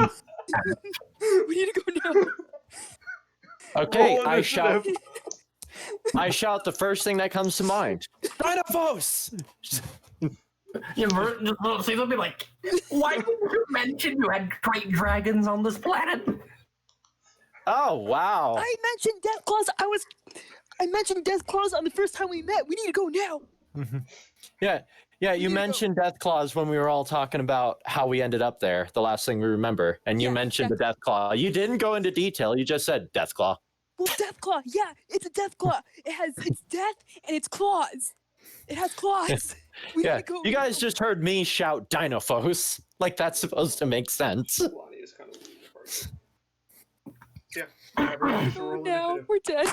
We need to go now. Okay, Roll I shout. initiative. I shout the first thing that comes to mind. Dinophos! See, they'll be like, why didn't you mention you had great dragons on this planet? Oh wow! I mentioned Deathclaws. I mentioned Deathclaws on the first time we met. We need to go now. Yeah. You mentioned Deathclaws when we were all talking about how we ended up there. The last thing we remember, and you Yeah, mentioned the Deathclaw. You didn't go into detail. You just said Deathclaw. Well, Deathclaw. Yeah, it's a Deathclaw. It's death and it's claws. It has claws. We Yeah, need to go. you guys just heard me shout Dinophos. Like that's supposed to make sense. Lonnie is kind of leading the party. Yeah, everyone needs to Oh roll no, initiative. we're dead.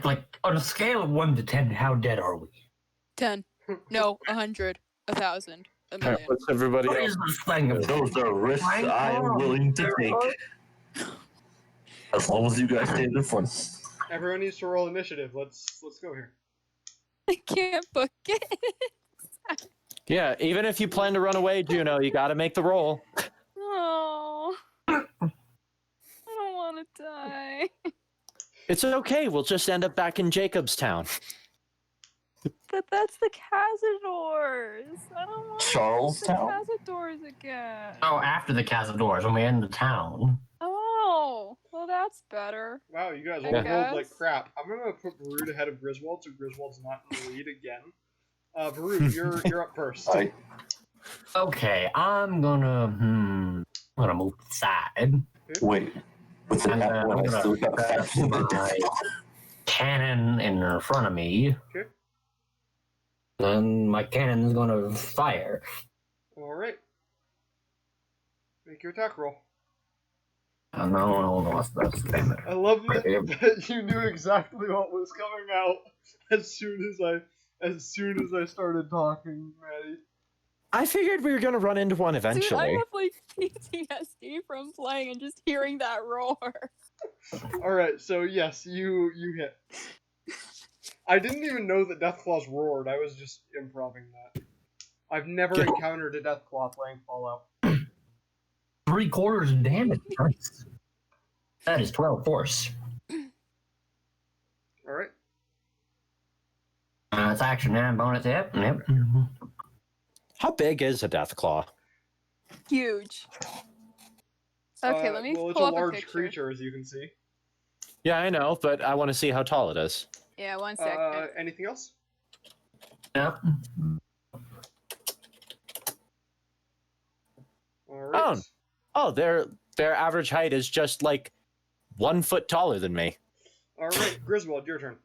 Like on a scale of 1 to 10, how dead are we? 10. No, 100. 1,000. A million. What's everybody What else? is this thing? Those are risks I am willing to take. As long as you guys stay in the front. Everyone needs to roll initiative. Let's go here. I can't book it. Yeah, even if you plan to run away, Juneau, you got to make the roll. Oh. I don't want to die. It's okay. We'll just end up back in Jacobstown. But that's the Cazadors. I don't want Charlestown? the Cazadors again. Oh, after the Cazadors, when we end the town. Oh, well, that's better. Wow, you guys I all rolled guess. like crap. I'm gonna put Varud ahead of Griswold, so Griswold's not in the lead again. Varud, you're up first. Hi. Okay, I'm gonna move aside. Wait. With the And nat one, I still got press my cannon in front of me. Okay. Then my cannon is gonna fire. All right. Make your attack roll. No, that's damn it. I love that you knew exactly what was coming out as soon as I started talking, Maddie. I figured we were going to run into one Dude, I eventually. have like PTSD from playing and just hearing that roar. All right, so yes, you hit. I didn't even know that Deathclaws roared. I was just improving that. I've never encountered a Deathclaw playing Fallout. 3/4 damage. Nice. That is 12 force. All right. It's action and bonus. Yep. How big is a Deathclaw? Huge. Okay, let me Well, it's pull a up a large picture. creature, as you can see. Yeah, I know, but I want to see how tall it is. Yeah, 1 second. Anything else? Yeah. Alright. Oh, their average height is just like 1 foot taller than me. Alright, Griswold, your turn.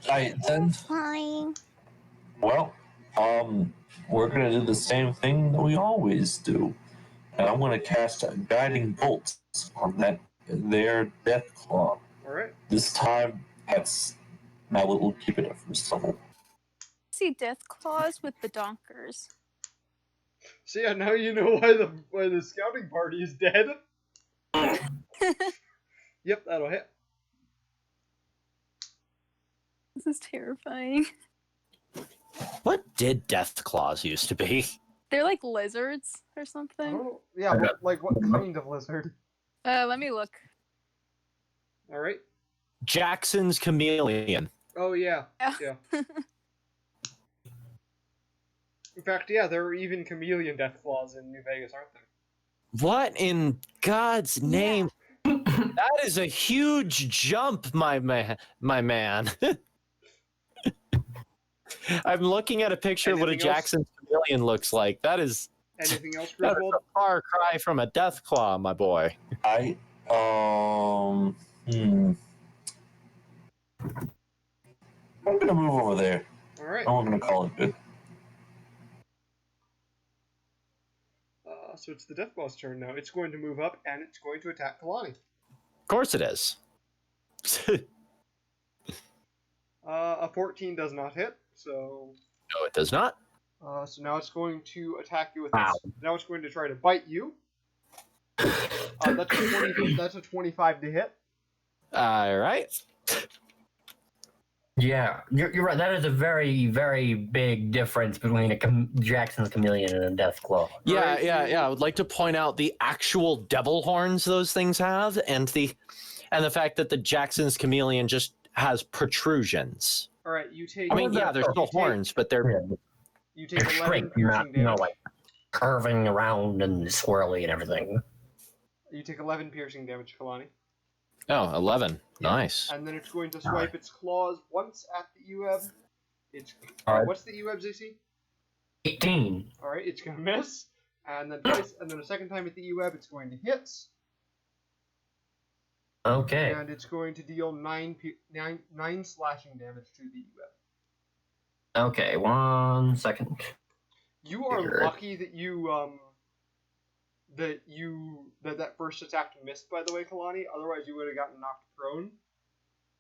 Alright, then. Flying. Well, we're gonna do the same thing that we always do, and I'm gonna cast a guiding bolt on their Deathclaw. Alright. This time, that's my little keep it at first level. See Deathclaws with the donkers. So yeah, now you know why the scouting party is dead. Yep, that'll hit. This is terrifying. What did Deathclaws used to be? They're like lizards or something. Oh, yeah, what kind of lizard? Let me look. Alright. Jackson's chameleon. Oh, yeah. Yeah. Yeah. In fact, yeah, there are even chameleon Deathclaws in New Vegas, aren't there? What in God's name? That is a huge jump, my man. I'm looking at a picture of what a Anything else? Jackson chameleon looks like. That is Anything else, a Griswold? far cry from a Deathclaw, my boy. I'm gonna move over there. Alright. I'm gonna call it good. So it's the Deathclaw's turn now. It's going to move up, and it's going to attack Kalani. Of course it is. A 14 does not hit, so... No, it does not. So now it's going to attack you with Wow. now it's going to try to bite you. That's a 25 to hit. All right. Yeah, you're right. That is a very, very big difference between a Jackson's chameleon and a Deathclaw. Yeah, Right. yeah. I would like to point out the actual devil horns those things have, and the fact that the Jackson's chameleon just has protrusions. Alright, you take... I mean, yeah, they're still horns, but they're You take They're 11 straight, piercing not, damage. like curving around and swirly and everything. You take 11 piercing damage, Kalani. oh 11. Yeah. Nice. And then it's going to swipe its claws once at the UEB. It's... Alright. What's the UEB's AC? 18. Alright, it's going to miss. And then twice, and then a second time at the UEB, it's going to hit. Okay. And it's going to deal 9 slashing damage to the UEB. Okay, 1 second. You are Here. lucky that that first attack missed, by the way, Kalani. Otherwise, you would have gotten knocked prone,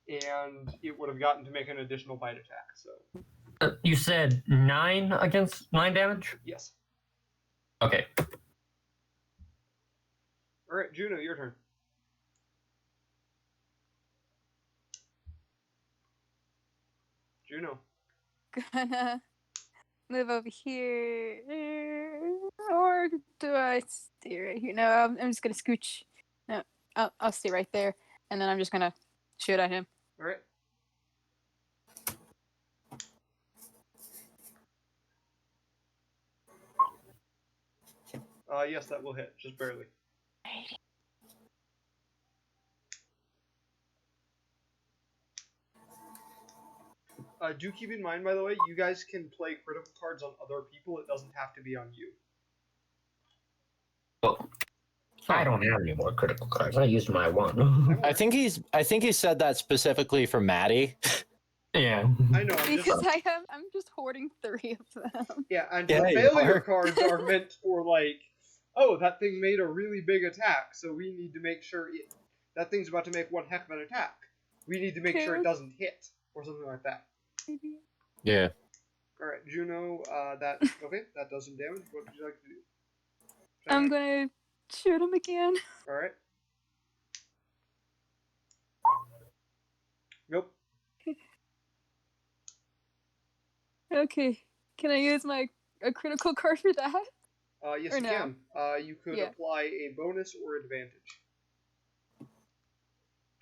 and it would have gotten to make an additional bite attack. So You said 9 against 9 damage? yes. Okay. All right, Juneau, your turn. Juneau. Gonna move over here, or do I stay right here? No, I'm just gonna scooch. No, I'll stay right there, and then I'm just gonna shoot at him. All right. Yes, that will hit, just barely. Do keep in mind, by the way, you guys can play critical cards on other people. It doesn't have to be on you. Well, I don't have any more critical cards. I used my one. I think he said that specifically for Maddie. Yeah. I know. Because I'm just hoarding 3 of them. Yeah, and Yeah, the you failure are. cards are meant for like, oh, that thing made a really big attack, so we need to make sure that thing's about to make one heck of an attack. We need to make sure it doesn't hit, or something like that. Yeah. Alright, Juneau, that does some damage. What would you like to do? I'm gonna shoot him again. Alright. Nope. Okay, can I use a critical card for that? Yes, Or you no? can. You could Yeah. apply a bonus or advantage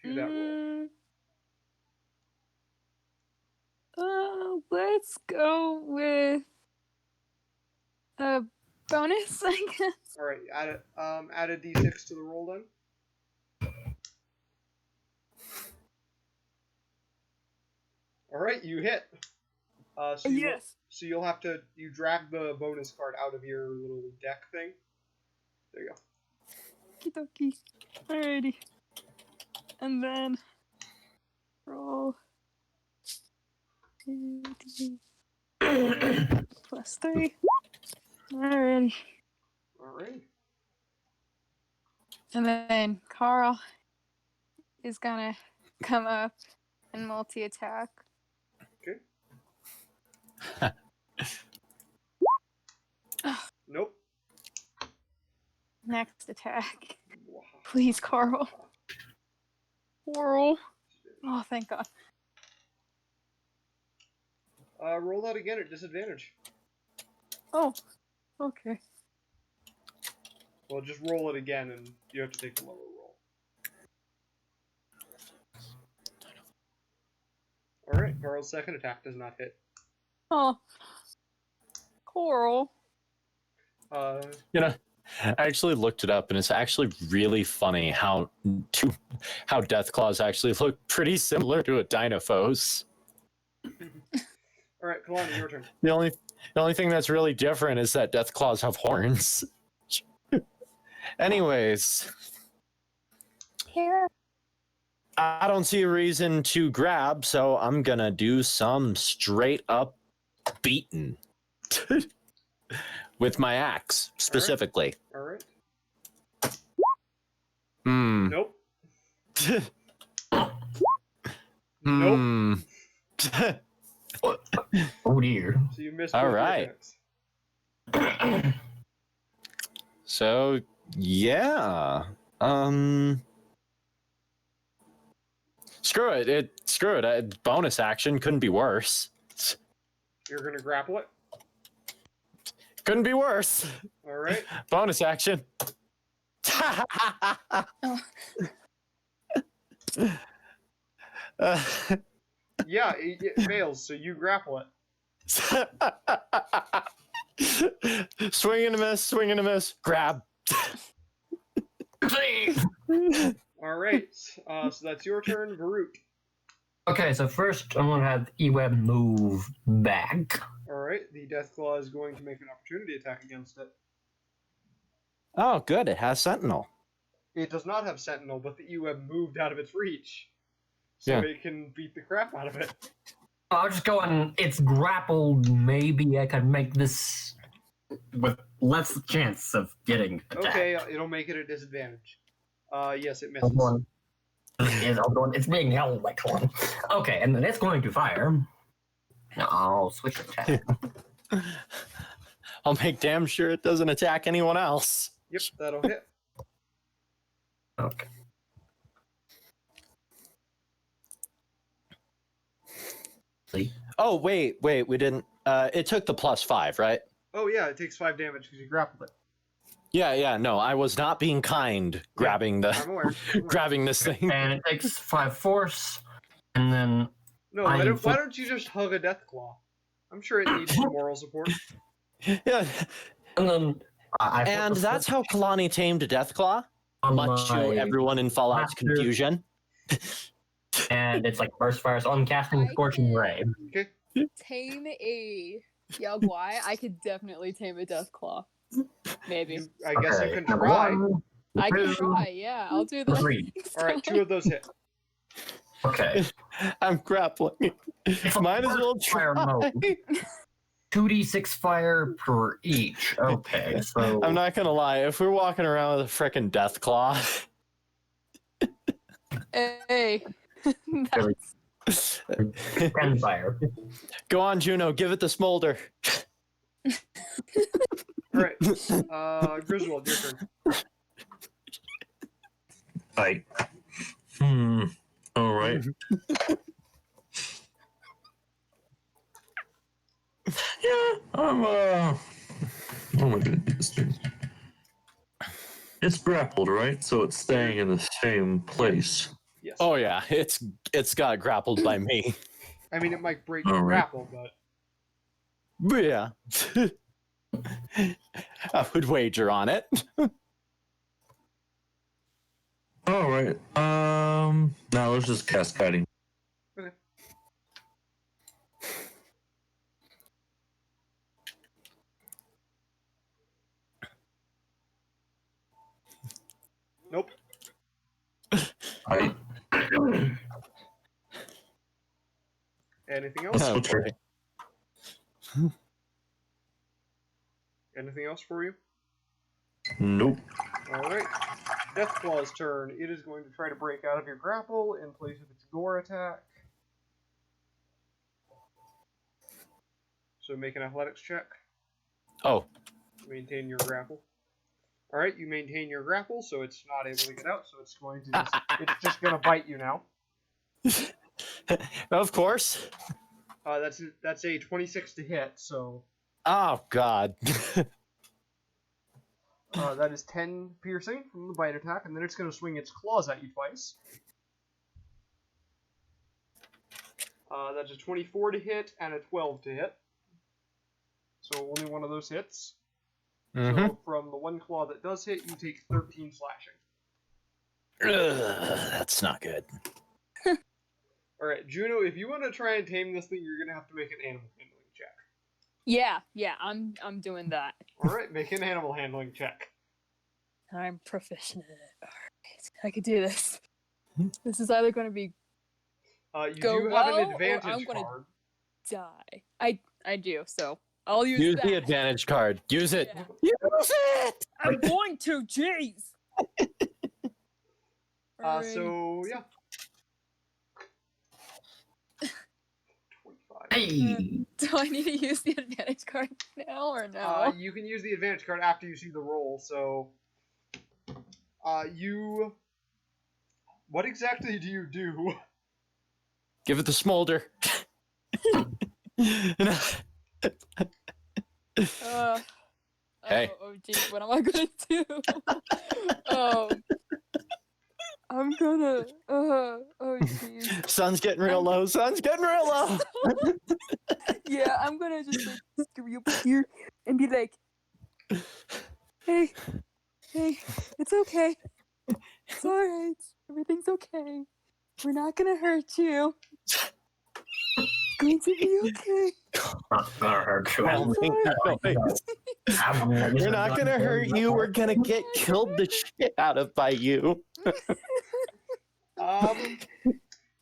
to that roll. Let's go with bonus, I guess. Alright, add a d6 to the roll then. Alright, you hit. So you'll have to drag the bonus card out of your little deck thing. There you go. Okie dokie. Alrighty. And then roll 2d plus 3. Alrighty. Alright. And then Carl is gonna come up and multi-attack. Okay. Nope. Next attack. Please, Carl. Carl. Oh, thank God. Roll that again at disadvantage. Oh, okay. Well, just roll it again, and you have to take the lower roll. Alright, Carl's second attack does not hit. Oh. Coral. You know, I actually looked it up, and it's actually really funny how Deathclaws actually look pretty similar to a Dinophos. Alright, Kalani, your turn. The only thing that's really different is that Deathclaws have horns. Anyways, Here. I don't see a reason to grab, so I'm gonna do some straight up beating with my axe specifically. Alright. Nope. Nope. Oh dear. So you missed. All both your right. attacks. So yeah. Screw it. Screw it. Bonus action couldn't be worse. You're gonna grapple it. Couldn't be worse. Alright. Bonus action. Yeah, it fails, so you grapple it. Swing and a miss, swing and a miss, grab. Alright, so that's your turn, Varut. Okay, so first I'm gonna have Eweb move back. Alright, the Deathclaw is going to make an opportunity attack against it. Oh, good. It has Sentinel. It does not have Sentinel, but the Eweb moved out of its reach. So Yeah. it can beat the crap out of it. I'll just go on. It's grappled. Maybe I can make this with less chance of getting attacked. Okay, it'll make it a disadvantage. Yes, it misses. It's being held by Colin. Okay, and then it's going to fire. I'll switch attack. I'll make damn sure it doesn't attack anyone else. Yep, that'll hit. Okay. See? Oh, wait, we didn't. It took the +5, right? Oh yeah, it takes 5 damage because you grappled it. Yeah, no, I was not being kind grabbing I'm aware. grabbing this thing. And it takes 5 force, and then No, why don't you just hug a Deathclaw? I'm sure it needs some moral support. Yeah. and then And that's how Kalani tamed a Deathclaw, much to everyone in Fallout's master- confusion. And it's like burst fire, so I'm casting Scorching Ray. Okay. Tame a Yogwai. I could definitely tame a Deathclaw. Maybe. I guess you Okay, can number try. 1, I can 2, try, yeah. I'll do that. 3. Alright, 2 of those hit. Okay. I'm grappling. Might as well Fire try. mode. 2d6 fire per each. Okay, so I'm not gonna lie, if we're walking around with a frickin' Deathclaw, Hey. 10 fire. go on, Juneau, give it the smolder. Alright. Griswold, your turn. Right. All right. Yeah, what am I gonna do this turn? It's grappled, right? So it's staying in the same place. Yes. Oh yeah, it's got grappled by me. I mean, it might break the Alright. grapple, but... But yeah. I would wager on it. All right. Now let's just cast guiding. Okay. Nope. I Anything else? Oh, Okay. boy. Anything else for you? Nope. Alright. Deathclaw's turn. It is going to try to break out of your grapple in place of its gore attack. So make an athletics check. Oh, Maintain your grapple. Alright, you maintain your grapple, so it's not able to get out, so it's going to it's just gonna bite you now. of course. That's a 26 to hit, so Oh, God. that is 10 piercing from the bite attack, and then it's gonna swing its claws at you twice. That's a 24 to hit and a 12 to hit. So only one of those hits. Mhm. So from the one claw that does hit, you take 13 slashing. That's not good. Alright, Juneau, if you want to try and tame this thing, you're going to have to make an animal handling check. Yeah, I'm doing that. Alright, make an animal handling check. I'm proficient in it. Alright, I could do this. This is either going to be You Go do have well, an or advantage I'm gonna- card. die. I do, so I'll use Use that. the advantage card. Use it. Yeah. Use it. I'm going to, jeez! Alrighty. So, yeah. 25. Hey! Do I need to use the advantage card now or no? You can use the advantage card after you see the roll, so... What exactly do you do? Give it the smolder. Hey. Oh, geez, what am I gonna do? I'm gonna. Oh, jeez. Sun's getting real low. Sun's getting real low. Yeah, I'm gonna just like scream up here and be like, hey, it's okay. It's alright. Everything's okay. We're not gonna hurt you. It's going to be okay. Not gonna hurt you. I'll make that noise. We're not gonna hurt you. We're gonna get killed the shit out of by you.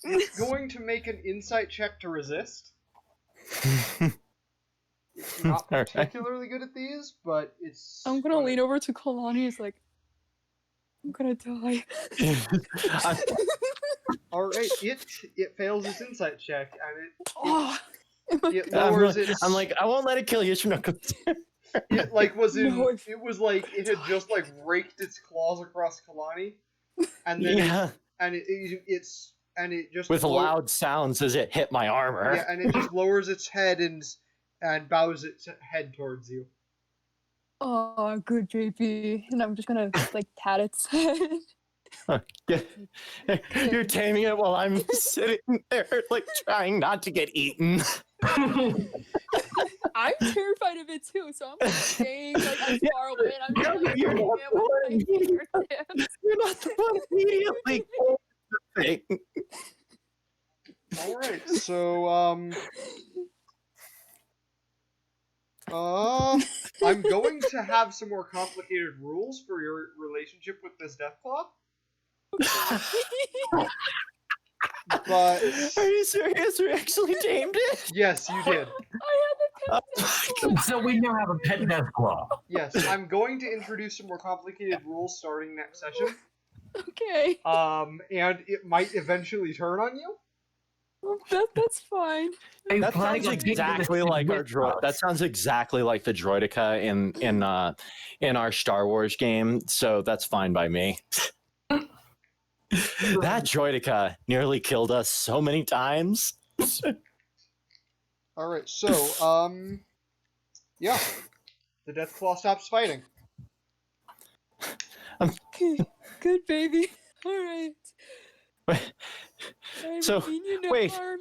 It's going to make an insight check to resist. It's not Alright. particularly good at these, but it's... I'm gonna lean over to Kalani. It's like, I'm gonna die. Alright, it fails its insight check, and Oh, it lowers its... I'm like, I won't let it kill you, Chinook. It like was in. No. It was like it had just like raked its claws across Kalani, and then Yeah, it just with loud sounds as it hit my armor. Yeah, and it just lowers its head and bows its head towards you. oh, good JP. And I'm just gonna like pat its head. You're taming it while I'm sitting there, like trying not to get eaten. I'm terrified of it too, so I'm staying like as far away. And I'm just like, You're not "Yeah, with my fingertips." You're not the one immediately. Thing. All right, so I'm going to have some more complicated rules for your relationship with this Deathclaw. But Are you serious? We actually tamed it? yes, you did. I had the pet. So we now have a pet Deathclaw. Yes, I'm going to introduce some more complicated rules starting next session. Okay, And it might eventually turn on you. that's fine. That sounds exactly like our droid. That sounds exactly like the droidica in our Star Wars game. So that's fine by me. That droidica nearly killed us so many times. All right, so yeah, the Deathclaw stops fighting. Okay, good baby. All right. I So, mean you no wait. harm.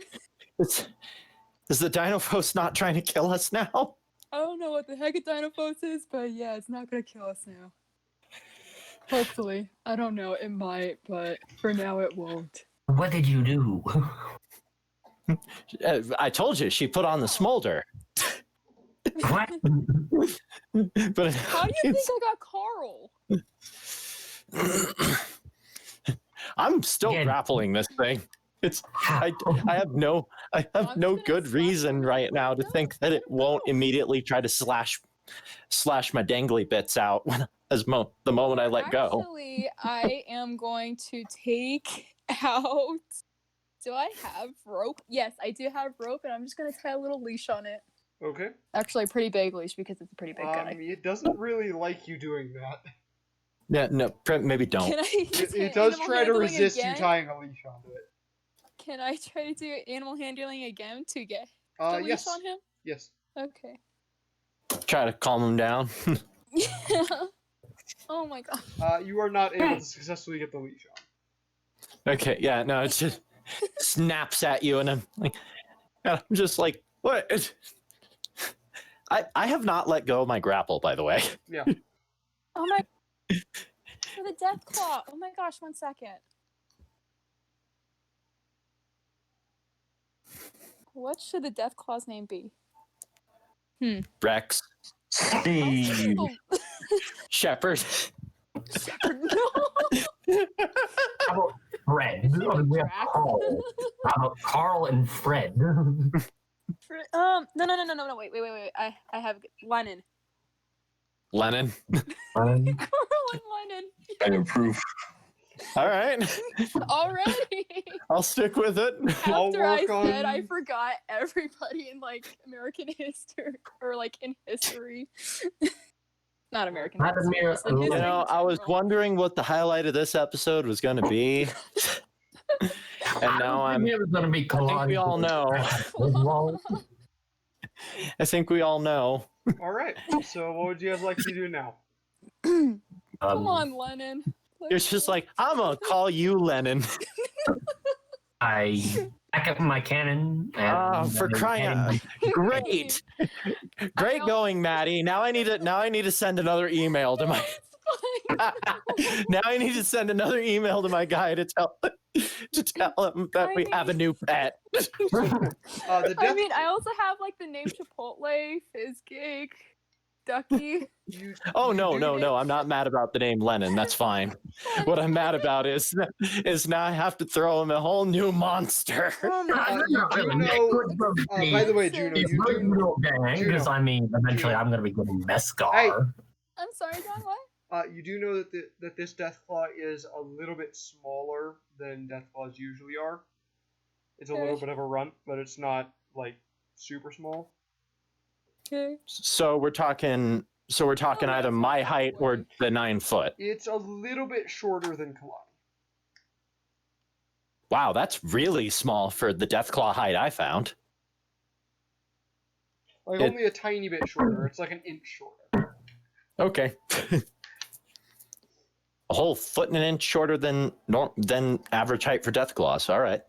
Is the Dino Post not trying to kill us now? I don't know what the heck a Dinophos is, but yeah, it's not gonna kill us now. Hopefully. I don't know, it might, but for now it won't. What did you do? I told you she put on the smolder. What? But How do you think I got Carl? I'm still Again. grappling this thing. It's I have no I'm no gonna good slash reason her. right now to think that it won't immediately try to slash my dangly bits out the moment I let go. Actually, I am going to take out. Do I have rope? Yes, I do have rope, and I'm just gonna tie a little leash on it. Okay. Actually, a pretty big leash because it's a pretty big guy. It doesn't really like you doing that. Yeah, no, maybe don't. Can I? It does try to resist you tying a leash onto it. Can I try to do animal handling again to get the leash Yes. on him? Yes. Okay. Try to calm him down. Yeah. Oh my god. You are not able to successfully get the leash on. Okay, yeah, no, it just snaps at you, and I'm just like, what? I have not let go of my grapple, by the way. Yeah. Oh my. For the Deathclaw. Oh my gosh, 1 second. What should the Deathclaw's name be? Rex, Steve. Oh, Shepherd. Shepherd, no. How about Fred? Oh, we have Drac. Carl. How about Carl and Fred? No, wait. I have Lennon. Lennon. Carl and Lennon. I approve. All right, Already. I'll stick with it. I'll After I work on- said I forgot everybody in like American history or like in history. Not American history. Vladimir just in history You in know, I was general. wondering what the highlight of this episode was going to be, and now It was gonna be think we all know. I think we all know. All right. So, what would you guys like to do now? Come on, Lennon. You're just like, I'm gonna call you Lennon. I back up my cannon. And For crying out! Great, great I going, Maddie. Now I need to send another email to my. Now I need to send another email to my guy to tell him that we have a new pet. The I death. mean, I also have like the name Chipotle, Fizzcake, Ducky. Oh no! I'm not mad about the name Lennon. That's fine. What I'm mad about is now I have to throw him a whole new monster. Oh my By the way, Juneau, you do. Because I mean, eventually I'm gonna be getting Mescar. Hey. I'm sorry, John. What? You do know that this Deathclaw is a little bit smaller than Deathclaws usually are. It's a little Okay. bit of a runt, but it's not like super small. Okay. So we're talking either my height or the 9 foot. It's a little bit shorter than Kalani. Wow, that's really small for the Deathclaw height I found. Like only a tiny bit shorter. It's like an inch shorter. Okay. A whole foot and an inch shorter than average height for Deathclaws. All right.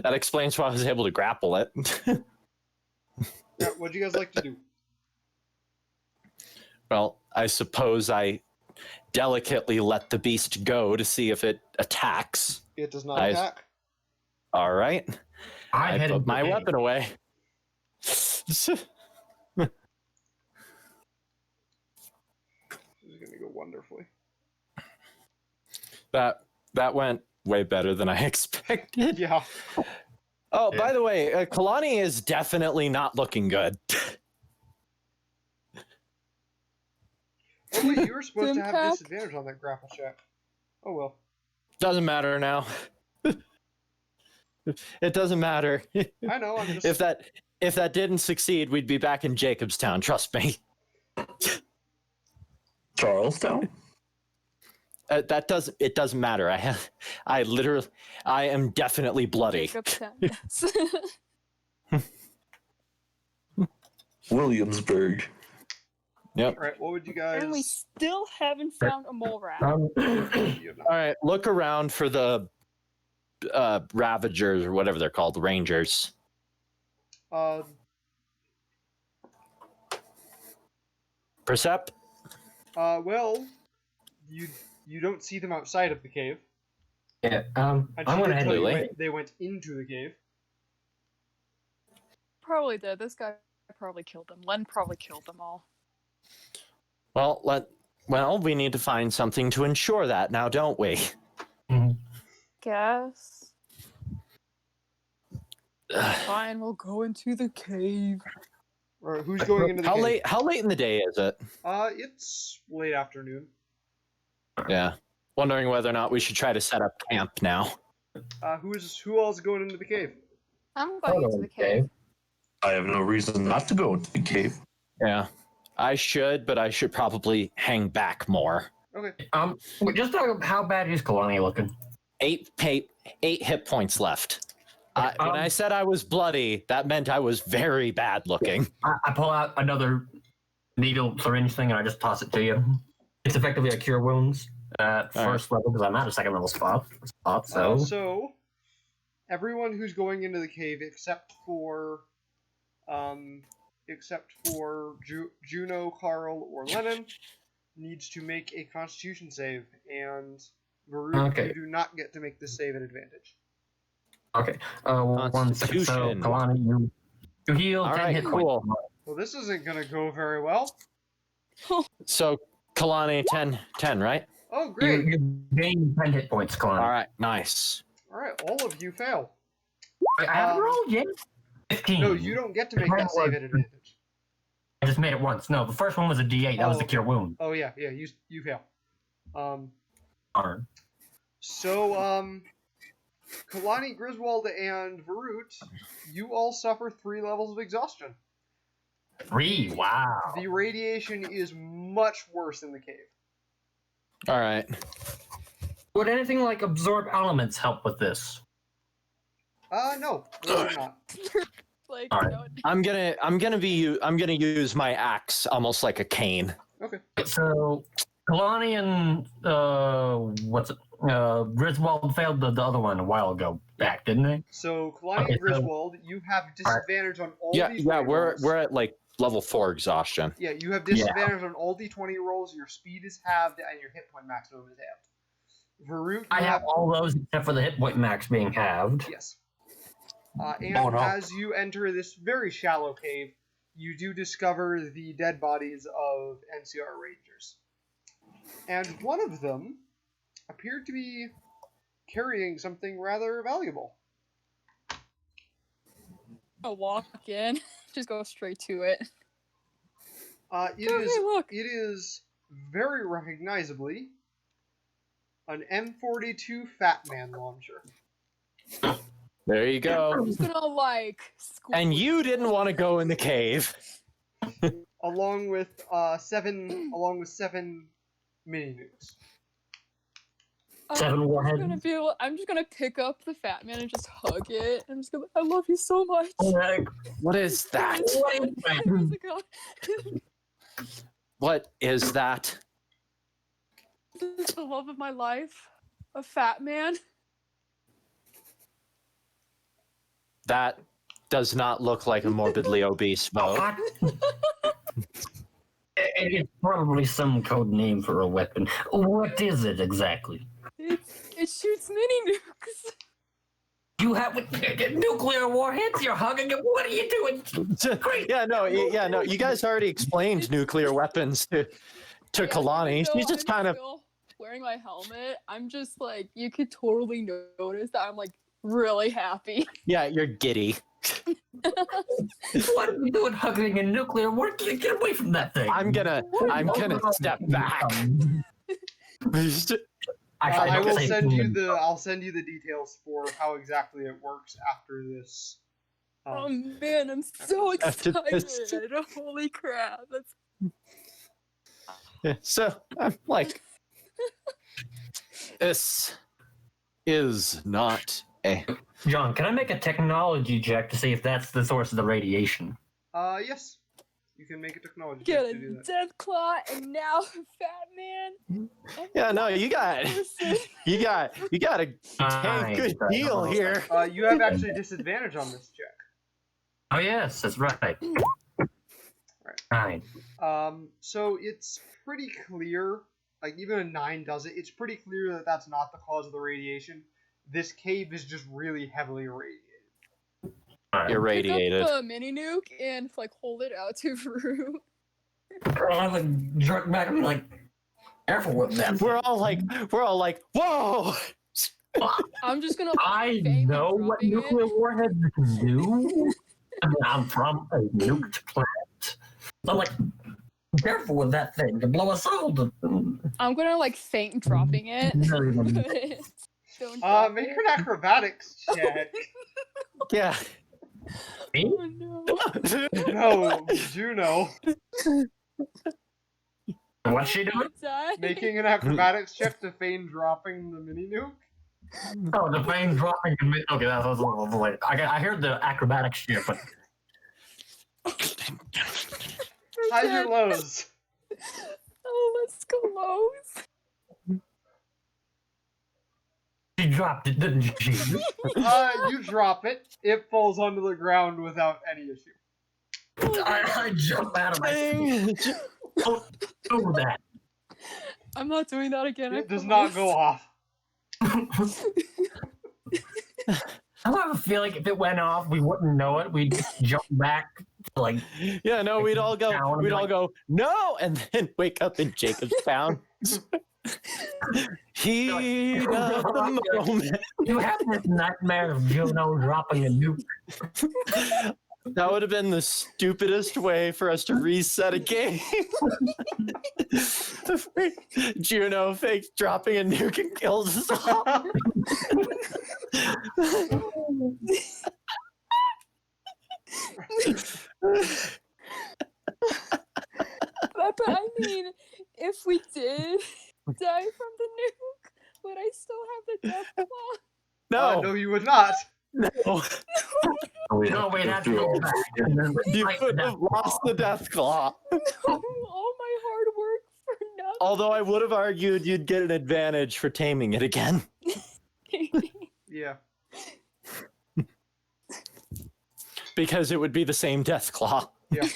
That explains why I was able to grapple it. Yeah, what'd you guys like to do? Well, I suppose I delicately let the beast go to see if it attacks. It does not I- attack. All right. I headed put my to weapon away. This is gonna go wonderfully. That went way better than I expected. Yeah. Oh, by the way, Kalani is definitely not looking good. Oh wait, you were supposed to have Impact. disadvantage on that grapple check. Oh well. Doesn't matter now. It doesn't matter. I know. I'm just. If that didn't succeed, we'd be back in Jacobstown. Trust me. Charlestown? It doesn't matter. I am definitely bloody. Jacobstown, yes. Williamsburg. Yep. All right. What would you guys? And we still haven't found a mole rat. You have not- All right. Look around for the Ravagers or whatever they're called, the Rangers. Percept? Well, you don't see them outside of the cave. Yeah. And I'm she gonna did head tell you Really? they went into the cave. Probably did. This guy probably killed them. Len probably killed them all. Well, we need to find something to ensure that now, don't we? Guess. Fine, we'll go into the cave. Or who's going into the cave? How late in the day is it? It's late afternoon. Yeah. Wondering whether or not we should try to set up camp now. Who else is going into the cave? I'm going into the cave. I have no reason not to go into the cave. Yeah. I should, but I should probably hang back more. Okay. Just talk about how bad is Kalani looking? 8 hit points left. When I said I was bloody, that meant I was very bad looking. I pull out another needle syringe thing and I just toss it to you. It's effectively a cure wounds at first level because I'm at a second level spot. So everyone who's going into the cave except for Juneau, Carl, or Lennon needs to make a Constitution save, and Varut, you do not get to make this save at advantage. Okay. 1 second. So Constitution. Kalani, you heal 10 hit cool. points. Well, this isn't gonna go very well. So, Kalani, 10, right? Oh, great! You gain 10 hit points, Kalani. All right, nice. All right, all of you fail. I haven't rolled yet. 15. No, you don't get to make that save at advantage. I just made it once. No, the first one was a D8. That was the cure wound. Oh yeah, you fail. Darn. So Kalani, Griswold, and Varut, you all suffer 3 levels of exhaustion. 3. Wow. The radiation is much worse in the cave. All right. Would anything like absorb elements help with this? No, really not. Like, All right. no, I'm gonna use my axe almost like a cane. Okay. So, Kalani and Griswold failed the other one a while ago back, didn't they? So Kalani and Griswold, you have disadvantage on all Yeah, these. yeah, 20 we're rolls. at like level 4 exhaustion. Yeah, you have disadvantage on all D20 rolls. Your speed is halved, and your hit point maximum is halved. Varut, I have all those except for the hit point max being halved. Yes. And Oh, no. as you enter this very shallow cave, you do discover the dead bodies of NCR Rangers. And one of them appeared to be carrying something rather valuable. I'll walk in. Just go straight to it. It is very recognizably an M42 Fat Man launcher. There you go. I'm just gonna like. And you didn't want to go in the cave. along with 7 mini nukes. 7 warheads. I'm just gonna pick up the Fat Man and just hug it. I'm just gonna. I love you so much. What is that? What is that? This is the love of my life. A Fat Man. That does not look like a morbidly obese bow. What? It's probably some code name for a weapon. What is it exactly? It shoots mini nukes. You have nuclear warheads? You're hugging it? What are you doing? Yeah, no. You guys already explained nuclear weapons to Kalani. So She's just I'm kind of still wearing my helmet. I'm just like, you could totally notice that I'm like really happy. yeah. You're giddy. What are you doing hugging a nuclear war? Get away from that thing. I'm gonna step back. I'll send you the details for how exactly it works after this. Oh man, I'm so After excited! this. Holy crap! That's Yeah, so I'm like, this is not a. John, can I make a technology check to see if that's the source of the radiation? Yes. You can make a technology get check a to do that. Deathclaw and now Fat Man. Yeah, no, you got a dang good deal here. You have actually disadvantage on this check. Oh yes, that's right. Alright. 9. So it's pretty clear, like even a 9 does it. It's pretty clear that that's not the cause of the radiation. This cave is just really heavily irradiated. Irradiated. Pick up the mini nuke and like hold it out to Rue. I like jerk back and be like, careful with that. We're all like, whoa! I'm just gonna. I fame know what dropping nuclear it. warheads can do. I mean, I'm from a nuked planet. I'm like, careful with that thing to blow us all to. I'm gonna like faint dropping it. Don't drop Make it. an acrobatics check. Yeah. Oh no. No, Juneau. What's she doing? Die. Making an acrobatics check to feign dropping the mini nuke. Oh, the plane dropping. Okay, that was a little late. I heard the acrobatics shit, but Highs or lows? Oh, let's go lows. she dropped it, didn't she? You drop it. It falls onto the ground without any issue. I jump out of my seat. Don't do that. I'm not doing that again. I It does not promise. go off. I have a feeling if it went off, we wouldn't know it. We'd jump back to like. Yeah, no, we'd all go, no, and then wake up in Jacob's Town. Heat of the moment. You have this nightmare of Juneau dropping a nuke. That would have been the stupidest way for us to reset a game. Juneau fakes dropping a nuke and kills us all. But I mean, if we did die from the nuke, would I still have the Deathclaw? No, No, you would not. no. No, we'd have to go back. And then You fight would the have lost the Deathclaw. All my hard work for nothing. Although I would have argued you'd get an advantage for taming it again. Yeah. Because it would be the same Deathclaw. Yeah.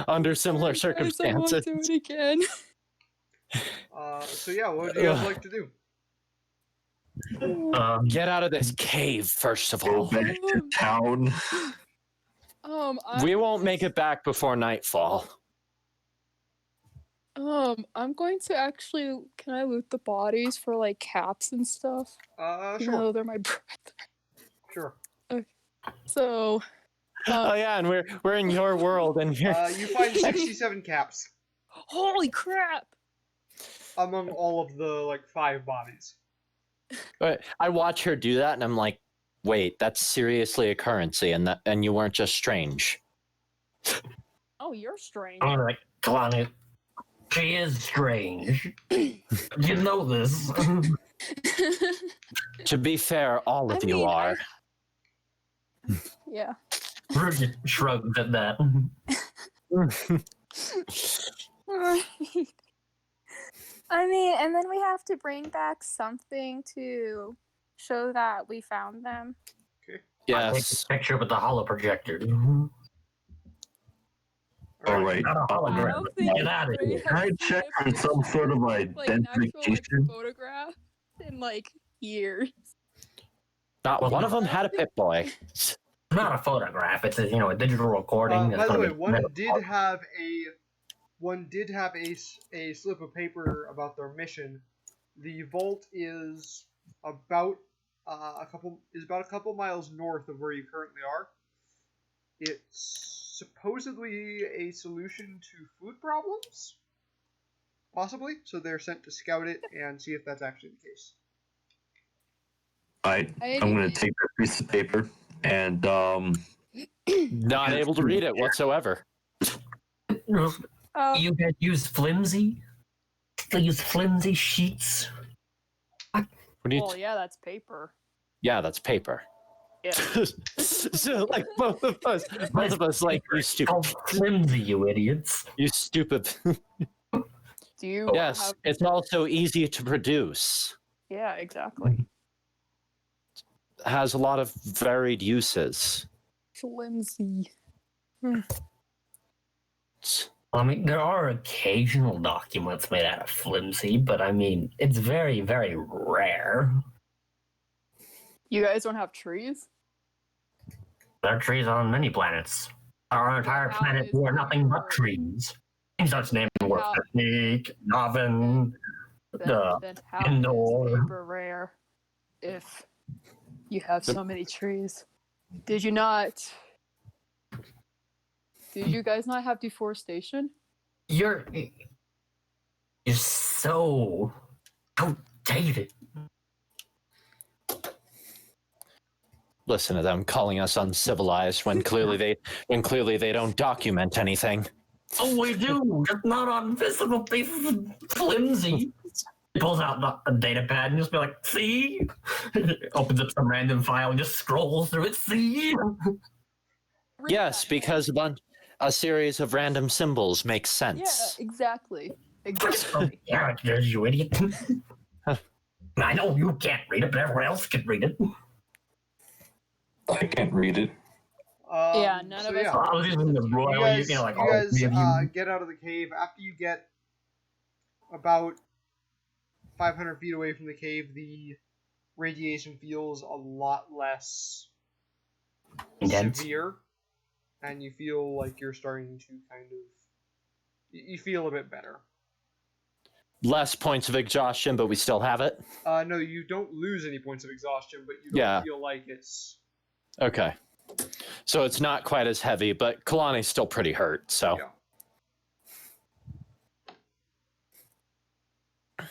Under similar Guys, I won't circumstances. do it again. So yeah, what would you guys like to do? Get out of this cave, first of Go all. back to town. We won't make it back before nightfall. I'm going to actually. Can I loot the bodies for like caps and stuff? Sure. No, they're my brother. Sure. So. Oh yeah, and we're in your world, and you're You find 67 caps Holy crap! among all of the like 5 bodies. But I watch her do that, and I'm like, wait, that's seriously a currency, and you weren't just strange. Oh, you're strange. I'm like, Kalani, she is strange. You know this. To be fair, all of you are. Yeah. Rude shrugged at that. I mean, and then we have to bring back something to show that we found them. I take Yes. a picture with the holo projector. All right. Not a I hologram. don't think Get out of Ray here. has Can I seen check a for some sort of picture, like an actual like, identification? photograph in like years. Not one of them had a Pip-Boy. It's not a photograph. It's a digital recording. By It's the gonna way, be one did have a slip of paper about their mission. The vault is about a couple miles north of where you currently are. It's supposedly a solution to food problems, possibly. So they're sent to scout it and see if that's actually the case. I'm going to take that piece of paper and Not able to read it whatsoever. Oh, You guys use flimsy? They use flimsy sheets? What do you? Well, yeah, that's paper. Yeah, that's paper. Yeah. So like both of us, like you It's stupid, called flimsy, you idiots. you stupid. Do you? Yes, have- it's also easy to produce. Yeah, exactly. Has a lot of varied uses. Flimsy. I mean, there are occasional documents made out of flimsy, but I mean, it's very, very rare. You guys don't have trees? There are trees on many planets. Our entire How planet, is we are nothing but your- trees. In such names were How- Fatigue, Noven, Then how indoor. is paper rare if you have so many trees? Did you not? Did you guys not have deforestation? You're so outdated. Listen to them calling us uncivilized when clearly they don't document anything. Oh, we do, just not on physical pieces of flimsy. He pulls out a data pad and just be like, see? Opens up some random file and just scrolls through it, see? Yes, because a series of random symbols makes Yeah, sense. exactly. Oh, characters, you idiot. I know you can't read it, but everyone else can read it. I can't read it. Yeah, none of us. Yeah. I was using the You royal, guys, like, you all guys three of you. get out of the cave. After you get about 500 feet away from the cave, the radiation feels a lot less Intense. severe, and you feel like you're starting to kind of... You feel a bit better. Less points of exhaustion, but we still have it. No, you don't lose any points of exhaustion, but you don't feel like it's... Okay. So it's not quite as heavy, but Kalani's still pretty hurt, so. Yeah.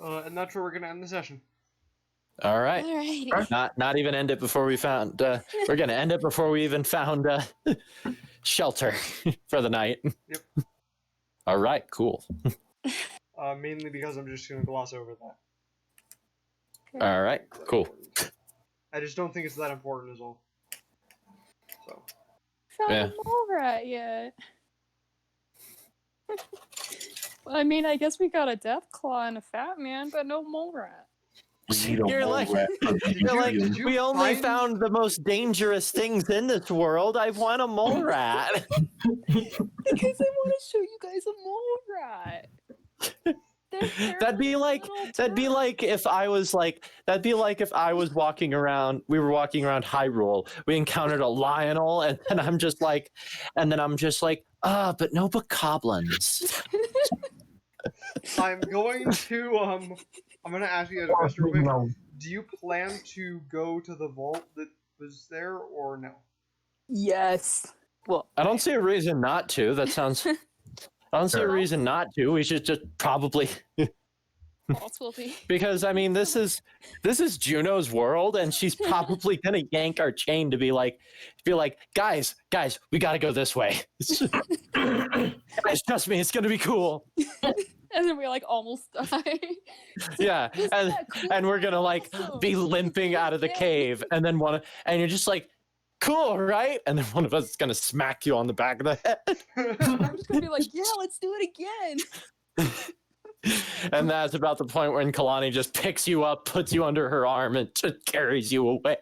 And that's where we're going to end the session. All right. Alrighty. Not even end it before we found we're going to end it before we even found shelter for the night. Yep. All right, cool. Mainly because I'm just going to gloss over that. All right, cool. I just don't think it's that important is all. So. Found Yeah. a mole rat yet. I mean, I guess we got a Deathclaw and a fat man, but no mole rat. We need a You're mole like- rat for the You're like, museum. Did you we only find- found the most dangerous things in this world. I want a mole rat. Because I want to show you guys a mole rat. That'd be like if I was walking around, we were walking around Hyrule, we encountered a Lionel, and then I'm just like, but no bokoblins. I'm going to I'm gonna ask you guys a question real quick. No. Do you plan to go to the vault that was there or no? Yes. Well, I don't see a reason not to. That sounds. I don't see a reason not to. We should just probably, possibly. because I mean this is Juneau's world, and she's probably gonna yank our chain to be like, guys, we gotta go this way. Guys, trust me, it's gonna be cool. And then we like almost die. Yeah, Isn't and that cool? and we're gonna like Awesome. be limping out of the Yeah. cave, and then and you're just like, cool, right? And then one of us is gonna smack you on the back of the head. I'm just gonna be like, yeah, let's do it again. And that's about the point when Kalani just picks you up, puts you under her arm, and just carries you away.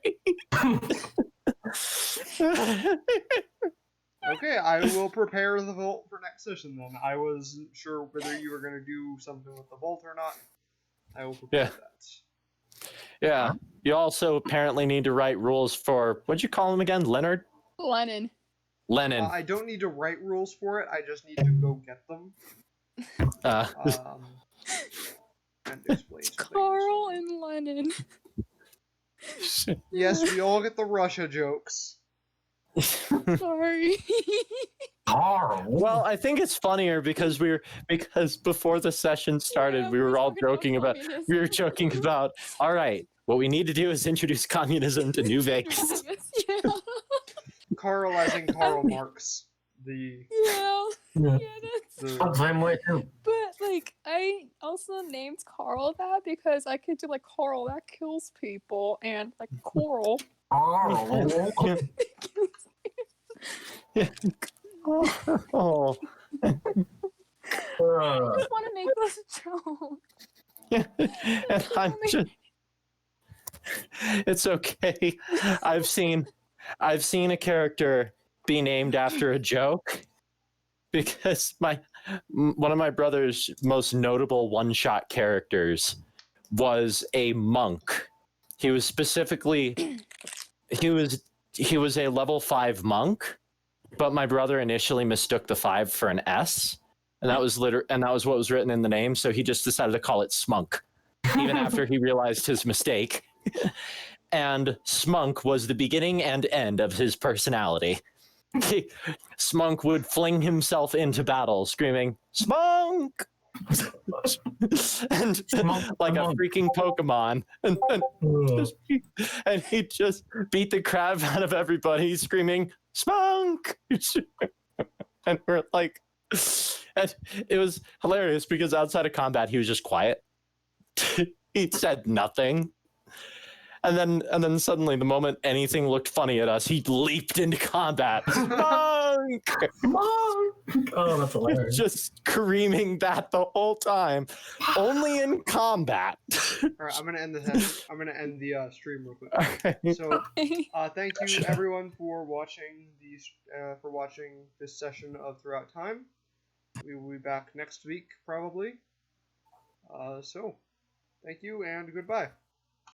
Okay, I will prepare the vault for next session then. I wasn't sure whether you were gonna do something with the vault or not. I will prepare Yeah. that. Yeah. You also apparently need to write rules for, what'd you call him again? Leonard? Lennon. Lennon. I don't need to write rules for it. I just need to go get them. And explain some Carl and Lennon. things. Yes, we all get the Russia jokes. Sorry. Carl. Well, I think it's funnier because before the session started, Yeah, we were all talking joking about, communism. we were joking about, all right, what we need to do is introduce communism to New Vegas. Yeah. Carlizing Karl Marx. The Yeah. Yeah. Yeah, that's Same way too. But like I also named Carl that because I could do like Carl that kills people and like Coral. Carl. Oh. I just want to make this joke. And I'm just, it's okay. I've seen a character be named after a joke, because one of my brother's most notable one-shot characters was a monk. He was specifically he was a level 5 monk, but my brother initially mistook the 5 for an S, and that was what was written in the name, so he just decided to call it Smunk even after he realized his mistake. And Smunk was the beginning and end of his personality. Smunk would fling himself into battle screaming, "Smunk!" and like a freaking Pokemon. And he'd just beat the crap out of everybody screaming, "Smunk!" And we're like, and it was hilarious because outside of combat, he was just quiet. He said nothing. And then suddenly, the moment anything looked funny at us, he leaped into combat. Monk! Monk! Oh, that's hilarious. Just screaming that the whole time, only in combat. All right, I'm gonna end the stream real quick. Okay. So, thank you everyone for watching this session of Throughout Time. We will be back next week probably. So, thank you and goodbye.